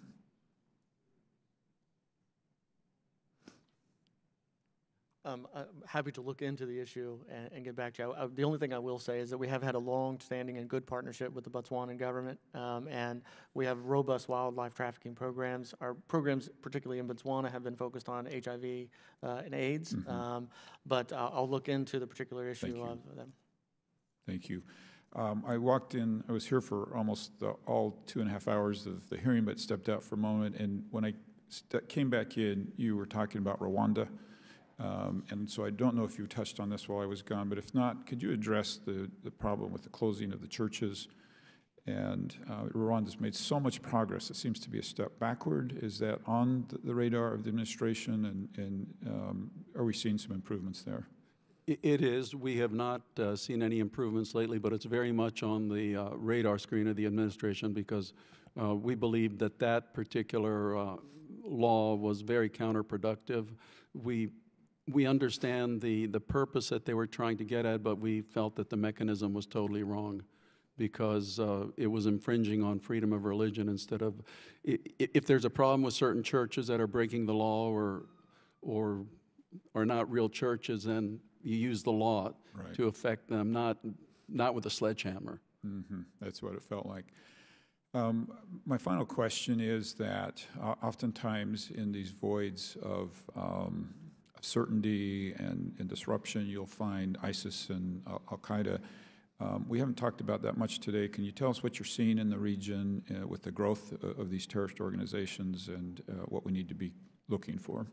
I'm happy to look into the issue and get back to you. The only thing I will say is that we have had a long-standing and good partnership with the Botswanan government, and we have robust wildlife trafficking programs. Our programs, particularly in Botswana, have been focused on HIV and AIDS, but I'll look into the particular issue of them. Thank you. I walked in, I was here for almost all 2.5 hours of the hearing, but stepped out for a moment, and when I came back in, you were talking about Rwanda. And so I don't know if you touched on this while I was gone, but if not, could you address the problem with the closing of the churches? And Rwanda's made so much progress, it seems to be a step backward. Is that on the radar of the administration, and are we seeing some improvements there? It is. We have not seen any improvements lately, but it's very much on the radar screen of the administration, because we believe that that particular law was very counterproductive. We understand the purpose that they were trying to get at, but we felt that the mechanism was totally wrong, because it was infringing on freedom of religion instead of, if there's a problem with certain churches that are breaking the law or are not real churches, then you use the law to affect them, not with a sledgehammer. That's what it felt like. My final question is that oftentimes in these voids of certainty and disruption, you'll find ISIS and Al-Qaeda. We haven't talked about that much today. Can you tell us what you're seeing in the region with the growth of these terrorist organizations, and what we need to be looking for?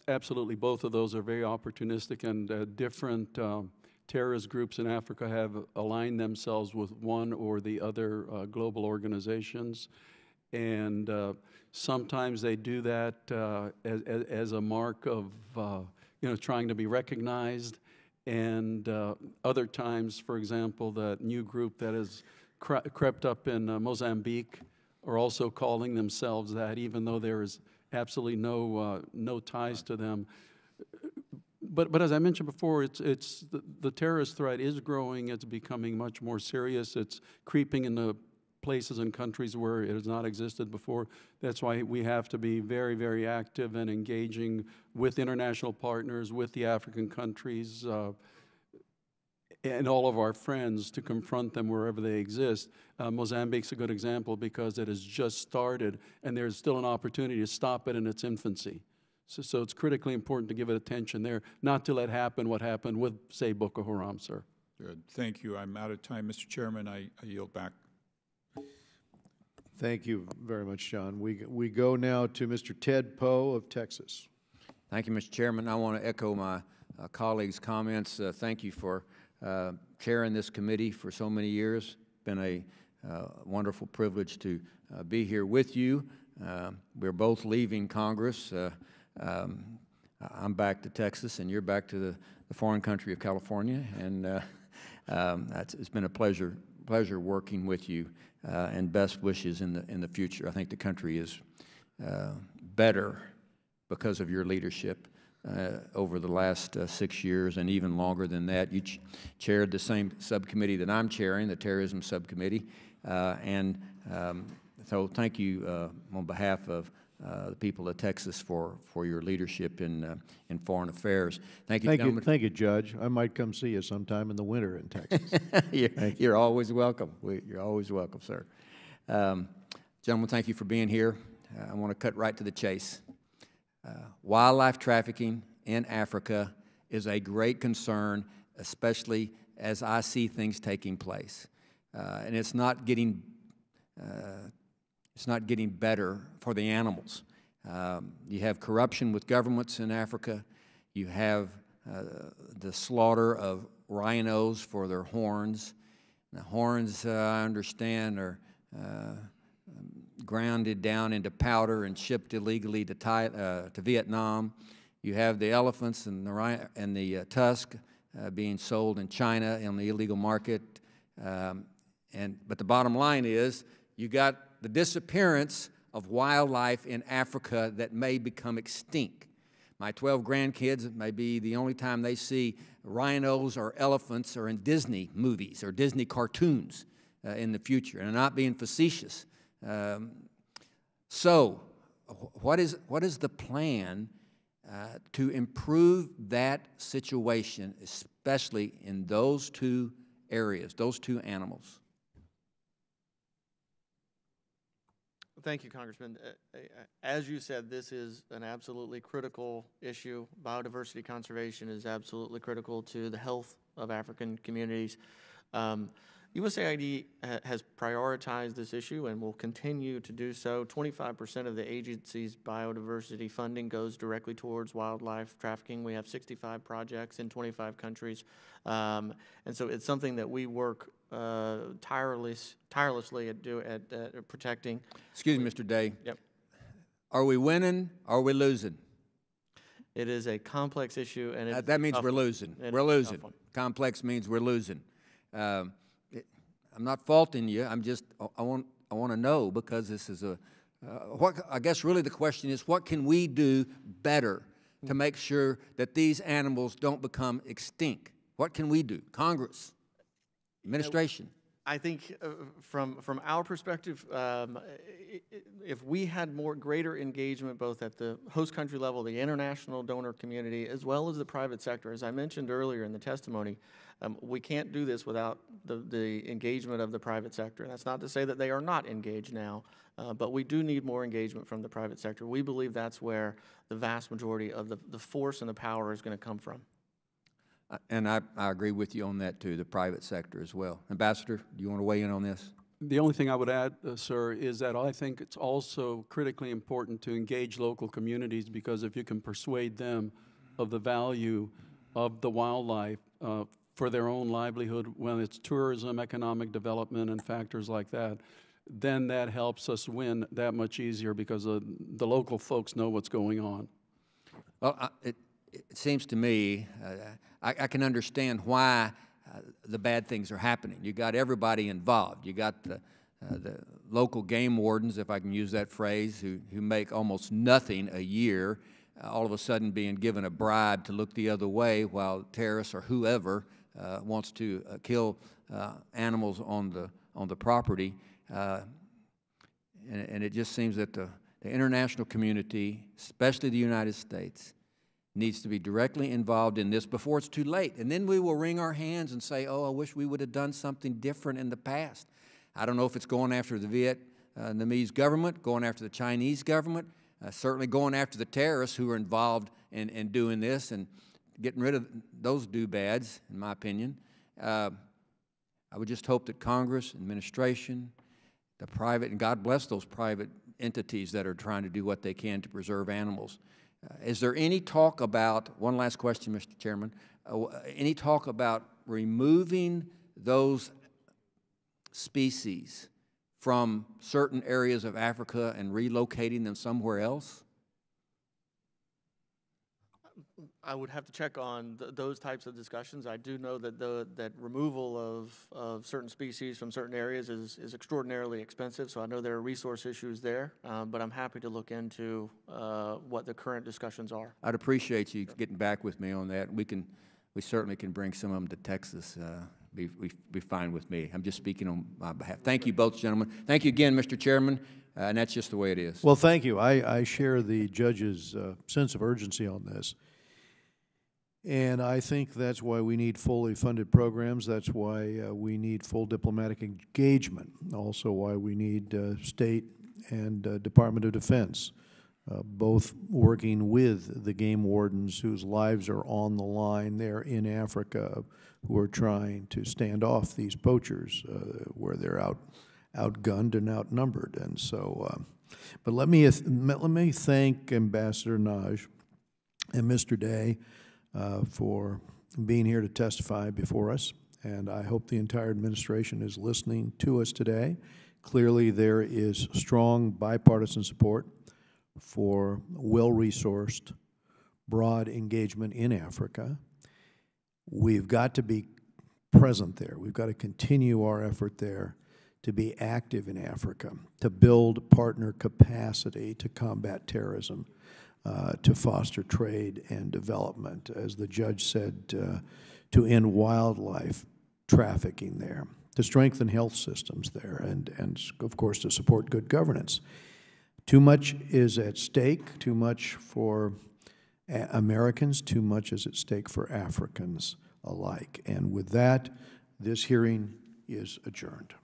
Absolutely. Both of those are very opportunistic, and different terrorist groups in Africa have aligned themselves with one or the other global organizations. And sometimes they do that as a mark of, trying to be recognized. And other times, for example, the new group that has crept up in Mozambique are also calling themselves that, even though there is absolutely no ties to them. But as I mentioned before, the terrorist threat is growing. It's becoming much more serious. It's creeping into places and countries where it has not existed before. That's why we have to be very, very active and engaging with international partners, with the African countries, and all of our friends to confront them wherever they exist. Mozambique's a good example, because it has just started, and there's still an opportunity to stop it in its infancy. So it's critically important to give it attention there, not to let happen what happened with, say, Boko Haram, sir. Good. Thank you. I'm out of time. Mr. Chairman, I yield back. Thank you very much, John. We go now to Mr. Ted Poe of Texas. Thank you, Mr. Chairman. I want to echo my colleagues' comments. Thank you for chairing this committee for so many years. It's been a wonderful privilege to be here with you. We're both leaving Congress. I'm back to Texas, and you're back to the foreign country of California, and it's been a pleasure working with you, and best wishes in the future. I think the country is better because of your leadership over the last 6 years, and even longer than that. You chaired the same subcommittee that I'm chairing, the Terrorism Subcommittee, and so thank you on behalf of the people of Texas for your leadership in foreign affairs. Thank you, gentlemen. Thank you, Judge. I might come see you sometime in the winter in Texas. You're always welcome. You're always welcome, sir. Gentlemen, thank you for being here. I want to cut right to the chase. Wildlife trafficking in Africa is a great concern, especially as I see things taking place. And it's not getting better for the animals. You have corruption with governments in Africa. You have the slaughter of rhinos for their horns. The horns, I understand, are grounded down into powder and shipped illegally to Vietnam. You have the elephants and the tusk being sold in China on the illegal market. But the bottom line is, you got the disappearance of wildlife in Africa that may become extinct. My 12 grandkids, it may be the only time they see rhinos or elephants are in Disney movies or Disney cartoons in the future, and I'm not being facetious. So, what is the plan to improve that situation, especially in those two areas, those two animals? Thank you, Congressman. As you said, this is an absolutely critical issue. Biodiversity conservation is absolutely critical to the health of African communities. USAID has prioritized this issue and will continue to do so. 25% of the agency's biodiversity funding goes directly towards wildlife trafficking. We have 65 projects in 25 countries. And so it's something that we work tirelessly at protecting. Excuse me, Mr. Day. Yep. Are we winning or are we losing? It is a complex issue, and that means we're losing. We're losing. Complex means we're losing. I'm not faulting you. I'm just I want to know, because this is I guess really the question is, what can we do better to make sure that these animals don't become extinct? What can we do? Congress, administration. I think from our perspective, if we had greater engagement both at the host country level, the international donor community, as well as the private sector, as I mentioned earlier in the testimony, we can't do this without the engagement of the private sector. That's not to say that they are not engaged now, but we do need more engagement from the private sector. We believe that's where the vast majority of the force and the power is going to come from. And I agree with you on that, too, the private sector as well. Ambassador, do you want to weigh in on this? The only thing I would add, sir, is that I think it's also critically important to engage local communities, because if you can persuade them of the value of the wildlife for their own livelihood, when it's tourism, economic development, and factors like that, then that helps us win that much easier, because the local folks know what's going on. Well, it seems to me, I can understand why the bad things are happening. You got everybody involved. You got the local game wardens, if I can use that phrase, who make almost nothing a year, all of a sudden being given a bribe to look the other way while terrorists or whoever wants to kill animals on the property. And it just seems that the international community, especially the United States, needs to be directly involved in this before it's too late. And then we will wring our hands and say, oh, I wish we would have done something different in the past. I don't know if it's going after the Vietnamese government, going after the Chinese government, certainly going after the terrorists who are involved in doing this and getting rid of those do-bads, in my opinion. I would just hope that Congress, administration, the private, and God bless those private entities that are trying to do what they can to preserve animals. Is there any talk about, one last question, Mr. Chairman, any talk about removing those species from certain areas of Africa and relocating them somewhere else? I would have to check on those types of discussions. I do know that that removal of certain species from certain areas is extraordinarily expensive, so I know there are resource issues there, but I'm happy to look into what the current discussions are. I'd appreciate you getting back with me on that. We certainly can bring some of them to Texas. Be fine with me. I'm just speaking on my behalf. Thank you both, gentlemen. Thank you again, Mr. Chairman, and that's just the way it is. Well, thank you. I share the judge's sense of urgency on this. And I think that's why we need fully funded programs. That's why we need full diplomatic engagement. Also why we need state and Department of Defense, both working with the game wardens whose lives are on the line there in Africa, who are trying to stand off these poachers where they're outgunned and outnumbered. And so, but let me thank Ambassador Naj and Mr. Day for being here to testify before us, and I hope the entire administration is listening to us today. Clearly, there is strong bipartisan support for well-resourced, broad engagement in Africa. We've got to be present there. We've got to continue our effort there to be active in Africa, to build partner capacity to combat terrorism, to foster trade and development, as the judge said, to end wildlife trafficking there, to strengthen health systems there, and of course to support good governance. Too much is at stake, too much for Americans, too much is at stake for Africans alike. And with that, this hearing is adjourned.